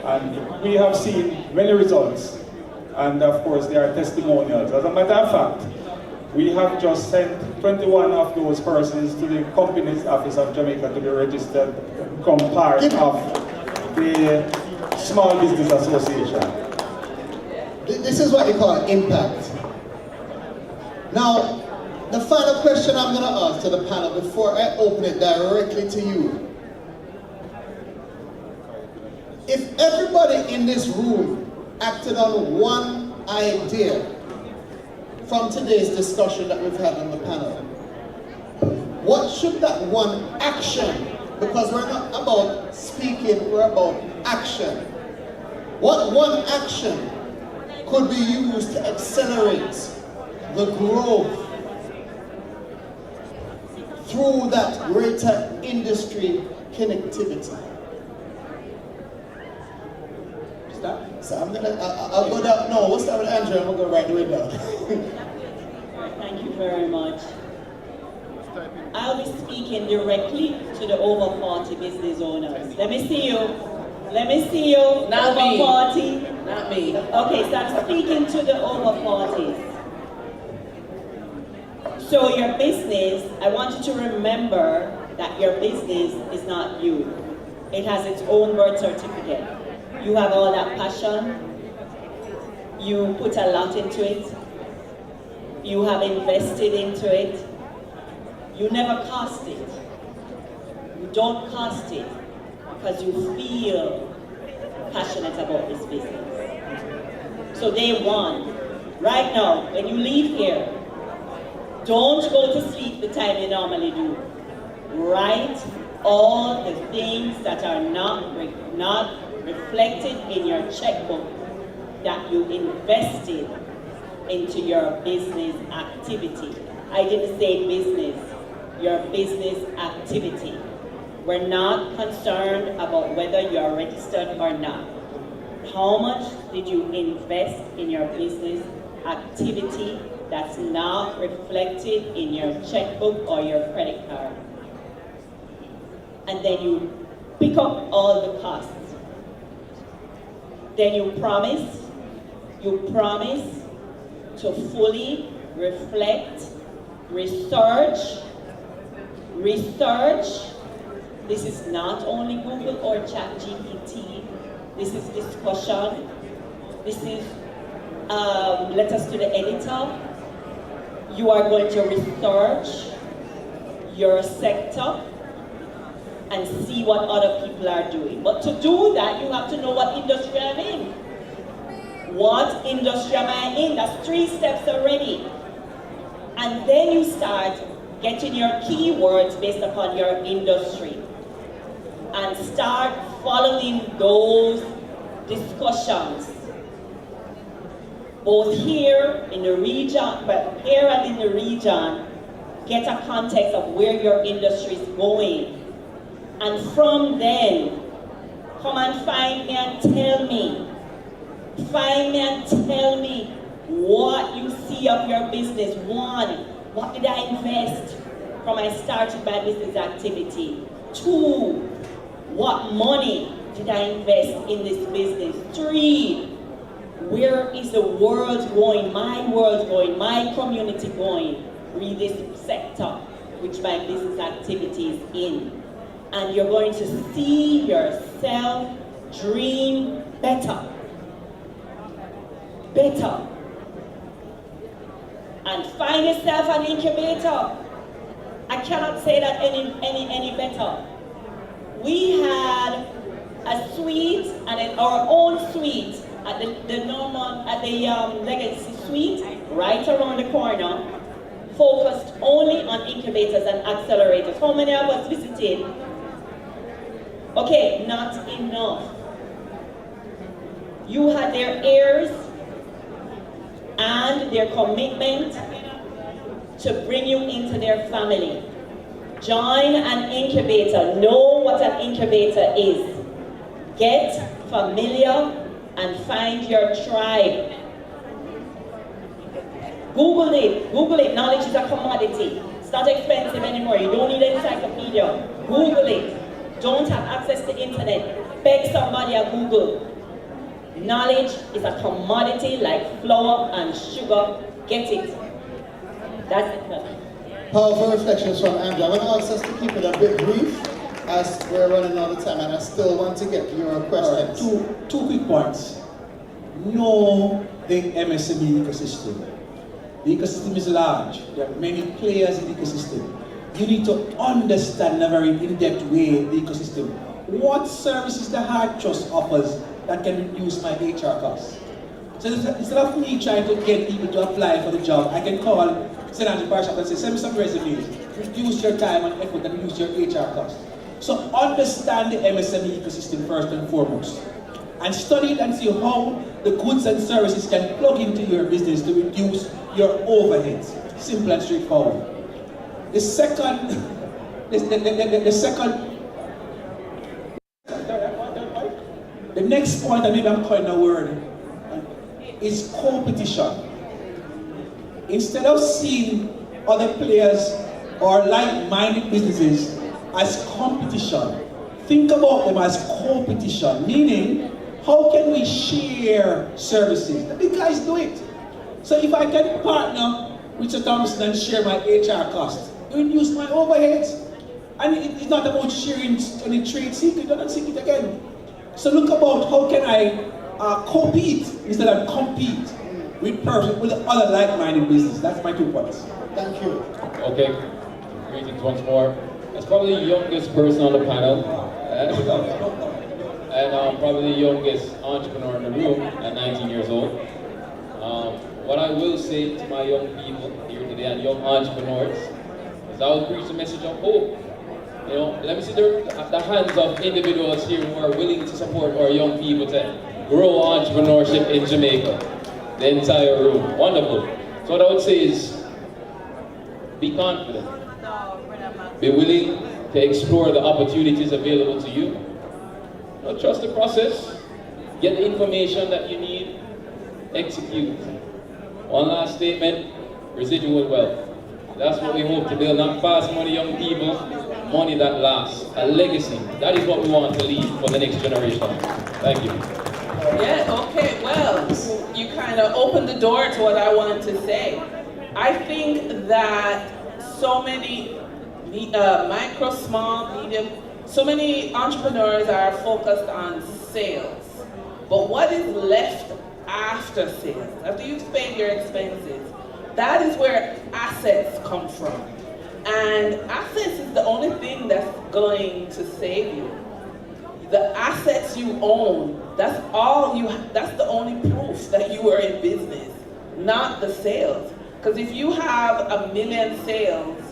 And we have seen many results, and of course there are testimonials. As a matter of fact, we have just sent 21 of those persons to the Companies Office of Jamaica to be registered, become part of the Small Business Association. This is what you call impact. Now, the final question I'm going to ask to the panel before I open it directly to you. If everybody in this room acted on one idea from today's discussion that we've had on the panel, what should that one action, because we're not about speaking, we're about action. What one action could be used to accelerate the growth through that greater industry connectivity? So I'll go down. No, we'll start with Andrew and we'll go right the way down. Thank you very much. I'll be speaking directly to the over 40 business owners. Let me see you. Let me see you. Not over me. 40. Not me. Okay, so I'm speaking to the over 40s. So your business, I want you to remember that your business is not you. It has its own birth certificate. You have all that passion. You put a lot into it. You have invested into it. You never cost it. You don't cost it because you feel passionate about this business. So day one, right now, when you leave here, don't go to sleep the time you normally do. Write all the things that are not reflected in your checkbook that you invested into your business activity. I didn't say business, your business activity. We're not concerned about whether you're registered or not. How much did you invest in your business activity that's not reflected in your checkbook or your credit card? And then you pick up all the costs. Then you promise to fully reflect, research. This is not only Google or ChatGPT. This is discussion. This is letters to the editor. You are going to research your sector and see what other people are doing. But to do that, you have to know what industry I'm in. What industry am I in? That's 3 steps already. And then you start getting your keywords based upon your industry. And start following those discussions. Both here in the region, but here and in the region, get a context of where your industry is going. And from then, come and find me and tell me. Find me and tell me what you see of your business. 1, what did I invest from I started my business activity? 2, what money did I invest in this business? 3, where is the world going, my world going, my community going? Read this sector, which my business activity is in. And you're going to see yourself dream better. Better. And find yourself an incubator. I cannot say that any better. We had a suite, and our own suite at the Legacy Suite, right around the corner, focused only on incubators and accelerators. How many of us visited? Okay, not enough. You had their ears and their commitment to bring you into their family. Join an incubator. Know what an incubator is. Get familiar and find your tribe. Google it. Google it. Knowledge is a commodity. It's not expensive anymore. You don't need an encyclopedia. Google it. Don't have access to internet. Beg somebody at Google. Knowledge is a commodity like flour and sugar. Get it. That's it. Powerful reflections from Andrew. I'm going to ask us to keep it a bit brief as we're running out of time, and I still want to get your questions. Two quick points. Know the MSME ecosystem. The ecosystem is large. There are many players in the ecosystem. You need to understand in a very in-depth way the ecosystem. What services the Heart Trust offers that can reduce my HR costs? So instead of me trying to get people to apply for the job, I can call Senator Parshak and say, send me some resumes, reduce your time and effort and reduce your HR costs. So understand the MSME ecosystem first and foremost. And study it and see how the goods and services can plug into your business to reduce your overheads. Simple and straightforward. The next point, and maybe I'm calling a word, is competition. Instead of seeing other players or like-minded businesses as competition. Think about them as competition, meaning how can we share services? The big guys do it. So if I can partner with Sir Thompson and share my HR costs, it will reduce my overheads. And it's not about sharing any trade secret, don't seek it again. So look about how can I compete instead of compete with other like-minded business. That's my 2 points. Thank you. Okay, greetings once more. As probably the youngest person on the panel, and probably the youngest entrepreneur in the room at 19 years old. What I will say to my young people here today and young entrepreneurs is I will preach the message of hope. You know, let me see the hands of individuals here who are willing to support our young people to grow entrepreneurship in Jamaica. The entire room. Wonderful. So what I would say is be confident. Be willing to explore the opportunities available to you. Trust the process. Get the information that you need. Execute. One last statement, residual wealth. That's what we hope to build, not fast money, young people, money that lasts, a legacy. That is what we want to leave for the next generation. Thank you. Yeah, okay, well, you kind of opened the door to what I wanted to say. I think that so many micro, small, medium, so many entrepreneurs are focused on sales. But what is left after sales, after you've paid your expenses, that is where assets come from. And assets is the only thing that's going to save you. The assets you own, that's all you, that's the only proof that you are in business, not the sales. Because if you have 1 million sales,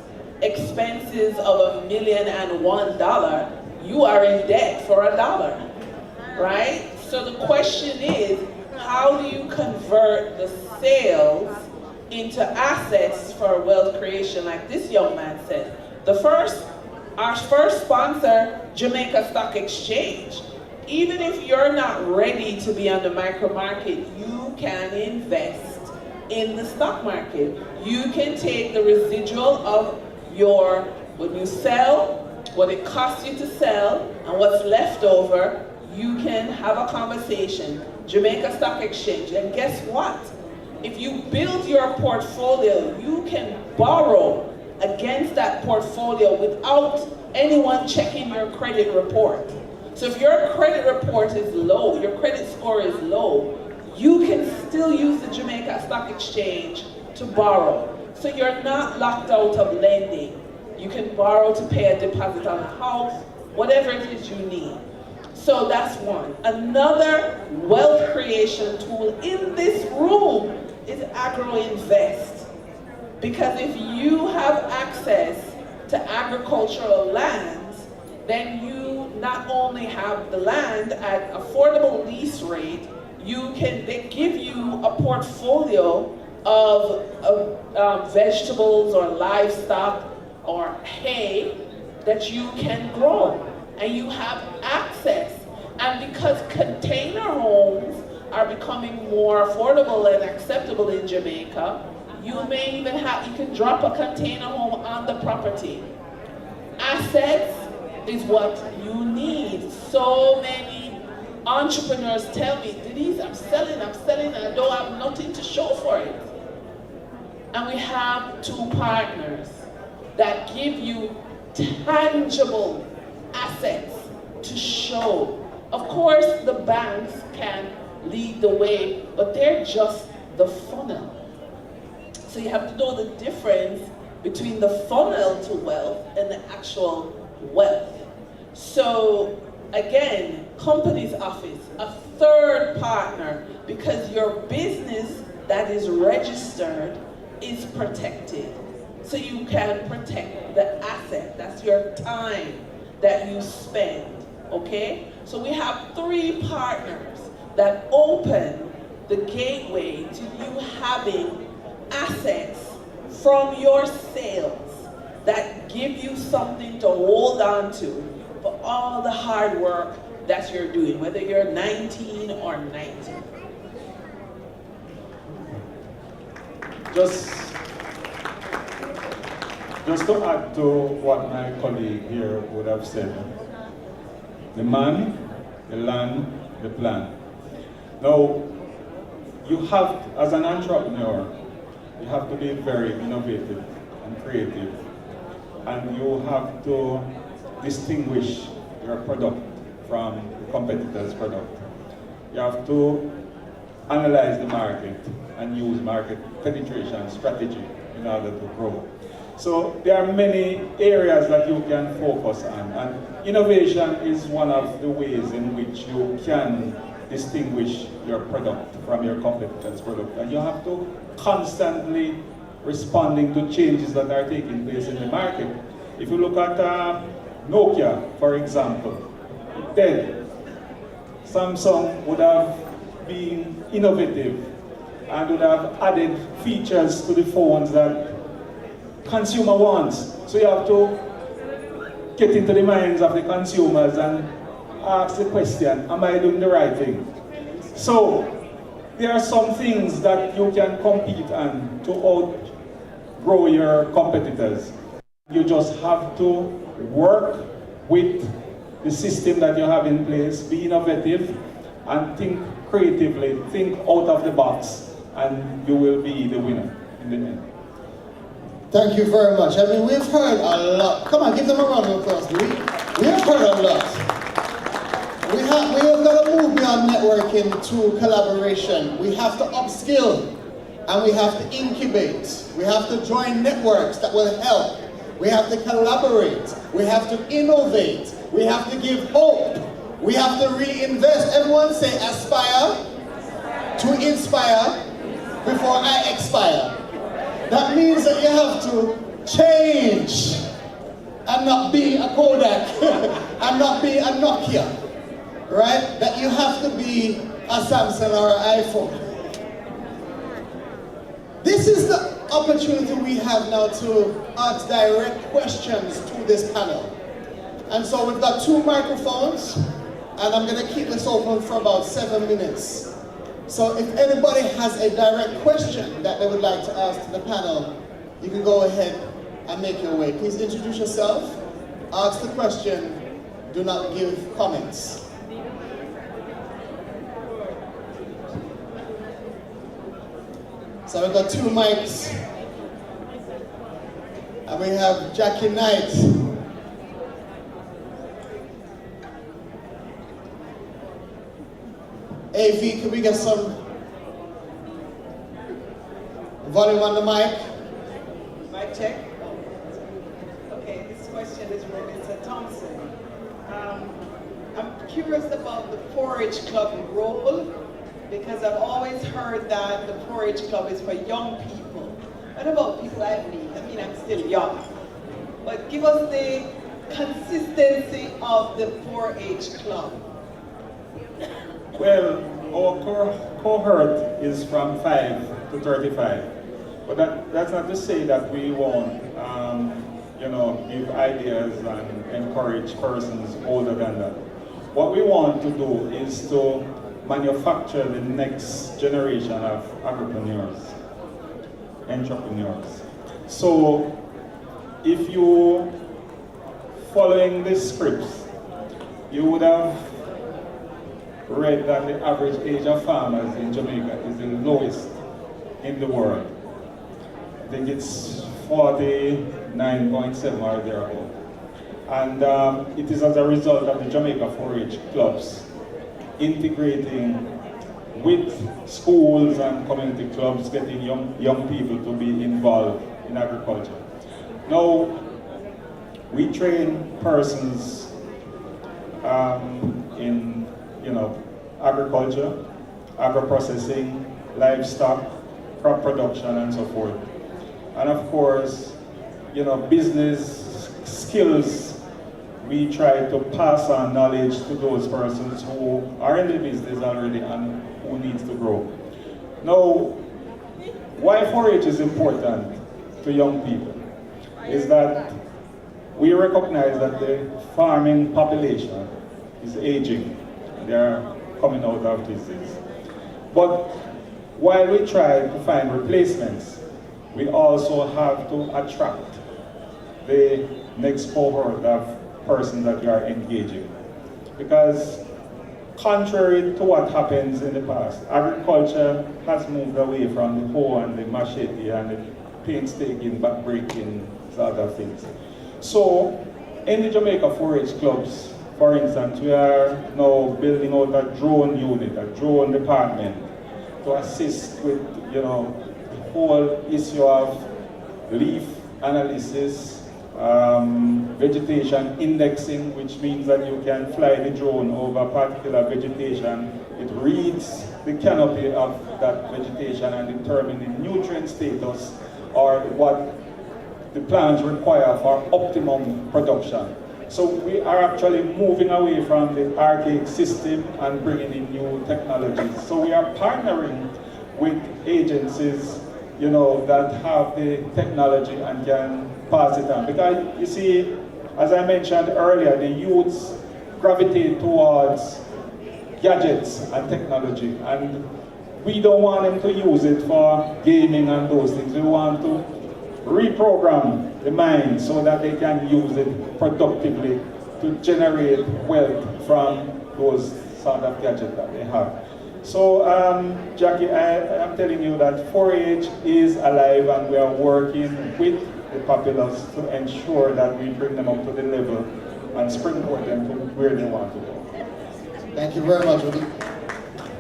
expenses of $1,001,001, you are in debt for $1, right? So the question is, how do you convert the sales into assets for wealth creation, like this young man said? Our first sponsor, Jamaica Stock Exchange. Even if you're not ready to be on the micro market, you can invest in the stock market. You can take the residual of when you sell, what it costs you to sell, and what's left over, you can have a conversation. Jamaica Stock Exchange, and guess what? If you build your portfolio, you can borrow against that portfolio without anyone checking your credit report. So if your credit report is low, your credit score is low, you can still use the Jamaica Stock Exchange to borrow. So you're not locked out of lending. You can borrow to pay a deposit on a house, whatever it is you need. So that's one. Another wealth creation tool in this room is AgroInvest. Because if you have access to agricultural lands, then you not only have the land at affordable lease rate, they give you a portfolio of vegetables or livestock or hay that you can grow, and you have access. And because container homes are becoming more affordable and acceptable in Jamaica, you can drop a container home on the property. Assets is what you need. So many entrepreneurs tell me, Denise, I'm selling, and I don't have nothing to show for it. And we have 2 partners that give you tangible assets to show. Of course, the banks can lead the way, but they're just the funnel. So you have to know the difference between the funnel to wealth and the actual wealth. So again, company's office, a third partner, because your business that is registered is protected. So you can protect the asset. That's your time that you spend, okay? So we have 3 partners that open the gateway to you having assets from your sales that give you something to hold on to for all the hard work that you're doing, whether you're 19 or 90. just to add to what my colleague here would have said, the man, the land, the plan. Now, you have, as an entrepreneur, you have to be very innovative and creative, and you have to distinguish your product from the competitor's product. You have to analyze the market and use market penetration strategy in order to grow. So there are many areas that you can focus on, and innovation is one of the ways in which you can distinguish your product from your competitor's product. And you have to constantly responding to changes that are taking place in the market. If you look at Nokia, for example, then Samsung would have been innovative and would have added features to the phones that consumer wants. So you have to get into the minds of the consumers and ask the question, am I doing the right thing? So there are some things that you can compete on to outgrow your competitors. You just have to work with the system that you have in place, be innovative, and think creatively, think out of the box, and you will be the winner in the end. Thank you very much. I mean, we've heard a lot. Come on, give them a round of applause. We have heard a lot. We have got to move beyond networking to collaboration. We have to upskill, and we have to incubate. We have to join networks that will help. We have to collaborate. We have to innovate. We have to give hope. We have to reinvest. Everyone say aspire to inspire before I expire. That means that you have to change and not be a Kodak and not be a Nokia, right? That you have to be a Samsung or an iPhone. This is the opportunity we have now to ask direct questions to this panel. And so we've got 2 microphones, and I'm going to keep this open for about 7 minutes. So if anybody has a direct question that they would like to ask to the panel, you can go ahead and make your way. Please introduce yourself, ask the question, do not give comments. So we've got 2 mics, and we have Jackie Knight. AV, can we get some volume on the mic? Mic check. Okay, this question is for Mr. Thompson. I'm curious about the 4-H club role, because I've always heard that the 4-H club is for young people. What about people like me? I mean, I'm still young. But give us the consistency of the 4-H club. Well, our cohort is from 5 to 35. But that's not to say that we won't, give ideas and encourage persons older than that. What we want to do is to manufacture the next generation of entrepreneurs. So, if you following the scripts, you would have read that the average age of farmers in Jamaica is the lowest in the world. I think it's 49.7 or thereabout. And it is as a result of the Jamaica 4-H clubs integrating with schools and community clubs, getting young people to be involved in agriculture. Now, we train persons in agriculture, agro-processing, livestock, crop production, and so forth. And of course, business skills, we try to pass on knowledge to those persons who are in the business already and who needs to grow. Now, why 4-H is important to young people is that we recognize that the farming population is aging. They are coming out of disease. But while we try to find replacements, we also have to attract the next cohort of persons that you are engaging. Because contrary to what happens in the past, agriculture has moved away from the hoe and the machete and the painstaking, backbreaking sort of things. So, in the Jamaica 4-H clubs, for instance, we are now building out a drone unit, a drone department to assist with, you know, the whole issue of leaf analysis, vegetation indexing, which means that you can fly the drone over particular vegetation. It reads the canopy of that vegetation and determine the nutrient status or what the plants require for optimum production. So we are actually moving away from the archaic system and bringing in new technologies. So we are partnering with agencies, you know, that have the technology and can pass it on. Because you see, as I mentioned earlier, the youths gravitate towards gadgets and technology, and we don't want them to use it for gaming and those things. We want to reprogram the mind so that they can use it productively to generate wealth from those sort of gadgets that they have. So, Jackie, I am telling you that 4-H is alive, and we are working with the populace to ensure that we bring them up to the level and springboard them to where they want to go. Thank you very much, Rudy.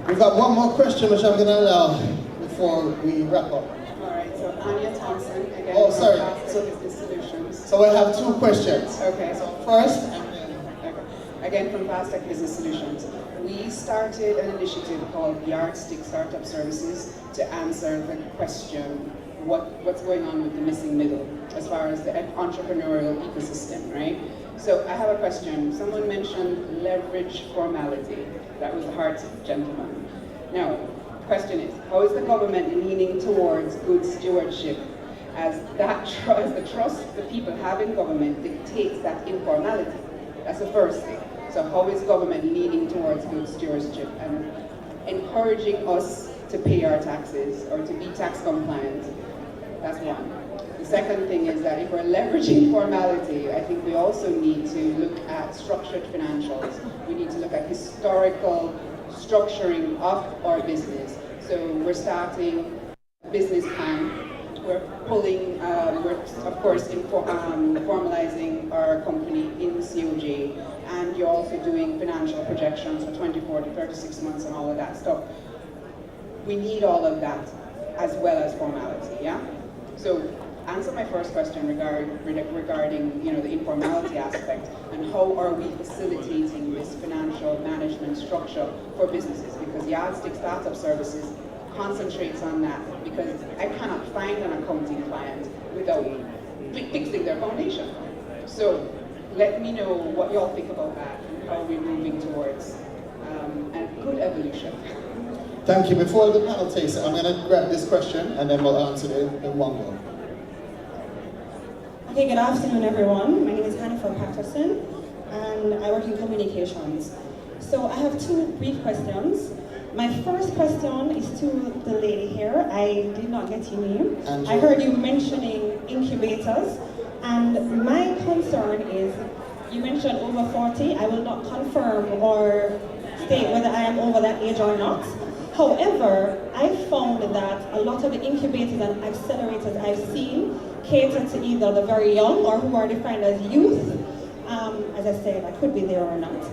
We've got one more question which I'm going to allow before we wrap up. All right, so Anya Thompson, again, Oh, sorry. from Business Solutions. So I have two questions. Okay, so First, again from Fastech Business Solutions. We started an initiative called Yardstick Startup Services to answer the question, what's going on with the missing middle as far as the entrepreneurial ecosystem, right? So I have a question. Someone mentioned leverage formality. That was the Hearts gentleman. Now, the question is, how is the government leaning towards good stewardship as the trust the people have in government dictates that informality? That's the first thing. So how is government leaning towards good stewardship and encouraging us to pay our taxes or to be tax compliant? That's one. The second thing is that if we're leveraging formality, I think we also need to look at structured financials. We need to look at historical structuring of our business. So we're starting a business plan. We're pulling, we're of course formalizing our company in COJ, and you're also doing financial projections for 24 to 36 months and all of that stuff. We need all of that as well as formality, yeah? So answer my first question regarding the informality aspect and how are we facilitating this financial management structure for businesses, because Yardstick Startup Services concentrates on that, because I cannot find an accounting client without fixing their foundation. So let me know what y'all think about that and how we're moving towards a good evolution. thank you. Before the panel takes it, I'm going to grab this question and then we'll answer it in one go. Okay, good afternoon everyone. My name is Hannah Patterson and I work in communications. So I have two brief questions. My first question is to the lady here. I did not get your name. Angela. I heard you mentioning incubators, and my concern is you mentioned over 40. I will not confirm or state whether I am over that age or not. However, I found that a lot of the incubators and accelerators I've seen cater to either the very young or who are defined as youth. As I said, I could be there or not.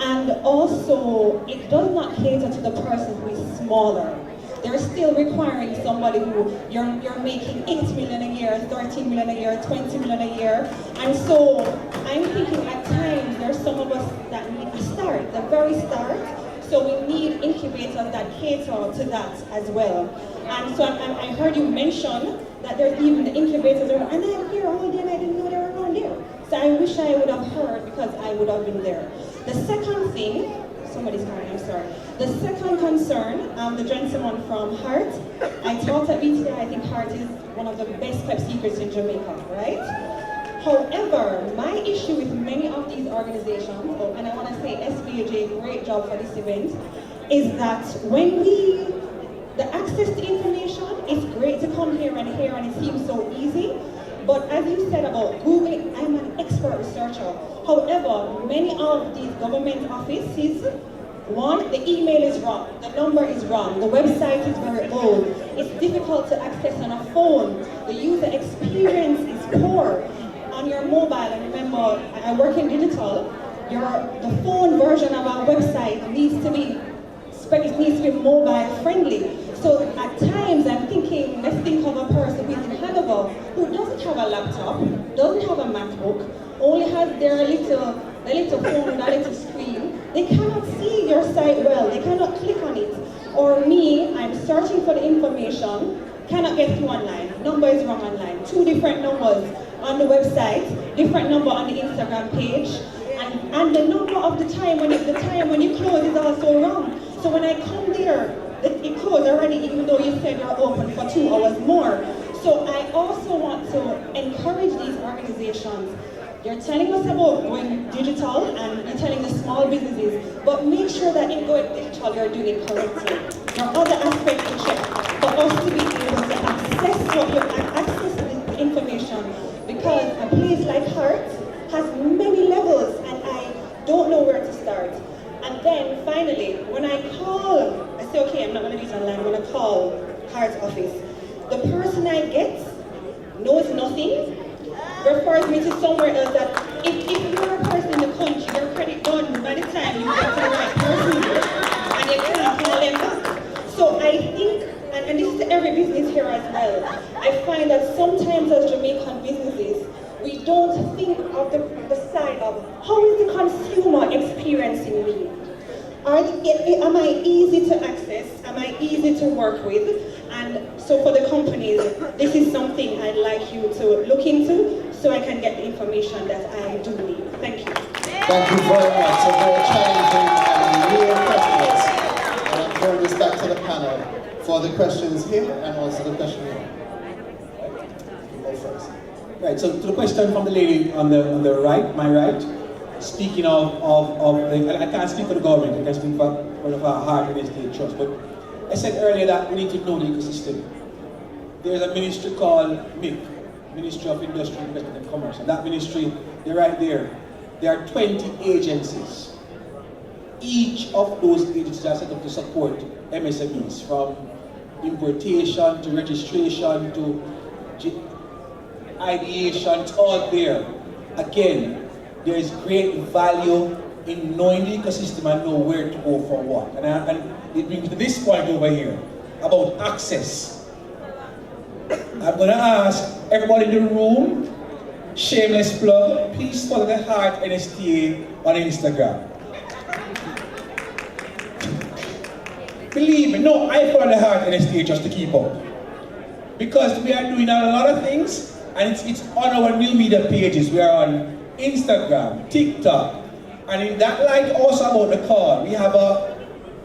And also, it does not cater to the person who is smaller. They're still requiring somebody who you're making 8 million a year, 13 million a year, 20 million a year. And so I'm thinking at times there's some of us that need to start, the very start. So we need incubators that cater to that as well. And so I heard you mention that there's even the incubators around, and I'm here all day and I didn't know they were around there. So I wish I would have heard because I would have been there. The second thing, somebody's calling, I'm sorry. The second concern, the gentleman from Heart, I taught at BTI, I think Heart is one of the best kept secrets in Jamaica, right? However, my issue with many of these organizations, and I want to say SBAJ, great job for this event, is that when the access to information, it's great to come here and it seems so easy, But as you said about Googling, I'm an expert researcher. However, many of these government offices, one, the email is wrong, the number is wrong, the website is very old, it's difficult to access on a phone, the user experience is poor. On your mobile, and remember, I work in digital, the phone version of our website needs to be mobile friendly. So at times I'm thinking, let's think of a person who is in Hanover who doesn't have a laptop, doesn't have a MacBook, only has their little phone with a little screen. They cannot see your site well, they cannot click on it. Or me, I'm searching for the information, cannot get through online, number is wrong online, 2 different numbers on the website, different number on the Instagram page, and the number of the time when you close is also wrong. So when I come there, it closed already, even though you said you're open for 2 hours more. So I also want to encourage these organizations. You're telling us about going digital and you're telling the small businesses, but make sure that in going digital you're doing it correctly. There are other aspects to check for us to be able to access the information, because a place like Heart has many levels and I don't know where to start. And then finally, when I call, I say, okay, I'm not going to do it online, I'm going to call Heart's office. The person I get knows nothing, refers me to somewhere else that if you're a person in the country, your credit done by the time you get to the right person and you can't call them back. So I think, and this is to every business here as well, I find that sometimes as Jamaican businesses, we don't think of the side of how is the consumer experiencing me? Am I easy to access? Am I easy to work with? And so for the companies, this is something I'd like you to look into so I can get the information that I do need. Thank you. Thank you very much. So very challenging and real questions. And I'm throwing this back to the panel for the questions here and also the question here. You go first. Right, so to the question from the lady on the right, my right, speaking of the, I can't speak for the government, I can speak for one of our Heart and Estate Trust, but I said earlier that we need to know the ecosystem. There's a ministry called MIC, Ministry of Industry, Investment and Commerce, and that ministry, they're right there. There are 20 agencies. Each of those agencies are set up to support MSMEs, from importation to registration to ideation, it's all there. Again, there is great value in knowing the ecosystem and know where to go for what. And it brings me to this point over here about access. I'm going to ask everybody in the room, shameless plug, please follow the Heart NSTA on Instagram. Believe me, no, I follow the Heart NSTA just to keep up. Because we are doing a lot of things, and it's on our new media pages. We are on Instagram, TikTok, and in that light also about the call. We have a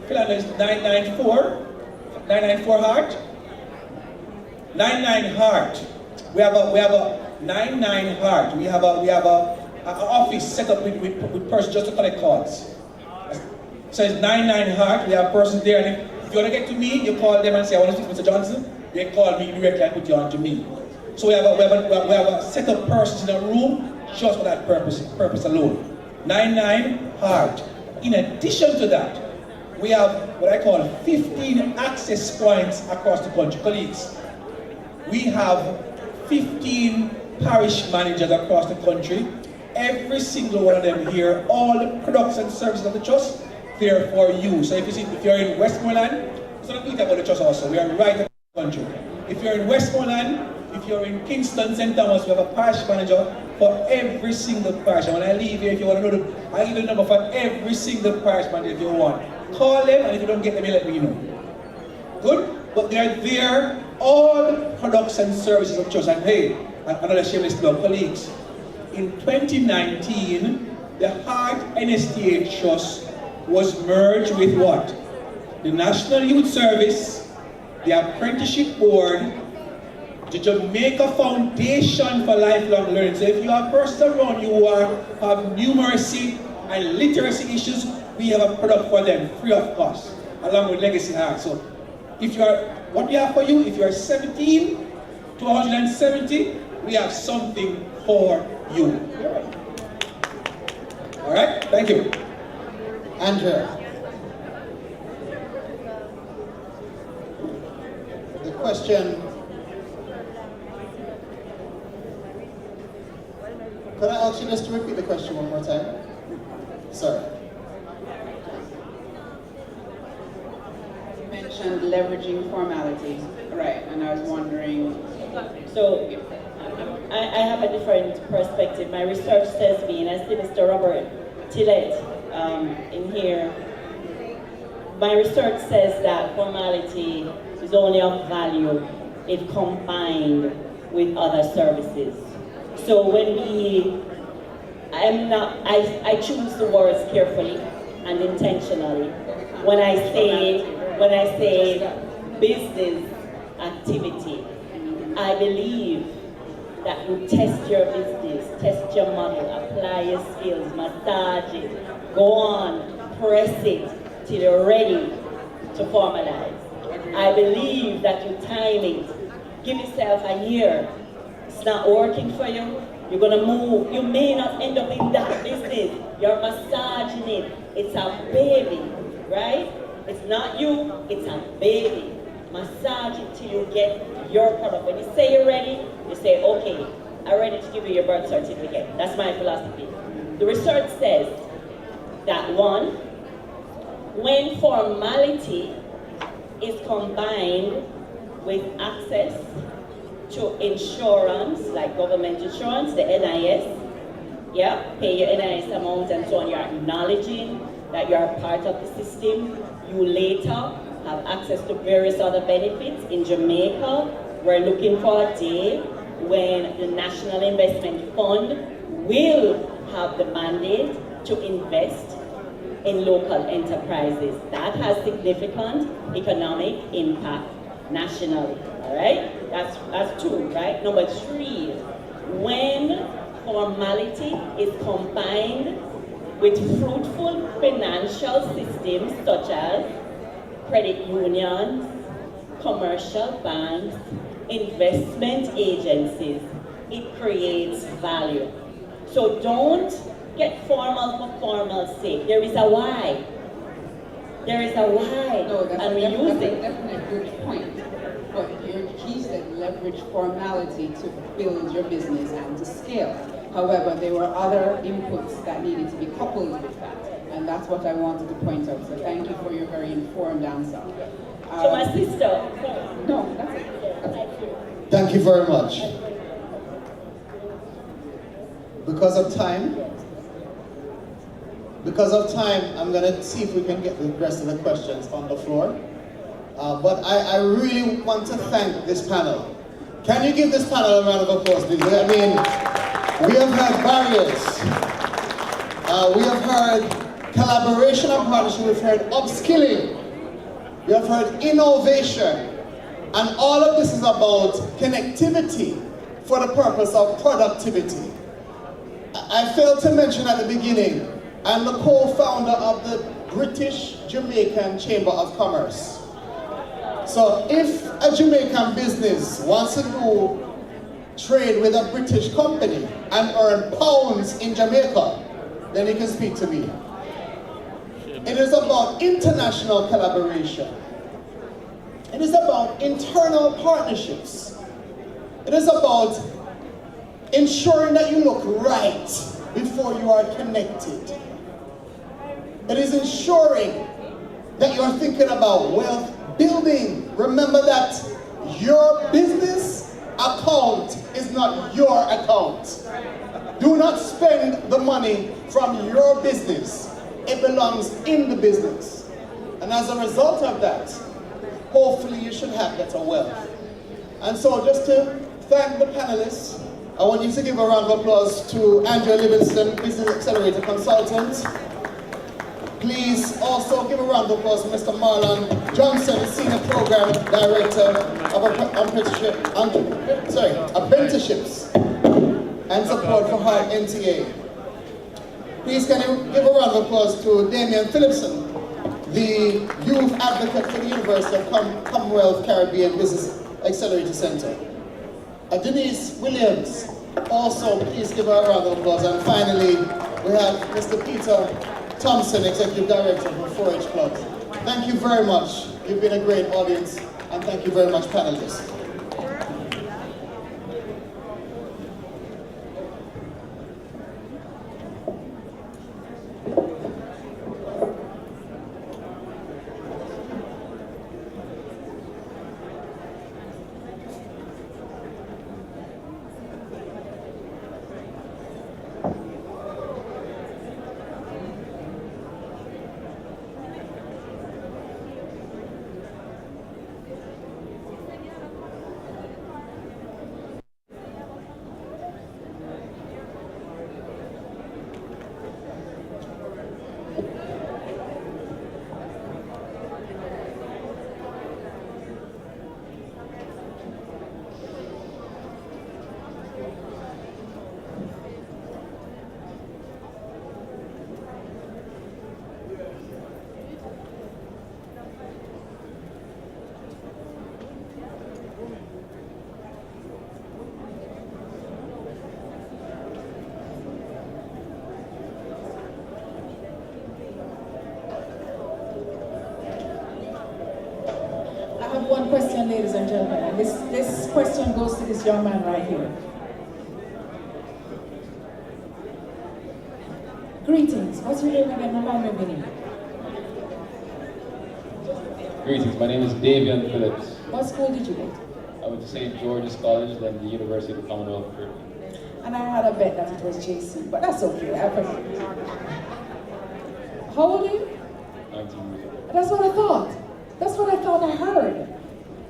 994 Heart, 99 Heart. We have a 99 Heart. We have an office set up with persons just to collect calls. So it's 99 Heart. We have persons there, and if you want to get to me, you call them and say, I want to speak to Mr. Johnson. They call me directly and put you on to me. So we have a set of persons in a room just for that purpose alone. 99 Heart. In addition to that, we have what I call 15 access points across the country. Colleagues, we have 15 parish managers across the country. Every single one of them here, all the products and services of the trust, they're for you. So if you're in Westmoreland, it's not about the trust also, we are right across the country. If you're in Westmoreland, if you're in Kingston, St. Thomas, we have a parish manager for every single parish. And when I leave here, if you want to know, I'll give you the number for every single parish manager if you want. Call them, and if you don't get them, you let me know. Good? But they're there, all products and services of trust. And hey, another shameless plug, colleagues. In 2019, the Heart NSTA Trust was merged with what? The National Youth Service, the Apprenticeship Board, the Jamaica Foundation for Lifelong Learning. So if you have persons around you who have numeracy and literacy issues, we have a product for them, free of cost, along with Legacy Heart. So if you are, what we have for you, if you are 17 to 170, we have something for you. All right, thank you. Andrea. The question, could I ask you just to repeat the question one more time? Sorry. You mentioned leveraging formalities, right? And I was wondering. So, I have a different perspective. My research says me, and I see Mr. Robert Tillett in here. My research says that formality is only of value if combined with other services. So when I choose the words carefully and intentionally. When I say business activity, I believe that you test your business, test your model, apply your skills, massage it, go on, press it till you're ready to formalize. I believe that you time it. Give yourself a year. It's not working for you, you're gonna move. You may not end up in that business. You're massaging it. It's a baby, right? It's not you, it's a baby. Massage it till you get your product. When you say you're ready, you say, okay, I'm ready to give you your birth certificate. That's my philosophy. The research says that one, when formality is combined with access to insurance, like government insurance, the NIS, yeah, pay your NIS amount and so on, you're acknowledging that you're a part of the system. You later have access to various other benefits. In Jamaica, we're looking for a day when the National Investment Fund will have the mandate to invest in local enterprises. That has significant economic impact nationally, all right? That's two, right? Number three, when formality is combined with fruitful financial systems such as credit unions, commercial banks, investment agencies, it creates value. So don't get formal for formal's sake. There is a why. There is a why, No, that's and we use it. Definitely a good point. But your key said leverage formality to build your business and to scale. However, there were other inputs that needed to be coupled with that. And that's what I wanted to point out. So thank you for your very informed answer. So my sister. No, that's it. Thank you very much. Because of time, I'm going to see if we can get the rest of the questions on the floor. But I really want to thank this panel. Can you give this panel a round of applause, please? I mean, we have had barriers. We have heard collaboration and partnership. We've heard upskilling. We have heard innovation. And all of this is about connectivity for the purpose of productivity. I failed to mention at the beginning, I'm the co-founder of the British Jamaican Chamber of Commerce. So if a Jamaican business wants to do trade with a British company and earn pounds in Jamaica, then he can speak to me. It is about international collaboration. It is about internal partnerships. It is about ensuring that you look right before you are connected. It is ensuring that you are thinking about wealth building. Remember that your business account is not your account. Do not spend the money from your business. It belongs in the business. And as a result of that, hopefully you should have better wealth. And so just to thank the panelists, I want you to give a round of applause to Andrea Livingston, Business Accelerator Consultant. Please also give a round of applause to Mr. Marlon Johnson, Senior Program Director of Apprenticeships and Support for Hard NTA. Please can you give a round of applause to Damian Phillipson, the Youth Advocate for the University of Commonwealth Caribbean Business Accelerator Center. Denise Williams, also please give her a round of applause. And finally, we have Mr. Peter Thompson, Executive Director for 4-H Clubs. Thank you very much. You've been a great audience, and thank you very much, panelists. One question, ladies and gentlemen, and this question goes to this young man right here. Greetings. What's your name again? Remind me of your name. Greetings. My name is Davian Phillips. What school did you go to? I went to St. George's College, then the University of the Commonwealth of Britain. And I had a bet that it was JC, but that's okay. How old are you? 19 years old. That's what I thought. That's what I thought I heard.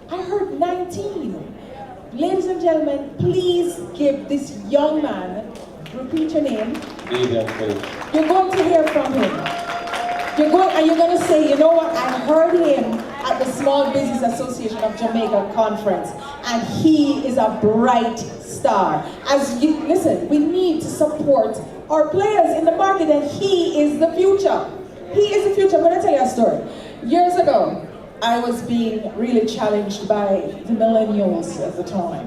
I heard 19. Ladies and gentlemen, please give this young man, repeat your name. Davian Phillips. You're going to hear from him. You're going to say, you know what, I heard him at the Small Business Association of Jamaica conference, and he is a bright star. Listen, we need to support our players in the market, and he is the future. He is the future. I'm going to tell you a story. Years ago, I was being really challenged by the millennials at the time.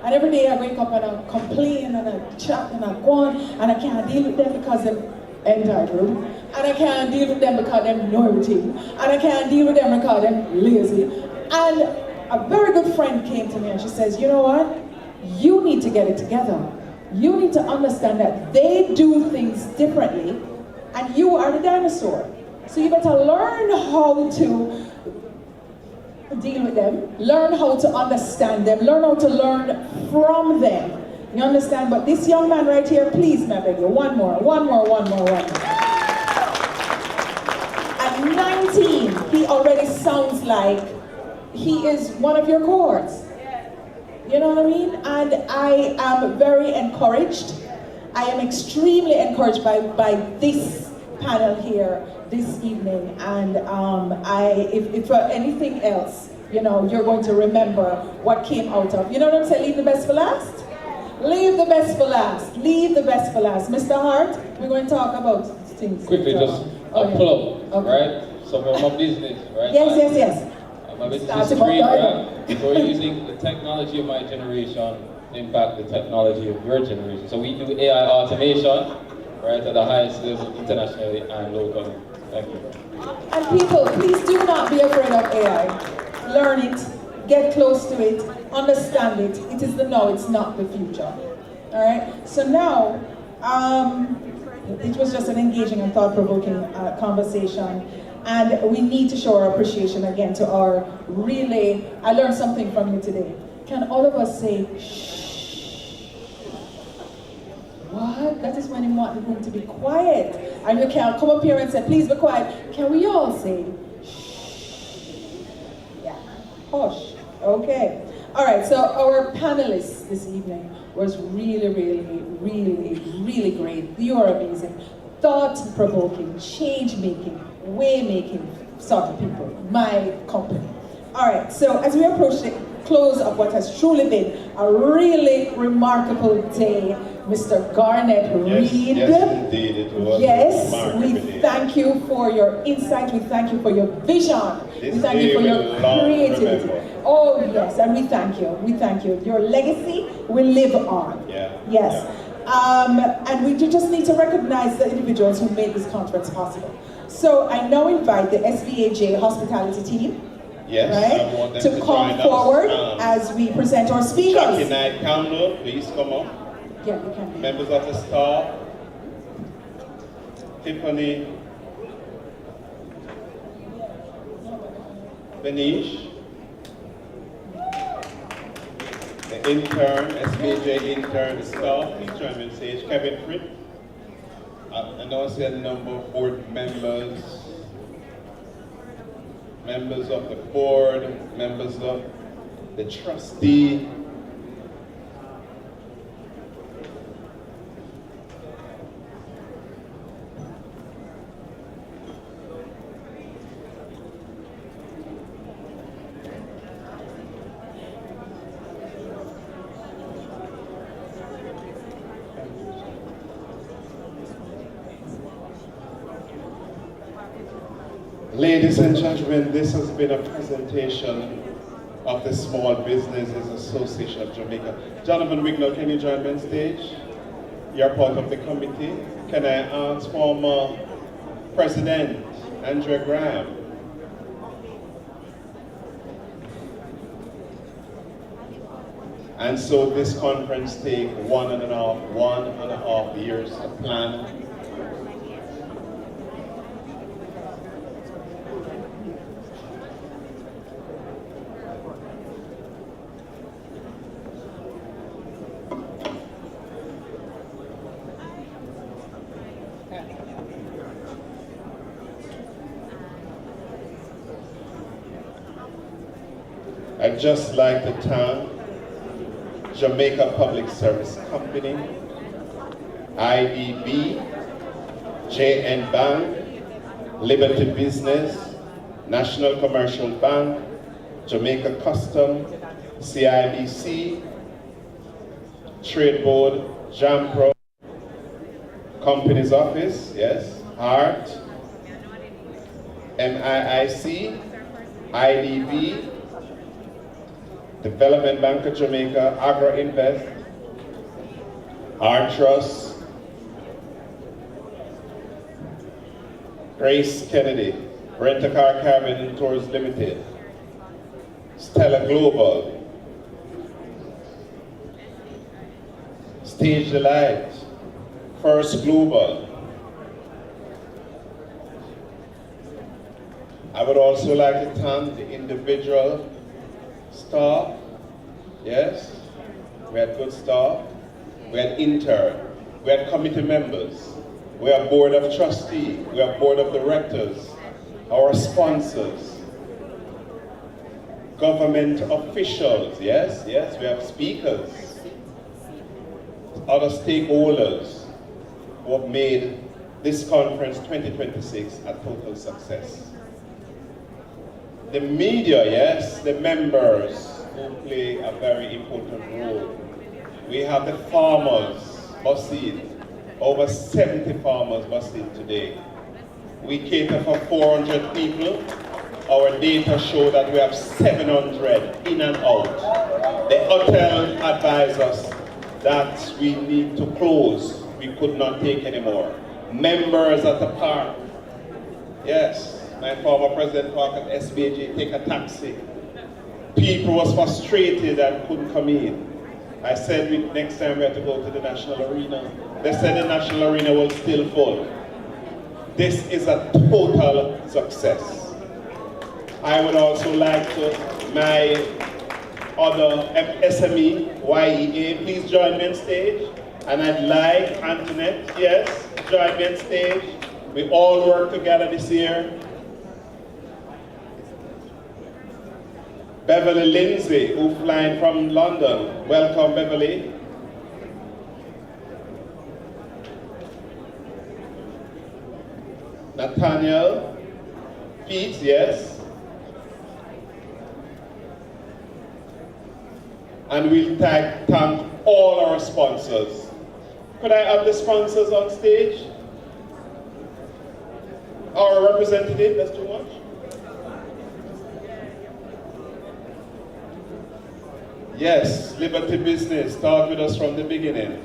And every day I wake up and I complain and I chat and I go on, and I can't deal with them because they're entitled. And I can't deal with them because they're naughty. And I can't deal with them because they're lazy. And a very good friend came to me and she says, you know what? You need to get it together. You need to understand that they do things differently and you are the dinosaur. So you better learn how to deal with them, learn how to understand them, learn how to learn from them. You understand? But this young man right here, please, may I beg you, one more. At 19, he already sounds like he is one of your cohorts. You know what I mean? And I am very encouraged. I am extremely encouraged by this panel here this evening, and if for anything else, you know, you're going to remember what came out of, you know what I'm saying, leave the best for last? Leave the best for last. Leave the best for last. Mr. Hart, we're going to talk about things. Quickly, just a plug, right? So we're my business, right? Yes. My business is free, right? So we're using the technology of my generation to impact the technology of your generation. So we do AI automation, right, at the highest level internationally and locally. Thank you. And people, please do not be afraid of AI. Learn it, get close to it, understand it. It is the now, it's not the future. All right? So now, it was just an engaging and thought-provoking conversation. And we need to show our appreciation again to our really, I learned something from you today. Can all of us say, shh? What? That is when you want the room to be quiet. And you can't come up here and say, please be quiet. Can we all say, shh? Yeah, hush. Okay. All right, so our panelists this evening was really great. You are amazing. Thought-provoking, change-making, way-making sort of people. My company. All right, so as we approach the close of what has truly been a really remarkable day Mr. Garnet Reed. Yes, indeed, it was. Yes, we remarkable. thank you for your insight, we thank you for your vision, we thank you for your creativity. Oh yes, and we thank you, we thank you. Your legacy will live on. Yeah. Yes. And we just need to recognize the individuals who made this conference possible. So I now invite the SBAJ hospitality team, yes, I want them to come forward as we present our speakers. Jackie Knight Campbell, please come up. Yeah, you can. Members of the staff, Tiffany, Benish, the intern, SBAJ intern, the staff, please join me on stage. Kevin Fripp. I know I see a number of board members, members of the board, members of the trustee. Ladies and gentlemen, this has been a presentation of the Small Businesses Association of Jamaica. Jonathan Wignall, can you join me on stage? You're part of the committee. Can I ask former President Andrea Graham? And so this conference takes 1.5 years to plan. I'd just like to thank Jamaica Public Service Company, IDB, JN Bank, Liberty Business, National Commercial Bank, Jamaica Custom, CIBC, Trade Board, JAMPRO, Companies Office, yes, HART, MIIC, IDB, Development Bank of Jamaica, Agro Invest, Trust, Grace Kennedy, Rent-A-Car Caravan and Tours Limited, Stella Global, Stage Delight, First Global. I would also like to thank the individual staff. Yes, we had good staff, we had intern, we had committee members, we have board of trustees, we have board of directors, our sponsors, government officials, yes, we have speakers, other stakeholders who have made this conference 2026 a total success. The media, yes, the members who play a very important role. We have the farmers busing, over 70 farmers busing today. We cater for 400 people. Our data show that we have 700 in and out. The hotel advised us that we need to close. We could not take anymore. Members at the park, yes. My former president parked at SBAJ, take a taxi. People was frustrated and couldn't come in. I said next time we have to go to the National Arena. They said the National Arena was still full. This is a total success. I would also like to, my other SME, YEA, please join me on stage. And I'd like Antoinette, yes, join me on stage. We all work together this year. Beverly Lindsay, who flying from London. Welcome, Beverly. Nathaniel Pete, yes. And we'll thank all our sponsors. Could I have the sponsors on stage? Our representative, that's too much. Yes, Liberty Business, start with us from the beginning.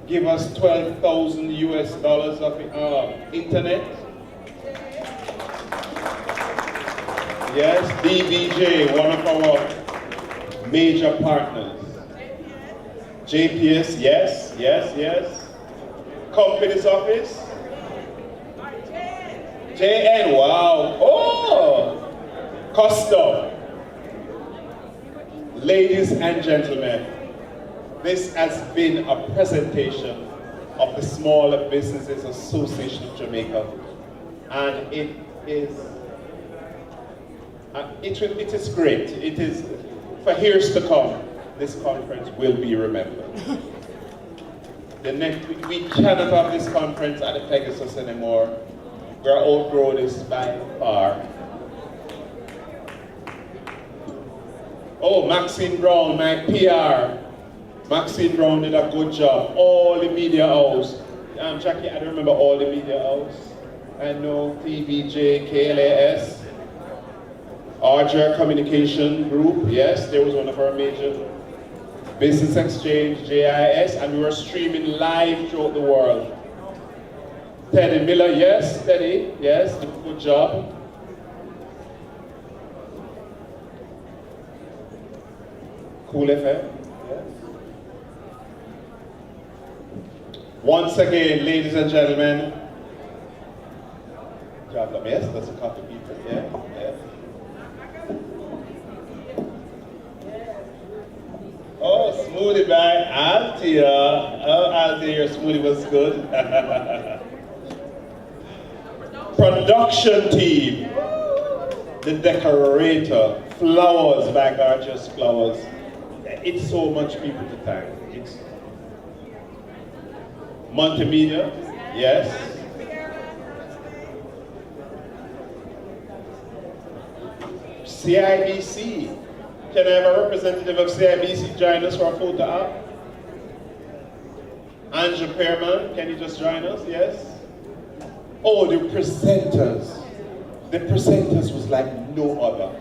Give us $12,000 US of internet. Yes, DBJ, one of our major partners. JPS, yes, yes, yes. Company's office. JN, wow. Oh, custom. Ladies and gentlemen, this has been a presentation of the Small Businesses Association of Jamaica, and it is great. It is for years to come. This conference will be remembered. We cannot have this conference at the Pegasus anymore. We are outgrown this by far. Oh, Maxine Brown, my PR. Maxine Brown did a good job. All the media house. Jackie, I don't remember all the media house. I know TVJ, KLAS, RJ Communication Group. Yes, there was one of our major. Business Exchange, JIS, and we were streaming live throughout the world. Tenny Miller, yes, Tenny, yes, good job. Cool FM, yes. Once again, ladies and gentlemen, yes, that's a couple of people, yeah, yeah. Oh, smoothie by Althea. Oh, Althea, your smoothie was good. Production team. The decorator. Flowers by Gorgeous Flowers. It's so much people to thank. It's multimedia. Yes. CIBC. Can I have a representative of CIBC join us for a photo op? Andrew Pearman, can you just join us? Yes? Oh, the presenters. The presenters was like no other.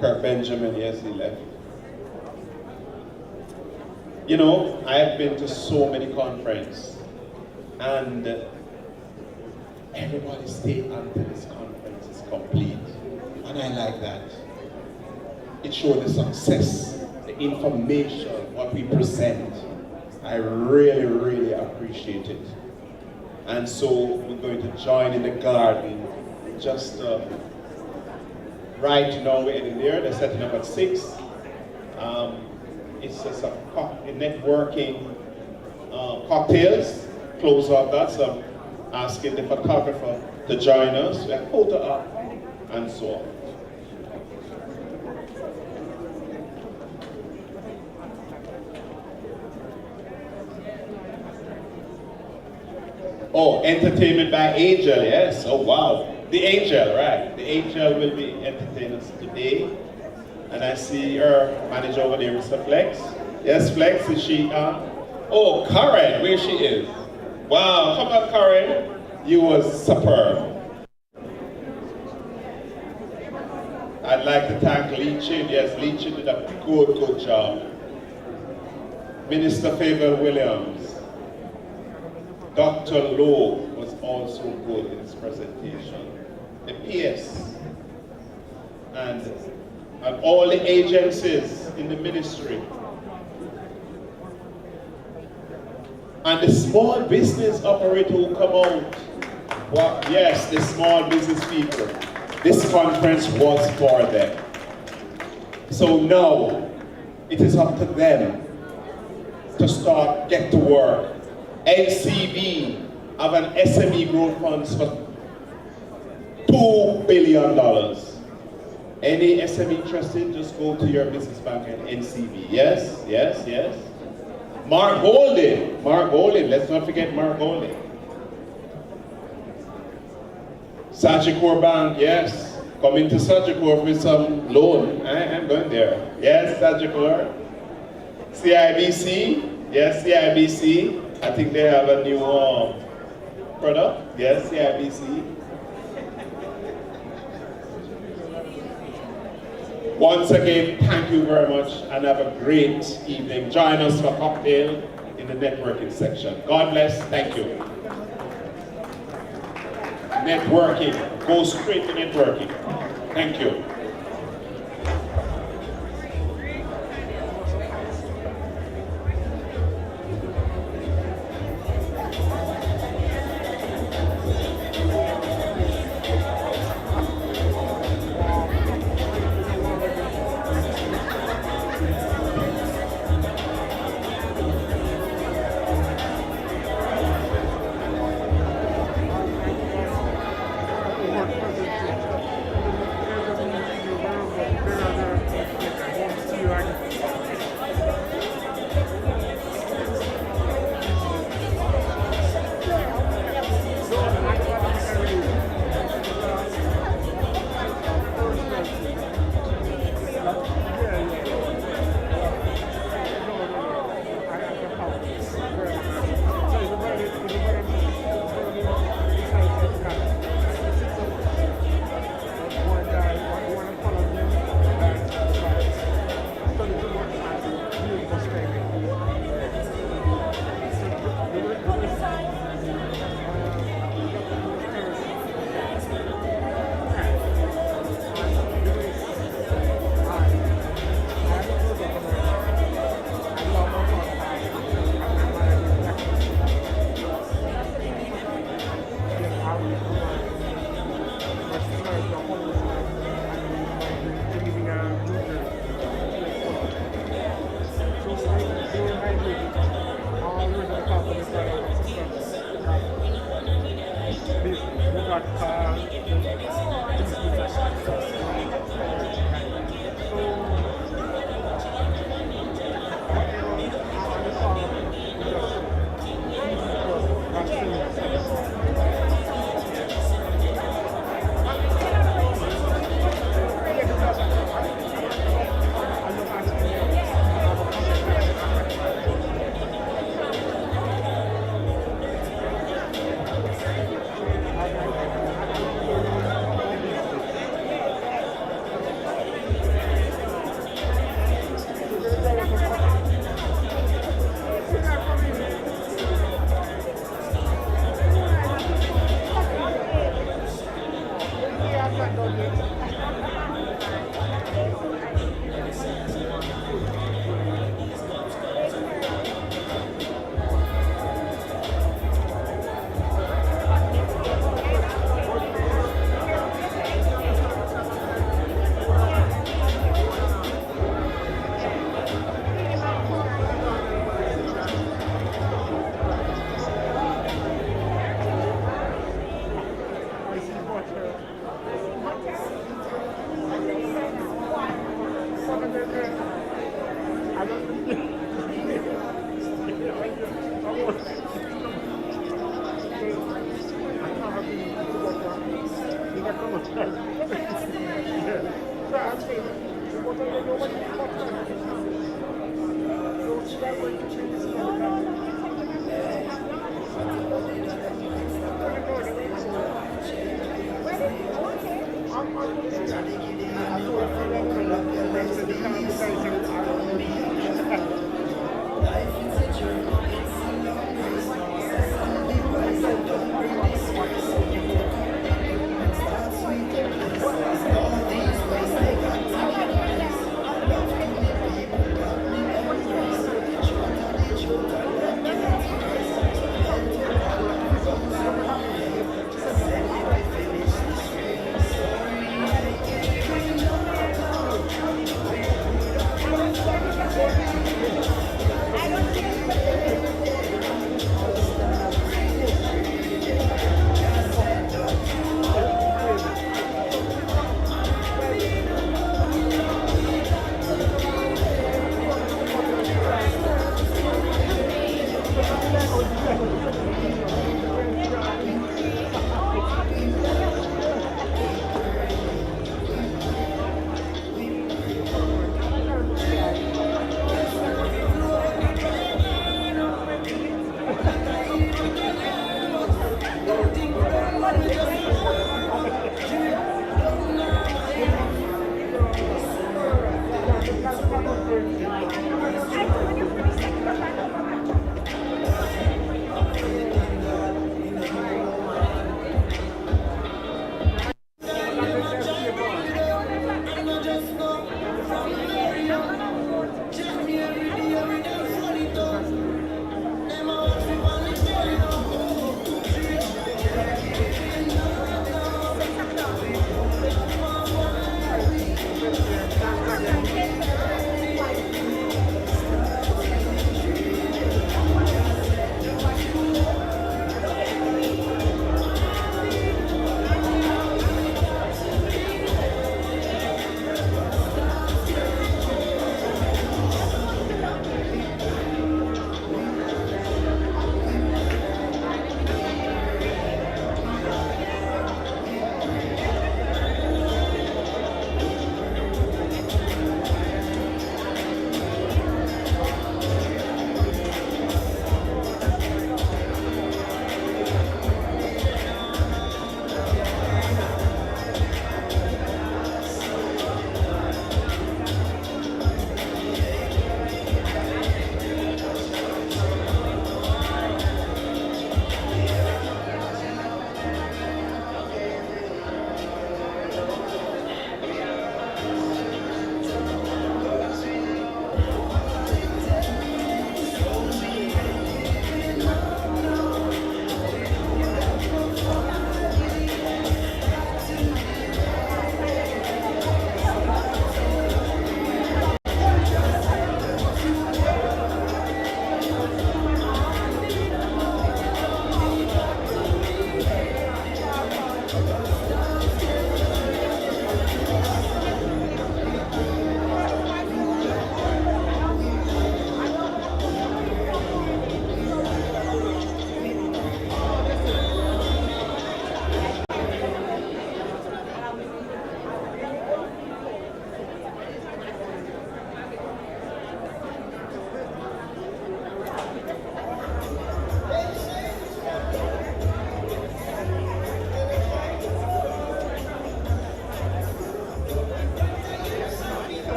Kirk Benjamin, yes, he left. You know, I have been to so many conferences, and everybody stayed until this conference is complete. And I like that. It showed the success, the information, what we present. I really, really appreciate it. And so we're going to join in the garden. Just right now we're in there. They're setting up at 6. It's just a networking cocktails, close out that, so I'm asking the photographer to join us, we have photo up, and so on. Oh, entertainment by Angel, yes, oh wow. The Angel, right, the Angel will be entertaining us today. And I see her manager over there, Mr. Flex. Yes, Flex, is she oh, Karen, where she is. Wow, come on, Karen. You was superb. I'd like to thank Lee Chin. Yes, Lee Chin did a good job. Minister Favour Williams. Dr. Lowe was also good in his presentation. The PS. And all the agencies in the ministry. And the small business operator who come out. Well, yes, the small business people. This conference was for them. So now, it is up to them to get to work. NCB have an SME growth funds for $2 billion. Any SME interested, just go to your business bank and NCB. Yes, yes, yes. Mark Golden, let's not forget Mark Golden. Sagicor Bank, yes. Coming to Surgical with some loan. I'm going there. Yes, Surgical. CIBC. Yes, CIBC. I think they have a new product. Yes, CIBC. Once again, thank you very much and have a great evening. Join us for cocktail in the networking section. God bless. Thank you. Networking. Go straight to networking. Thank you.